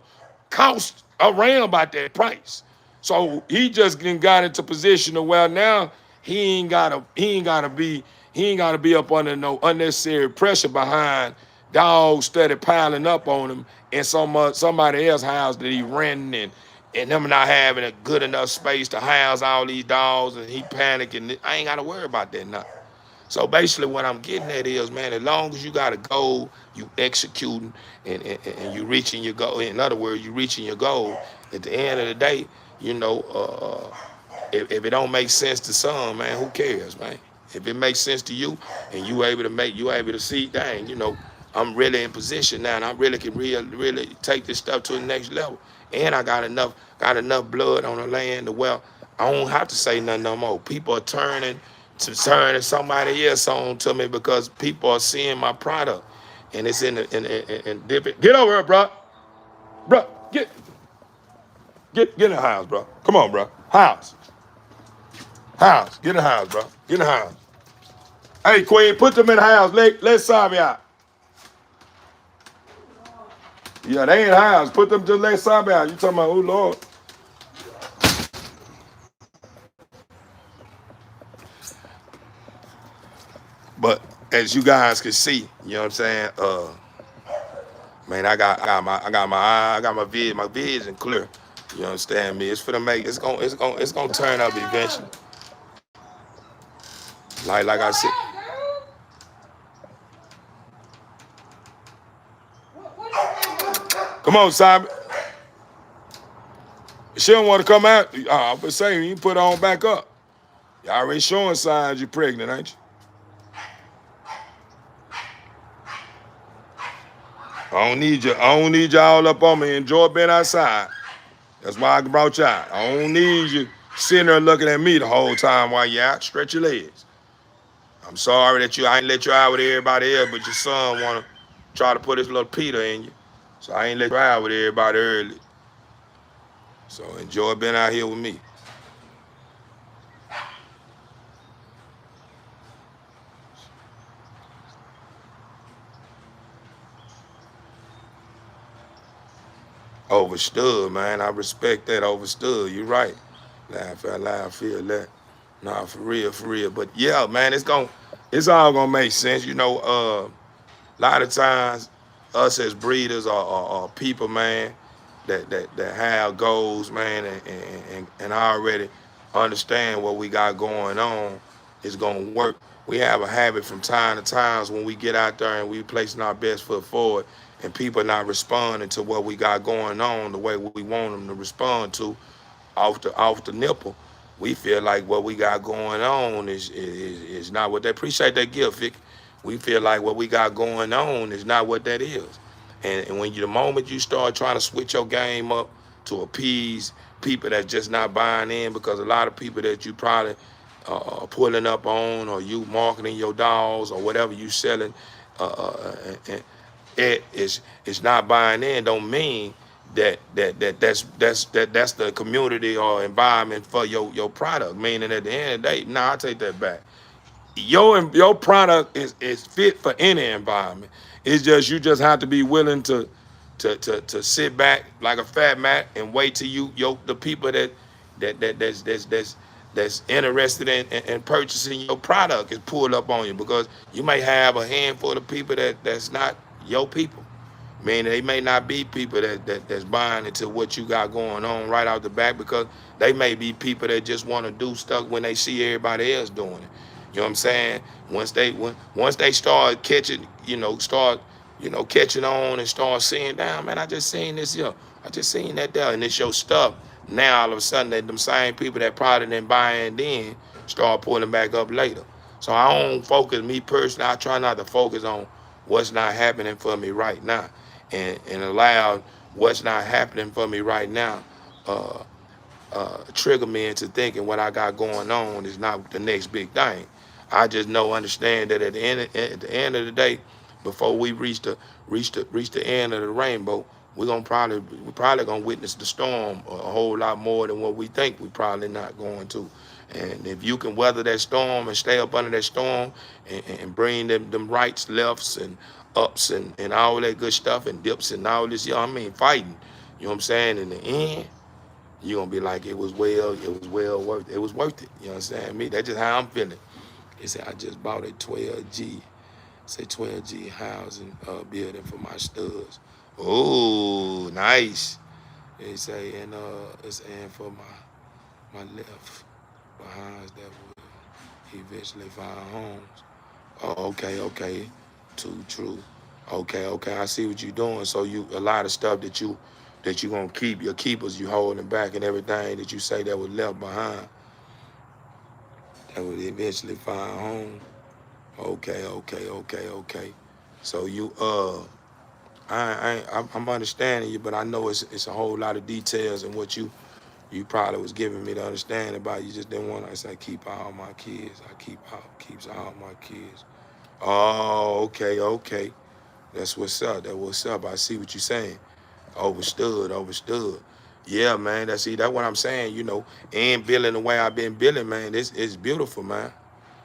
cost around about that price. So he just got into position of, well, now he ain't gotta be He ain't got to be up under no unnecessary pressure behind dogs steady piling up on him in somebody else's house that he renting and them not having a good enough space to house all these dogs and he panicking. I ain't got to worry about that now. So basically what I'm getting at is, man, as long as you got a goal, you executing and you reaching your goal. In other words, you reaching your goal. At the end of the day, you know, if it don't make sense to some, man, who cares, man? If it makes sense to you and you able to see, dang, you know, I'm really in position now and I really can really take this stuff to the next level. And I got enough blood on the land to where I don't have to say nothing no more. People are turning somebody else on to me because people are seeing my product. And it's in different. Get over here, bro. Bro, get in the house, bro. Come on, bro. House. Get in the house, bro. Get in the house. Hey, Queen, put them in the house. Let Sabi out. Yeah, they in the house. Put them, just let Sabi out. You talking about, oh, Lord. But as you guys can see, you know what I'm saying? Man, I got my vision clear. You understand me? It's gonna turn up eventually. Like I said. Come on, Simon. She don't want to come out. I'm just saying, you put her on back up. You already showing signs you're pregnant, ain't you? I don't need you all up on me. Enjoy being outside. That's why I brought you out. I don't need you sitting there looking at me the whole time while you're out. Stretch your legs. I'm sorry that I ain't let you out with everybody else, but your son want to try to put his little Peter in you. So I ain't let you out with everybody early. So enjoy being out here with me. Overstood, man. I respect that. Overstood. You're right. Laugh out loud, feel that. Nah, for real. But yeah, man, it's all gonna make sense. You know, a lot of times us as breeders are people, man, that have goals, man, and already understand what we got going on is gonna work. We have a habit from time to time when we get out there and we placing our best foot forward and people not responding to what we got going on the way we want them to respond to off the nipple. We feel like what we got going on is not what they appreciate that gift, Vic. We feel like what we got going on is not what that is. And when the moment you start trying to switch your game up to appease people that's just not buying in, because a lot of people that you probably pulling up on, or you marketing your dolls or whatever you selling, it's not buying in, don't mean that's the community or environment for your product. Meaning at the end of the day, I take that back. Your product is fit for any environment. It's just you just have to be willing to sit back like a fat mat and wait till the people that's interested in purchasing your product is pulled up on you, because you may have a handful of people that's not your people. Meaning they may not be people that's buying into what you got going on right out the back, because they may be people that just want to do stuff when they see everybody else doing it. You know what I'm saying? Once they start catching, catching on and start seeing, down, man, I just seen this here. I just seen that there, and it's your stuff. Now all of a sudden that them same people that probably didn't buy in then start pulling back up later. So I don't focus, me personally, I try not to focus on what's not happening for me right now, and allow what's not happening for me right now trigger me into thinking what I got going on is not the next big thing. I just understand that at the end of the day, before we reach the end of the rainbow, we're probably gonna witness the storm a whole lot more than what we think we probably not going to. And if you can weather that storm and stay up under that storm and bring them rights, lefts, and ups and all that good stuff, and dips and all this, fighting, you know what I'm saying? In the end, you're gonna be like, it was well worth it. You understand me? That's just how I'm feeling. He said, I just bought a 12G. Say 12G housing building for my studs. Oh, nice. He say, and it's and for my left behind that will eventually find homes. Oh, okay. Too true. Okay. I see what you're doing. So you a lot of stuff that you gonna keep, your keepers you holding back, and everything that you say that was left behind that would eventually find home. Okay. So you I'm understanding you, but I know it's a whole lot of details in what you probably was giving me to understand about. You just didn't want to say keep all my kids. Keeps all my kids. Oh, okay. That's what's up. I see what you're saying. Overstood. Yeah, man. That's what I'm saying. And building the way I've been building, man. It's beautiful, man.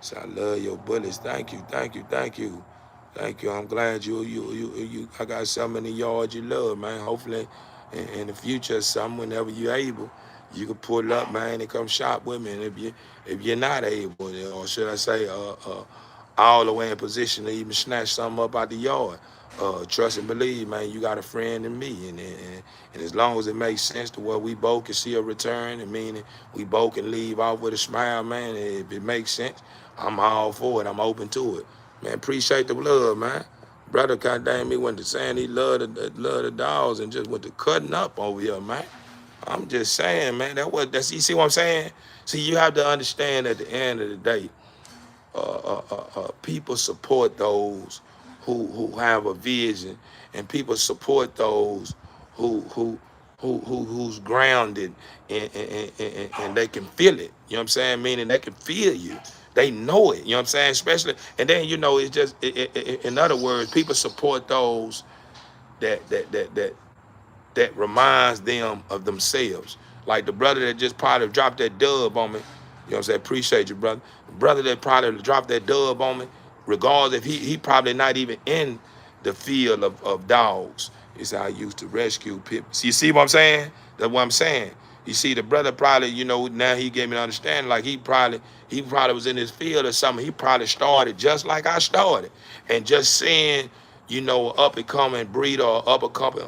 So I love your bullets. Thank you. I'm glad you. I got something in the yard you love, man. Hopefully, in the future, whenever you're able, you can pull up, man, and come shop with me. And if you're not able, or should I say, all the way in position to even snatch something up out the yard, trust and believe, man, you got a friend in me, and as long as it makes sense to where we both can see a return, and meaning we both can leave off with a smile, man. If it makes sense, I'm all for it. I'm open to it, man. Appreciate the love, man. Brother, goddamn me, went to saying he loved the dogs and just went to cutting up over here, man. I'm just saying, man. You see what I'm saying? See, you have to understand at the end of the day, people support those who have a vision, and people support those who's grounded, and they can feel it. You know what I'm saying? Meaning they can feel you. They know it. You know what I'm saying? Especially, and then it's just in other words, people support those that reminds them of themselves. Like the brother that just probably dropped that dub on me. You know what I'm saying? Appreciate you, brother. The brother that probably dropped that dub on me, regardless if he probably not even in the field of dogs. Is how I used to rescue people. So you see what I'm saying? That's what I'm saying. You see, the brother probably, now he gave me an understanding, like he probably was in his field or something. He probably started just like I started. And just seeing, up and coming breeder or up and coming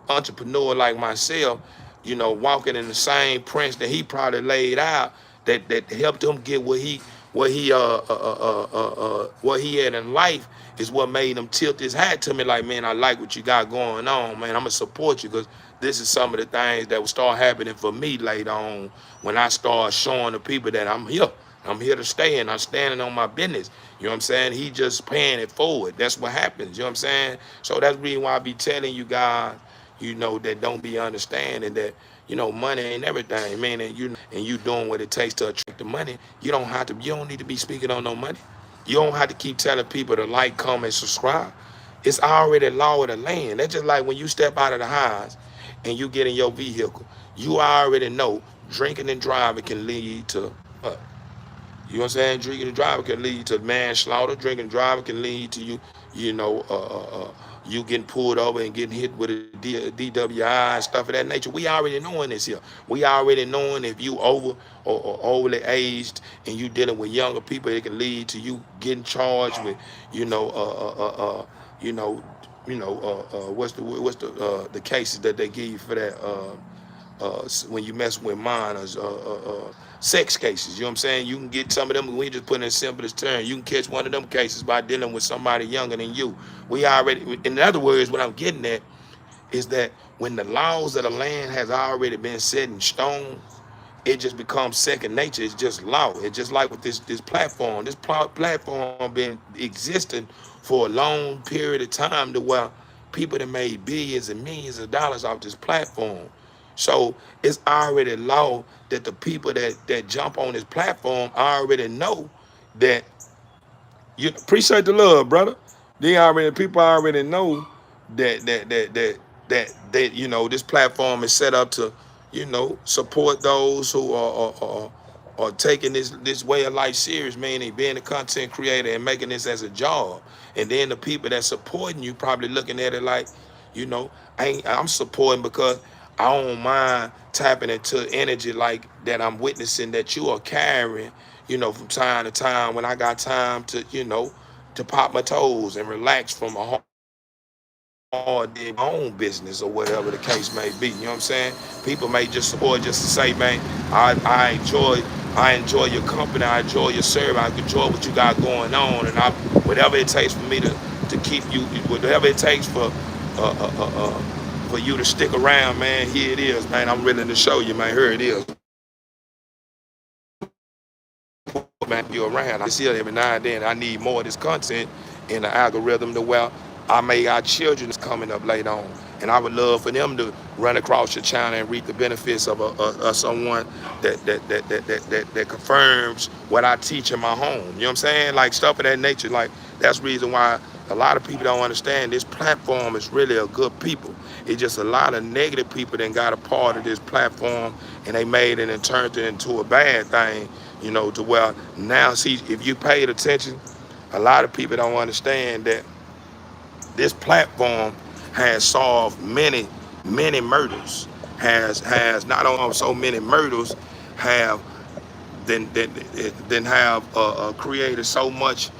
entrepreneur like myself, walking in the same prints that he probably laid out, that helped him get what he had in life, is what made him tilt his hat to me like, man, I like what you got going on, man. I'm gonna support you, because this is some of the things that will start happening for me later on when I start showing the people that I'm here. I'm here to stay, and I'm standing on my business. You know what I'm saying? He just paying it forward. That's what happens. You know what I'm saying? So that's the reason why I be telling you guys, that don't be understanding that, money ain't everything, man. And you doing what it takes to attract the money. You don't need to be speaking on no money. You don't have to keep telling people to like, comment, subscribe. It's already law of the land. That's just like when you step out of the house and you get in your vehicle. You already know drinking and driving can lead to you know what I'm saying? Drinking and driving can lead to manslaughter. Drinking and driving can lead to you getting pulled over and getting hit with a DWI and stuff of that nature. We already knowing this here. We already knowing if you over or overly aged and you dealing with younger people, it can lead to you getting charged with, what's the cases that they give you for that when you mess with minors, sex cases. You know what I'm saying? You can get some of them. We just put in the simplest term. You can catch one of them cases by dealing with somebody younger than you. We already, in other words, what I'm getting at is that when the laws of the land has already been set in stone, it just becomes second nature. It's just law. It's just like with this platform. This platform been existing for a long period of time, to where people that made billions and millions of dollars off this platform. So it's already law that the people that jump on this platform already know that. You appreciate the love, brother. People already know that this platform is set up to support those who are taking this way of life serious, meaning being a content creator and making this as a job. And then the people that supporting you probably looking at it like, I'm supporting because I don't mind tapping into energy like that I'm witnessing that you are carrying, from time to time when I got time to, to pop my toes and relax from a hard day own business or whatever the case may be. You know what I'm saying? People may just support just to say, man, I enjoy your company, I enjoy your service, I enjoy what you got going on, and whatever it takes for me to keep you, whatever it takes for you to stick around, man. Here it is, man. I'm willing to show you, man. Here it is, man. You're around. I see it every now and then. I need more of this content in the algorithm to where I make our children is coming up later on. And I would love for them to run across your channel and reap the benefits of someone that confirms what I teach in my home. You know what I'm saying? Like stuff of that nature. Like that's the reason why a lot of people don't understand this platform is really a good people. It's just a lot of negative people that got a part of this platform and they made it and turned it into a bad thing, to where now, see, if you paid attention, a lot of people don't understand that this platform has solved many, many murders. Has not only so many murders, have then have created so much.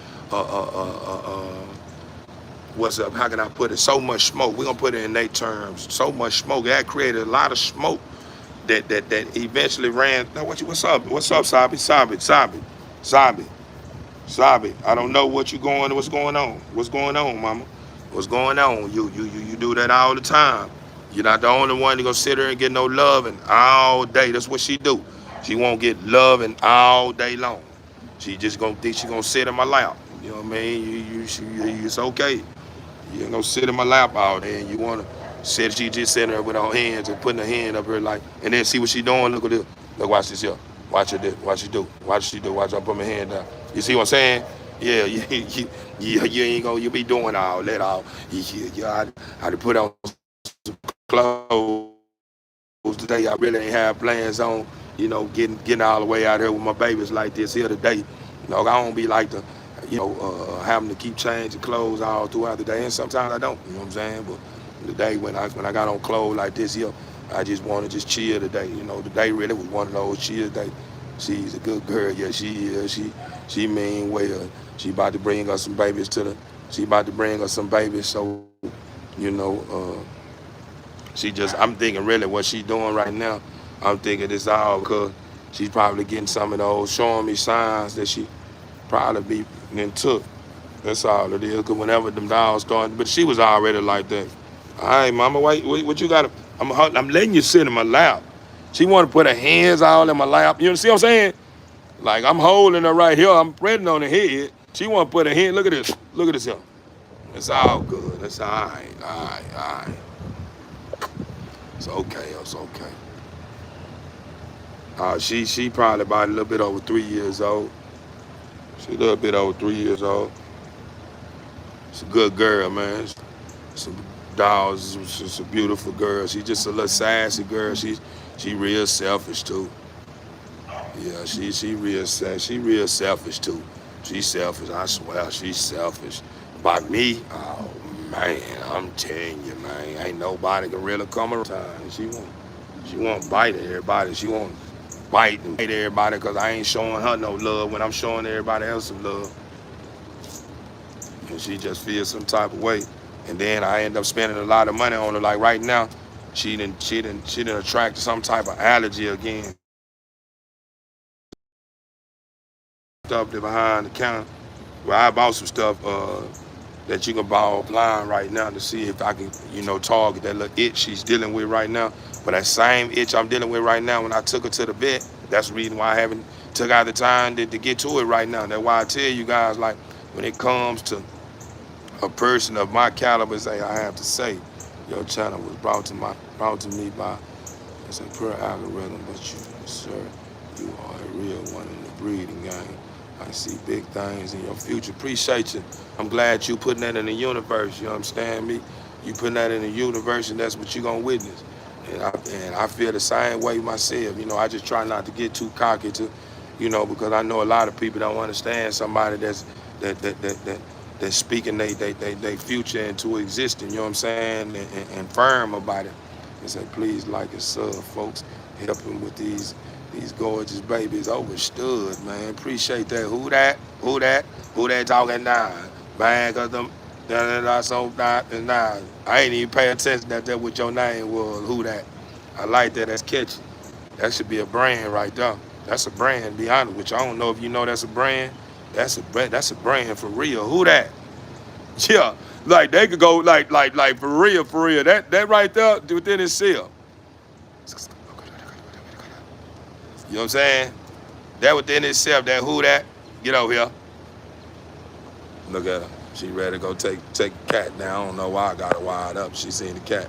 What's up? How can I put it? So much smoke. We're gonna put it in their terms. So much smoke. That created a lot of smoke that eventually ran. Now, what's up? What's up, Sabi? Sabi, I don't know what's going on. What's going on, mama? What's going on? You do that all the time. You're not the only one that's gonna sit there and get no loving all day. That's what she do. She won't get loving all day long. She just gonna think she gonna sit in my lap. You know what I mean? It's okay. You ain't gonna sit in my lap all day and you wanna sit, she just sitting there with her hands and putting her hand up her like, and then see what she doing. Look at this. Look, watch this here. Watch her do. Watch she do. Watch I put my hand down. You see what I'm saying? Yeah, you ain't gonna, you be doing all that all. I had to put on some clothes today. I really ain't have plans on, getting all the way out here with my babies like this here today. I don't be like the, having to keep changing clothes all throughout the day, and sometimes I don't. You know what I'm saying? But the day when I got on clothes like this here, I just want to just chill today. Today really was one of those chill days. She's a good girl, yeah, she is. She mean well. She about to bring us some babies so, I'm thinking really what she doing right now, I'm thinking it's all because she's probably getting some of those, showing me signs that she probably be and took. That's all it is, because whenever them dogs started, but she was already like that. All right, mama, wait, what you got? I'm letting you sit in my lap. She want to put her hands all in my lap. You see what I'm saying? Like, I'm holding her right here. I'm pressing on her head. She want to put her hand. Look at this. Look at this here. It's all good. It's all right. It's okay. She probably about a little bit over 3 years old. She's a little bit over 3 years old. She's a good girl, man. Some dogs. She's a beautiful girl. She's just a little sassy girl. She real selfish too. Yeah, she real selfish too. She's selfish. I swear, she's selfish. About me, oh man, I'm telling you, man, ain't nobody can really come around. She won't bite everybody. She won't bite and bite everybody because I ain't showing her no love when I'm showing everybody else some love. And she just feels some type of way. And then I end up spending a lot of money on her. Like right now, she didn't attract some type of allergy again. Stuff that behind the counter. Well, I bought some stuff that you can buy offline right now to see if I can, target that little itch she's dealing with right now. But that same itch I'm dealing with right now, when I took her to the vet, that's the reason why I haven't took out the time to get to it right now. That's why I tell you guys, like, when it comes to a person of my caliber, I have to say, your channel was brought to me by, it's a pure algorithm, but you, sir, you are a real one in the breeding game. I see big things in your future. Appreciate you. I'm glad you putting that in the universe. You understand me? You putting that in the universe, and that's what you're gonna witness. And I feel the same way myself. I just try not to get too cocky to, because I know a lot of people don't understand somebody that's speaking they future into existence. You know what I'm saying? And firm about it. And say, please like and sub, folks. Help him with these These gorgeous babies overstood, man. Appreciate that. Who that? Who that? Who that talking now? Man, cause them so nah. I ain't even pay attention that what your name was. Who that? I like that. That's catchy. That should be a brand right there. That's a brand, be honest with you. I don't know if you know that's a brand. That's a brand for real. Who that? Yeah. Like they could go like for real, for real. That right there within itself. You know what I'm saying? That within itself, that who that? Get over here. Look at her. She ready to go take the cat down. I don't know why I got her wired up. She seen the cat.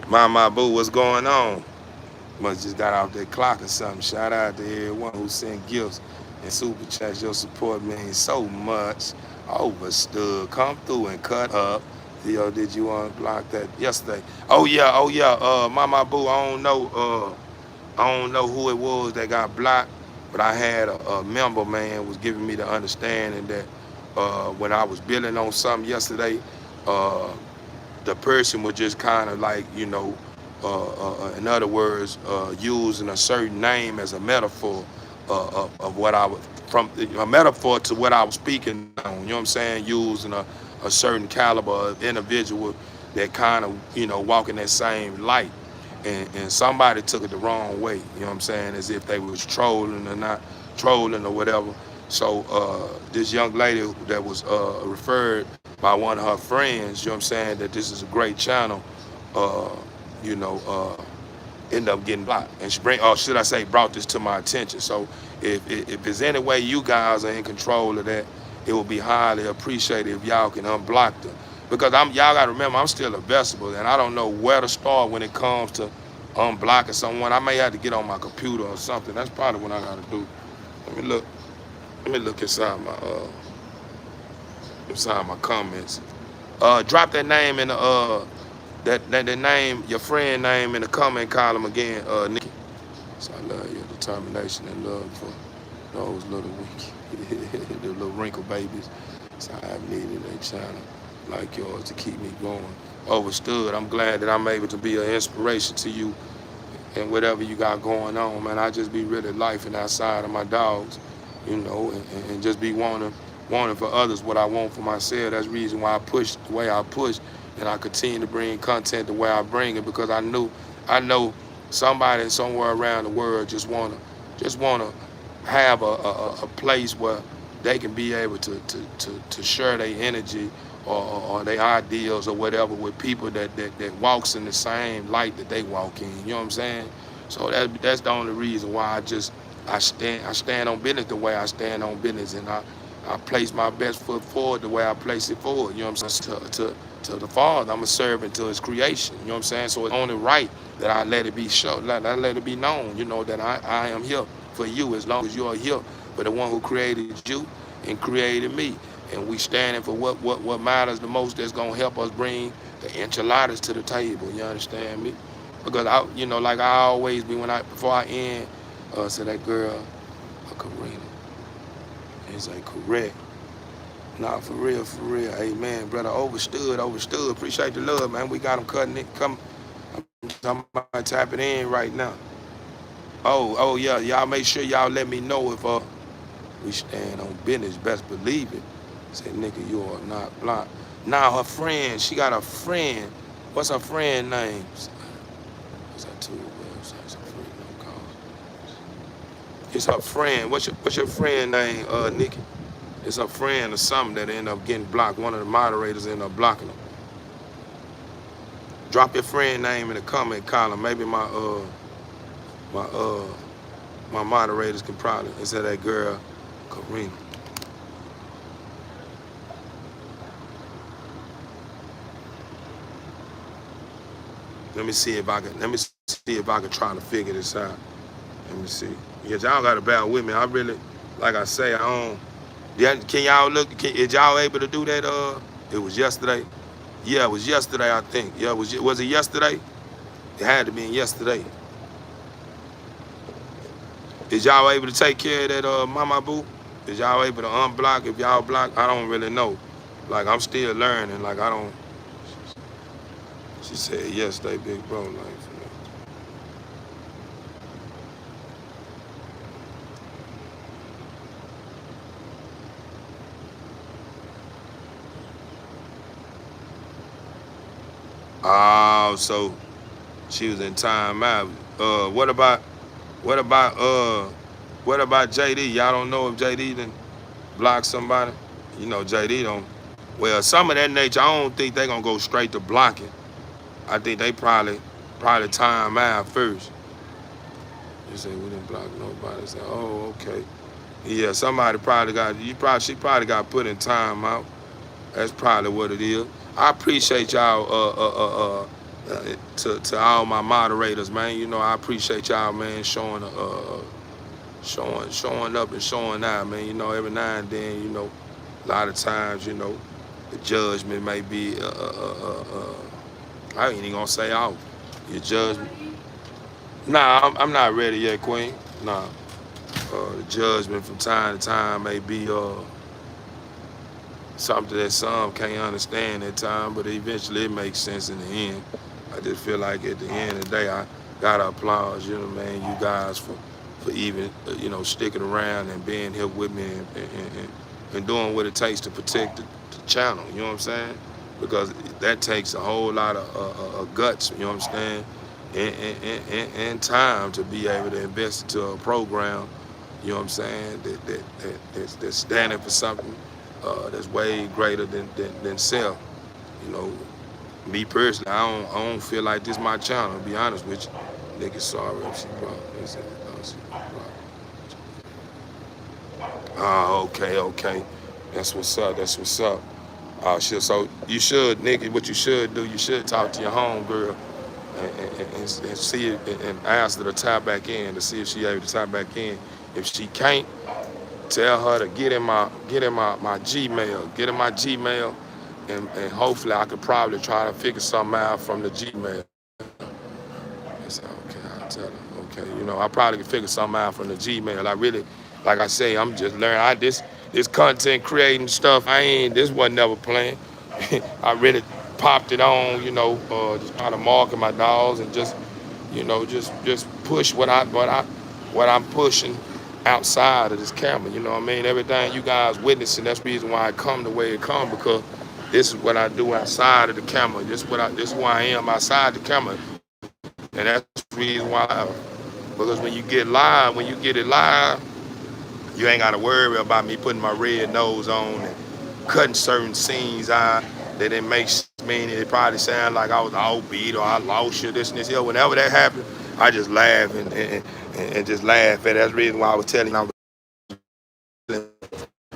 My boo, what's going on? Must just got off that clock or something. Shout out to everyone who sent gifts and super chats. Your support means so much. Overstood. Come through and cut up. Yo, did you unblock that yesterday? Oh yeah, oh yeah. My boo, I don't know who it was that got blocked, but I had a member, man, was giving me the understanding that when I was building on something yesterday, uh, the person was just kind of like, in other words, using a certain name as a metaphor of what I was, from a metaphor to what I was speaking on, you know what I'm saying? Using a certain caliber of individual that kind of, walk in that same light. And somebody took it the wrong way, you know what I'm saying, as if they was trolling or not trolling or whatever. So this young lady that was referred by one of her friends, you know what I'm saying, that this is a great channel, uh, end up getting blocked. And she brought this to my attention. So if there's any way you guys are in control of that, it will be highly appreciated if y'all can unblock them. Because y'all gotta remember, I'm still a vegetable, and I don't know where to start when it comes to unblocking someone. I may have to get on my computer or something. That's probably what I gotta do. Let me look inside my comments. Drop that name in the that name, your friend name in the comment column again, Nikki. So I love your determination and love for those little the little wrinkle babies. So I have needed a channel like yours to keep me going. Overstood. I'm glad that I'm able to be an inspiration to you and whatever you got going on, man. I just be really lifing outside of my dogs, and just be wanting for others what I want for myself. That's the reason why I push the way I push, and I continue to bring content the way I bring it, because I know somebody somewhere around the world just wanna have a place where they can be able to share their energy or their ideals or whatever with people that walks in the same light that they walk in. You know what I'm saying? So that's the only reason why I stand on business the way I stand on business, and I place my best foot forward the way I place it forward. You know what I'm saying? To the Father, I'm a servant to His creation. You know what I'm saying? So it's only right that I let it be shown, that I let it be known, that I am here for you as long as you are here for the one who created you and created me. And we standing for what matters the most, that's gonna help us bring the enchiladas to the table. You understand me? Because like I always be before I end, so that girl, Karina, is like correct. Nah, for real, amen, brother. Overstood. Appreciate the love, man. We got them cutting it. I'm tapping in right now. Oh yeah, y'all make sure y'all let me know if we stand on business. Best believe it. Say, nigga, you are not blind. Now her friend, she got a friend. What's her friend name? What's that two websites? It's her friend. What's your friend name, Nikki? It's her friend or something that ended up getting blocked. One of the moderators ended up blocking them. Drop your friend name in the comment column. Maybe my moderators can probably say that girl, Karina. Let me see if I can try to figure this out. Let me see. Yeah, y'all gotta bear with me. I really, like I say, I don't. Can y'all look? Is y'all able to do that? It was yesterday. Yeah, it was yesterday, I think. Yeah, was it yesterday? It had to be yesterday. Is y'all able to take care of that, Mama Boo? Is y'all able to unblock? If y'all block, I don't really know. Like I'm still learning. Like I don't. She said yesterday, big bro. Like. Oh, so she was in timeout. What about what about what about JD? Y'all don't know if JD done blocked somebody? You know JD don't. Well, some of that nature, I don't think they gonna go straight to blocking. I think they probably time out first. You say we didn't block nobody. Say, oh, okay. Yeah, somebody probably got she probably got put in timeout. That's probably what it is. I appreciate y'all to all my moderators, man. You know, I appreciate y'all, man, showing up and showing out, man. You know, every now and then, you know, a lot of times, you know, the judgment may be I ain't even gonna say off. Your judgment. Nah, I'm not ready yet, Queen. Nah. The judgment from time to time may be something that some can't understand at time, but eventually it makes sense in the end. I just feel like at the end of the day, I gotta applaud, you know, man, you guys for even, you know, sticking around and being here with me and doing what it takes to protect the channel, you know what I'm saying? Because that takes a whole lot of guts, you know what I'm saying, and time to be able to invest into a program, you know what I'm saying, that's standing for something that's way greater than self. You know, me personally, I don't feel like this is my channel, to be honest with you. Nigga, sorry if she blocked. Oh, okay. That's what's up. So you should, nigga, what you should do, you should talk to your homegirl and see it and ask her to tap back in to see if she able to tap back in. If she can't, tell her to get in my Gmail, and hopefully I could probably try to figure something out from the Gmail. I said, okay, I'll tell her. Okay, you know, I probably could figure something out from the Gmail. I really, like I say, I'm just learning. This content creating stuff, this wasn't never planned. I really popped it on, you know, just trying to market my dogs and just, you know, just push what I'm pushing outside of this camera, you know what I mean? Everything you guys witnessing, that's the reason why I come the way it come, because this is what I do outside of the camera. This is who I am outside the camera. And that's the reason why because when you get it live, you ain't gotta worry about me putting my red nose on and cutting certain scenes out that it makes mean it probably sound like I was offbeat or I lost you, this and this here. Whenever that happens, I just laugh and just laugh. And that's the reason why I was telling you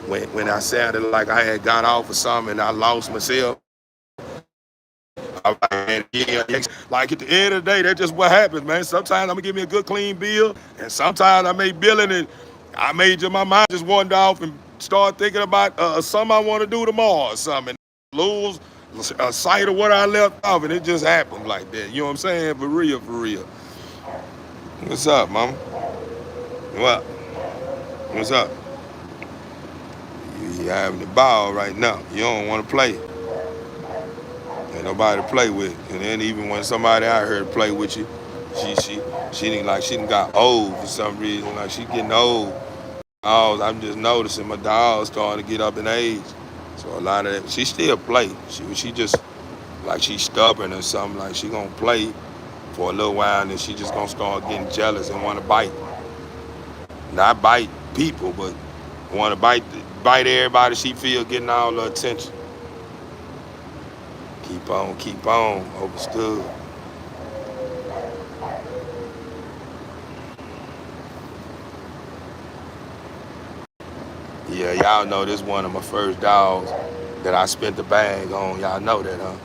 when I sounded like I had got off or something and I lost myself. Like at the end of the day, that's just what happens, man. Sometimes I'm gonna give me a good clean bill, and sometimes I may bill it and I may just my mind just wander off and start thinking about something I want to do tomorrow or something. And lose a sight of what I left off, and it just happened like that. You know what I'm saying? For real. What's up, mama? What? What's up? You having the ball right now. You don't want to play. Ain't nobody to play with. And then even when somebody out here to play with you, she done got old for some reason. Like she getting old. Oh, I'm just noticing my dog's starting to get up in age. So a lot of that, she still play. She just like she's stubborn or something. Like she gonna play for a little while and then she just gonna start getting jealous and want to bite. Not bite people, but want to bite everybody she feel getting all the attention. Keep on, overstood. Yeah, y'all know this one of my first dogs that I spent the bag on. Y'all know that, huh?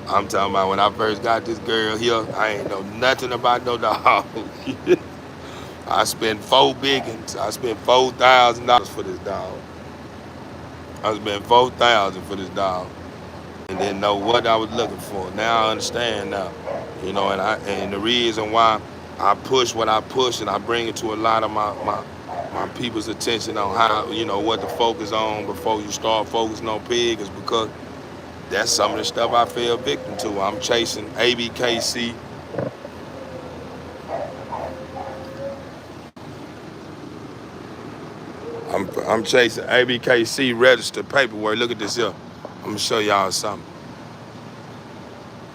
I'm talking about when I first got this girl here, I ain't know nothing about no dog. I spent I spent $4,000 for this dog. I spent $4,000 for this dog. And didn't know what I was looking for. Now I understand now. You know, and the reason why I push what I push and I bring it to a lot of my people's attention on how, what to focus on before you start focusing on pig is because that's some of the stuff I fell victim to. I'm chasing ABKC. I'm chasing ABKC registered paperwork. Look at this here. I'm gonna show y'all something.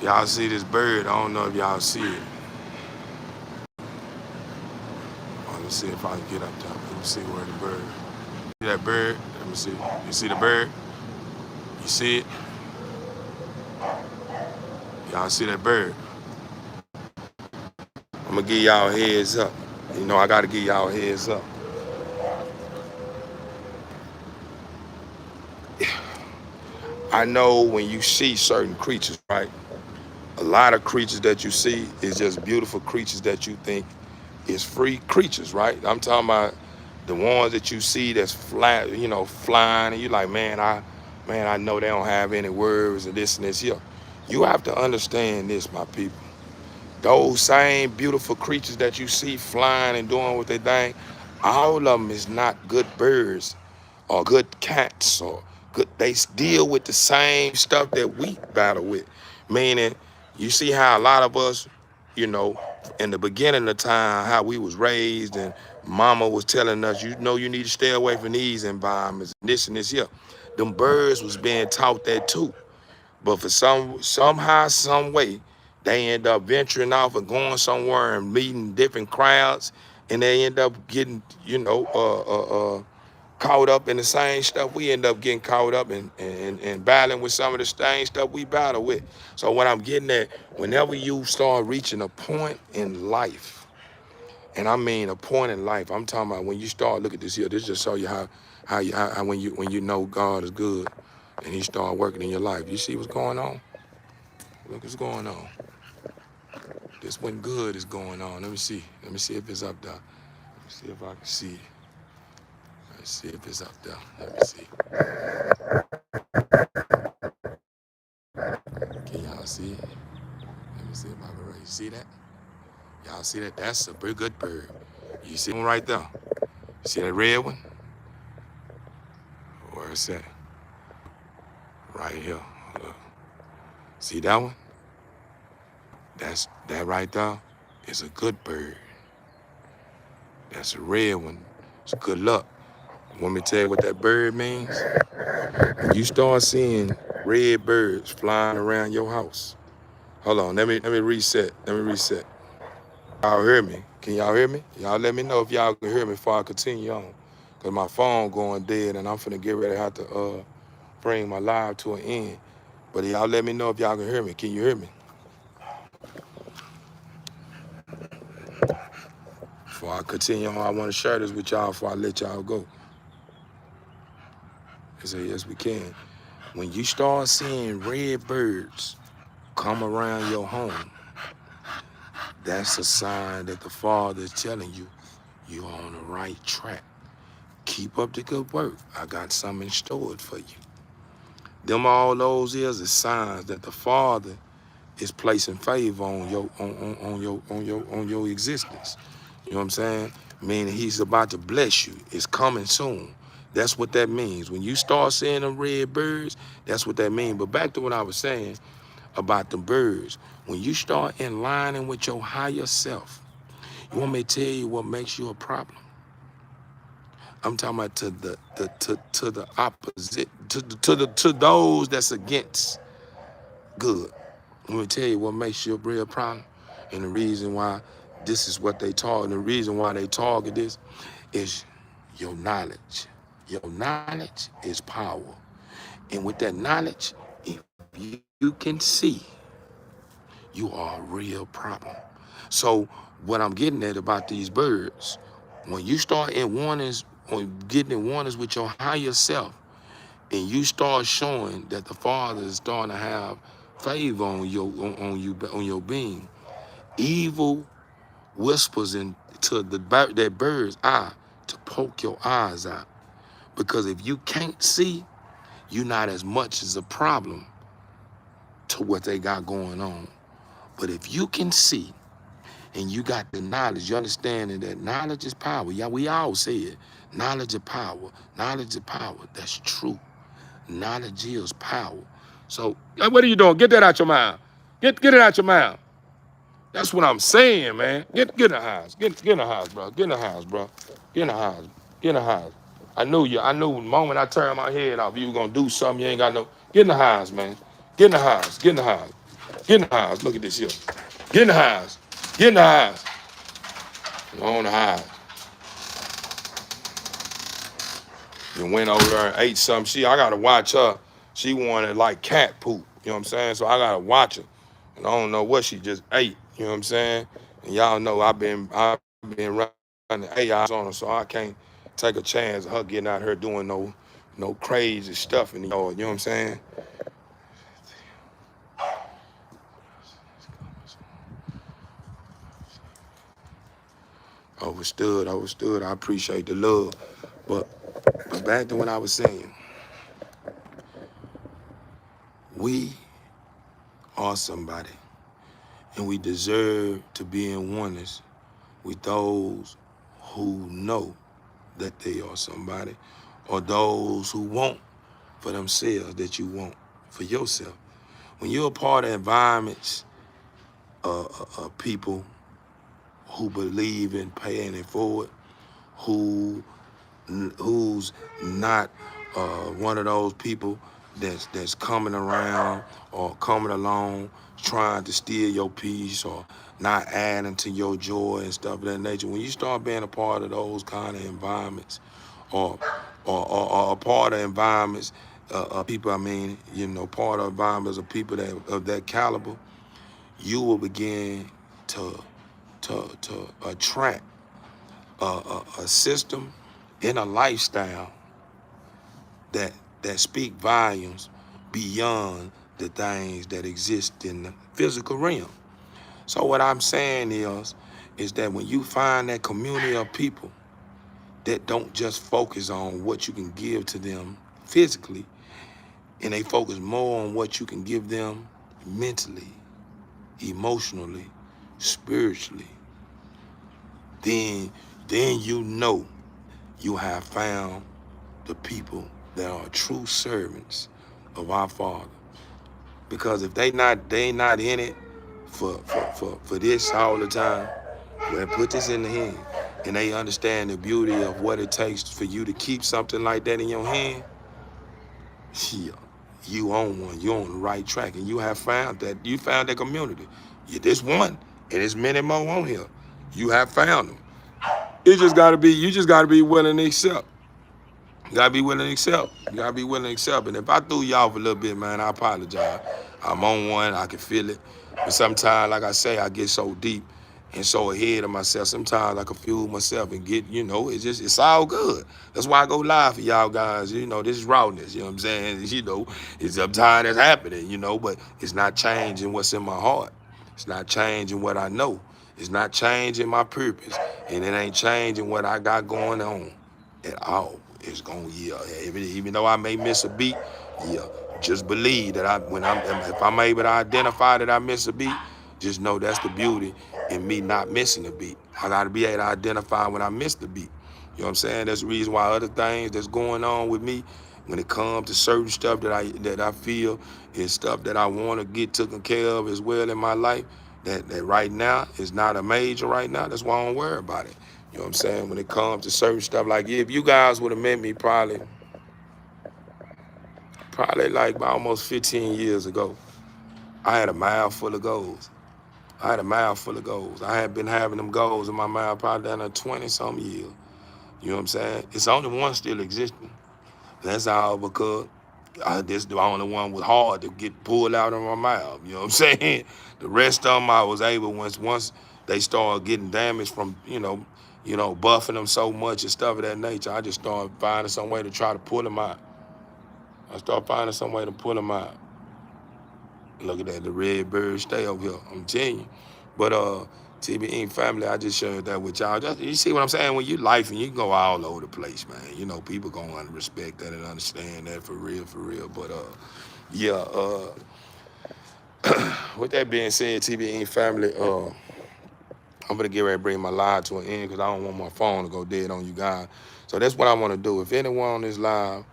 Y'all see this bird? I don't know if y'all see it. Let me see if I can get up there. Let me see where the bird. See that bird? Let me see. You see the bird? You see it? Y'all see that bird? I'm gonna give y'all a heads up. I gotta give y'all a heads up. I know when you see certain creatures, right? A lot of creatures that you see is just beautiful creatures that you think is free creatures, right? I'm talking about the ones that you see that's flat, flying, and you're like, man, I know they don't have any words and this and this here. You have to understand this, my people. Those same beautiful creatures that you see flying and doing what they think, all of them is not good birds or good cats or good. They deal with the same stuff that we battle with. Meaning, you see how a lot of us, in the beginning of time, how we was raised and mama was telling us, you need to stay away from these environments, this and this here. Them birds was being taught that too. But for somehow, some way, they end up venturing off and going somewhere and meeting different crowds, and they end up getting, caught up in the same stuff we end up getting caught up in battling with some of the same stuff we battle with. So what I'm getting at, whenever you start reaching a point in life, and I mean a point in life, I'm talking about when you start, look at this here, this just show you how when you know God is good and he start working in your life. You see what's going on? Look what's going on. This when good is going on. Let me see if it's up there. Let me see if I can see it. Let's see if it's up there. Let me see. Can y'all see it? Let me see if I can really see that. Y'all see that? That's a pretty good bird. You see one right there? You see that red one? Where is that? Right here. Look. See that one? That right there is a good bird. That's a red one. It's good luck. Want me to tell you what that bird means? When you start seeing red birds flying around your house. Hold on, let me reset. Y'all hear me? Can y'all hear me? Y'all let me know if y'all can hear me before I continue on. Cause my phone going dead and I'm finna get ready to have to bring my live to an end. But y'all let me know if y'all can hear me. Can you hear me? Before I continue on, I want to share this with y'all before I let y'all go. I say, yes, we can. When you start seeing red birds come around your home, that's a sign that the Father is telling you you're on the right track. Keep up the good work. I got something stored for you. Them all those is signs that the Father is placing favor on your existence. You know what I'm saying? Meaning he's about to bless you. It's coming soon. That's what that means. When you start seeing them red birds, that's what that means. But back to what I was saying about the birds. When you start aligning with your higher self, you want me to tell you what makes you a problem? I'm talking about to the opposite, to those that's against good. Let me tell you what makes you a real problem, and the reason why this is what they target. And the reason why they target this is your knowledge. Your knowledge is power, and with that knowledge, if you can see, you are a real problem. So what I'm getting at about these birds, when you start in warnings or getting in warnings with your higher self, and you start showing that the Father is starting to have favor on your being, evil whispers into that bird's eye to poke your eyes out. Because if you can't see, you're not as much as a problem to what they got going on. But if you can see, and you got the knowledge, you understanding that knowledge is power. Yeah, we all say it. Knowledge is power. Knowledge is power. That's true. Knowledge is power. So what are you doing? Get that out your mouth. Get it out your mouth. That's what I'm saying, man. Get in the house. Get in the house, bro. Get in the house, bro. Get in the house. Get in the house. I knew you. I knew the moment I turned my head off, you were gonna do something you ain't got no. Get in the house, man. Get in the house. Get in the house. Get in the house. Look at this here. Get in the house. Get in the house. Go on the house. And went over there and ate something. I gotta watch her. She wanted like cat poop. You know what I'm saying? So I gotta watch her. And I don't know what she just ate. You know what I'm saying? And y'all know I've been running AIs on her, so I can't take a chance of her getting out here doing no crazy stuff in the yard. You know what I'm saying? Overstood. I appreciate the love. But back to what I was saying. We are somebody, and we deserve to be in oneness with those who know that they are somebody, or those who want for themselves that you want for yourself. When you're a part of environments, people who believe in paying it forward, who's not one of those people that's coming around or coming along trying to steal your peace or not adding to your joy and stuff of that nature. When you start being a part of those kind of environments, or a part of environments, people, part of environments of people that of that caliber, you will begin to attract a system and a lifestyle that speak volumes beyond the things that exist in the physical realm. So what I'm saying is that when you find that community of people that don't just focus on what you can give to them physically, and they focus more on what you can give them mentally, emotionally, spiritually, then you know you have found the people that are true servants of our Father. Because if they not in it for this all the time, well, put this in the hand, and they understand the beauty of what it takes for you to keep something like that in your hand, yeah, you own one. You're on the right track, and you have found that. You found that community. Yeah, this one, and there's many more on here. You have found them. You just gotta be willing to accept. You gotta be willing to accept. You gotta be willing to accept. And if I threw you off a little bit, man, I apologize. I'm on one. I can feel it. But sometimes, like I say, I get so deep and so ahead of myself. Sometimes I confuse myself and get, it's all good. That's why I go live for y'all guys. This is rawness. You know what I'm saying? It's sometimes that's happening, but it's not changing what's in my heart. It's not changing what I know. It's not changing my purpose. And it ain't changing what I got going on at all. It's going, even though I may miss a beat, just believe that if I'm able to identify that I miss a beat, just know that's the beauty in me not missing a beat. I got to be able to identify when I miss the beat. You know what I'm saying? That's the reason why other things that's going on with me, when it comes to certain stuff that I feel is stuff that I want to get taken care of as well in my life, that right now is not a major right now. That's why I don't worry about it. You know what I'm saying? When it comes to certain stuff, like if you guys would have met me probably like about almost 15 years ago, I had a mouth full of goals. I had been having them goals in my mouth probably down 20-something years. You know what I'm saying? It's only one still existing. That's all because this the only one was hard to get pulled out of my mouth. You know what I'm saying? The rest of them I was able, once they started getting damaged from, buffing them so much and stuff of that nature, I just started finding some way to try to pull them out. Look at that, the red bird stay over here. I'm telling you. But TBE family, I just shared that with y'all. You see what I'm saying? When you life and you can go all over the place, man. People gonna respect that and understand that for real. But with that being said, TBE family, I'm gonna get ready to bring my live to an end because I don't want my phone to go dead on you guys. So that's what I want to do. If anyone on this live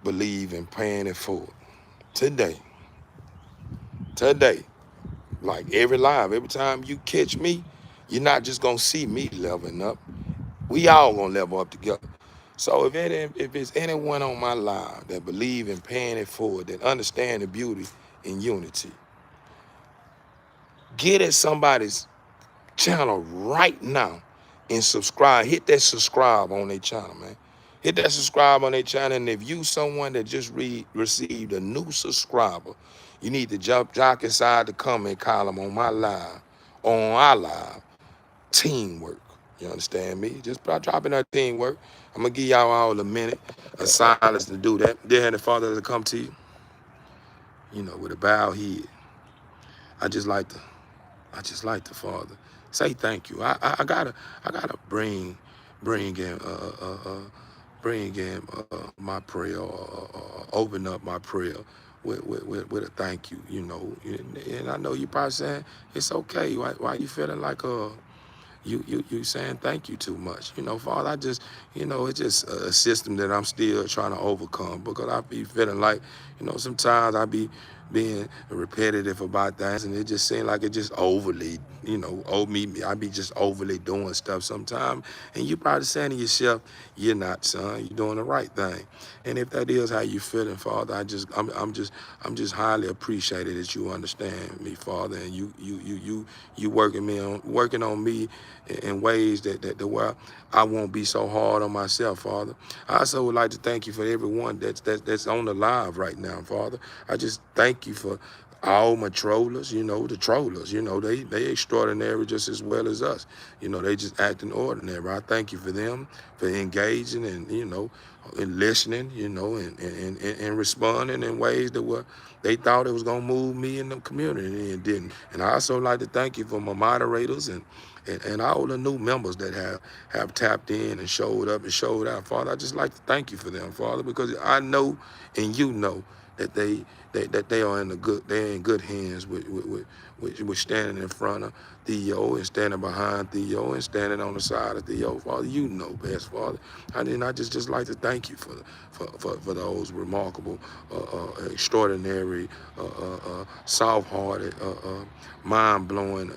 believe in paying it forward today, like every live, every time you catch me, you're not just gonna see me leveling up. We all gonna level up together. So if it's anyone on my live that believe in paying it forward, that understand the beauty in unity, get at somebody's channel right now and subscribe. Hit that subscribe on their channel, man. Hit that subscribe on their channel. And if you someone that just received a new subscriber, you need to jock inside the comment column on my live, on our live, teamwork. You understand me? Just by dropping that teamwork. I'm gonna give y'all all a minute of silence to do that. Dear Heavenly Father, to come to you, with a bowed head. I just like to, Father, say thank you. I gotta bring in my prayer, or open up my prayer with a thank you. And I know you probably saying it's okay. Why you feeling like you saying thank you too much? Father, I just, it's just a system that I'm still trying to overcome, because I be feeling like, sometimes I be being repetitive about things, and it just seems like it just overly, I be just overly doing stuff sometimes. And you probably saying to yourself, you're not, son, you're doing the right thing. And if that is how you feeling, Father, I'm just highly appreciated that you understand me, Father, and you working on me in ways that where I won't be so hard on myself, Father. I also would like to thank you for everyone that's on the live right now, Father. I just thank you for all my trollers, the trollers, they extraordinary just as well as us. They just acting ordinary. I thank you for them, for engaging and, and listening, and responding in ways that were, they thought it was going to move me in the community, and it didn't. And I also like to thank you for my moderators and all the new members that have tapped in and showed up and showed out. Father, I just like to thank you for them, Father, because I know and that they are they're in good hands with standing in front of Theo and standing behind Theo and standing on the side of Theo. Father, you know best, Father. And I just like to thank you for those remarkable, extraordinary, soft-hearted, mind-blowing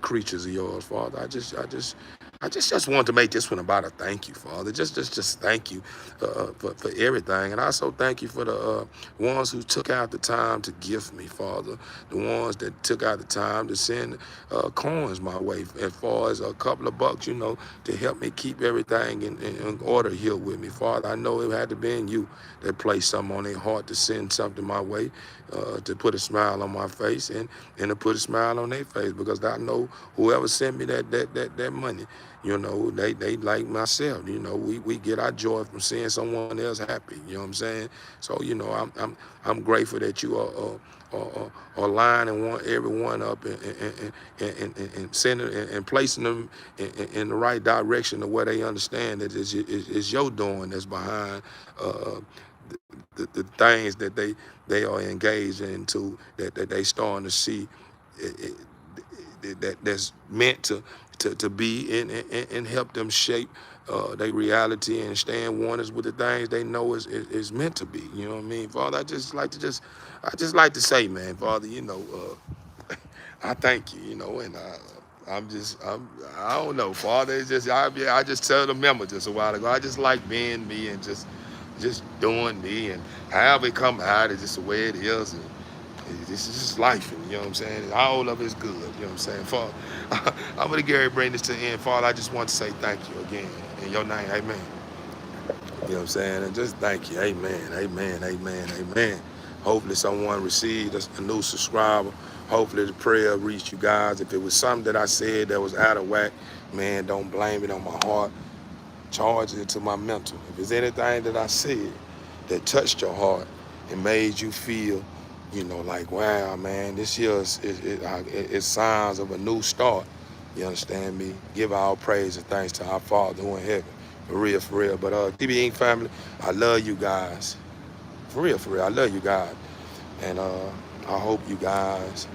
creatures of yours, Father. I just want to make this one about a thank you, Father. Just thank you for everything. And I also thank you for the ones who took out the time to gift me, Father. The ones that took out the time to send coins my way, as far as a couple of bucks, to help me keep everything in order here with me, Father. I know it had to be in you that placed something on their heart to send something my way, to put a smile on my face and to put a smile on their face, because I know whoever sent me that money, they like myself. We get our joy from seeing someone else happy. You know what I'm saying? So I'm grateful that you are lining everyone up and sending and placing them in the right direction to where they understand that it's your doing that's behind the things that they are engaged into, that they starting to see that's meant to be and help them shape their reality and stay in oneness with the things they know is meant to be. You know what I mean, Father? I just like to say, man, Father, I thank you, and I don't know, Father. It's just I just told the member just a while ago. I just like being me and just doing me, and however it come out, it's just the way it is. And this is just life, and you know what I'm saying? All of it's good, you know what I'm saying? Father, I'm going to get ready to bring this to the end. Father, I just want to say thank you again. In your name, amen. You know what I'm saying? And just thank you. Amen, amen, amen, amen. Hopefully someone received a new subscriber. Hopefully the prayer reached you guys. If it was something that I said that was out of whack, man, don't blame it on my heart. Charge it to my mental. If there's anything that I said that touched your heart and made you feel, like, wow, man, this year is signs of a new start. You understand me? Give all praise and thanks to our Father who in heaven. For real, for real. But TB Inc. family, I love you guys. For real, I love you guys. And I hope you guys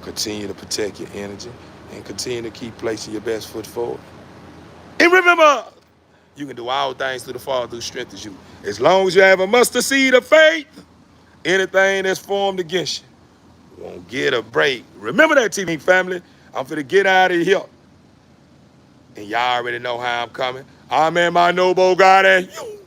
Continue to protect your energy and continue to keep placing your best foot forward. And remember, you can do all things through the Father who strengthens you. As long as you have a mustard seed of faith, anything that's formed against you won't get a break. Remember that, TV family. I'm finna get out of here. And y'all already know how I'm coming. I'm in my noble God and you.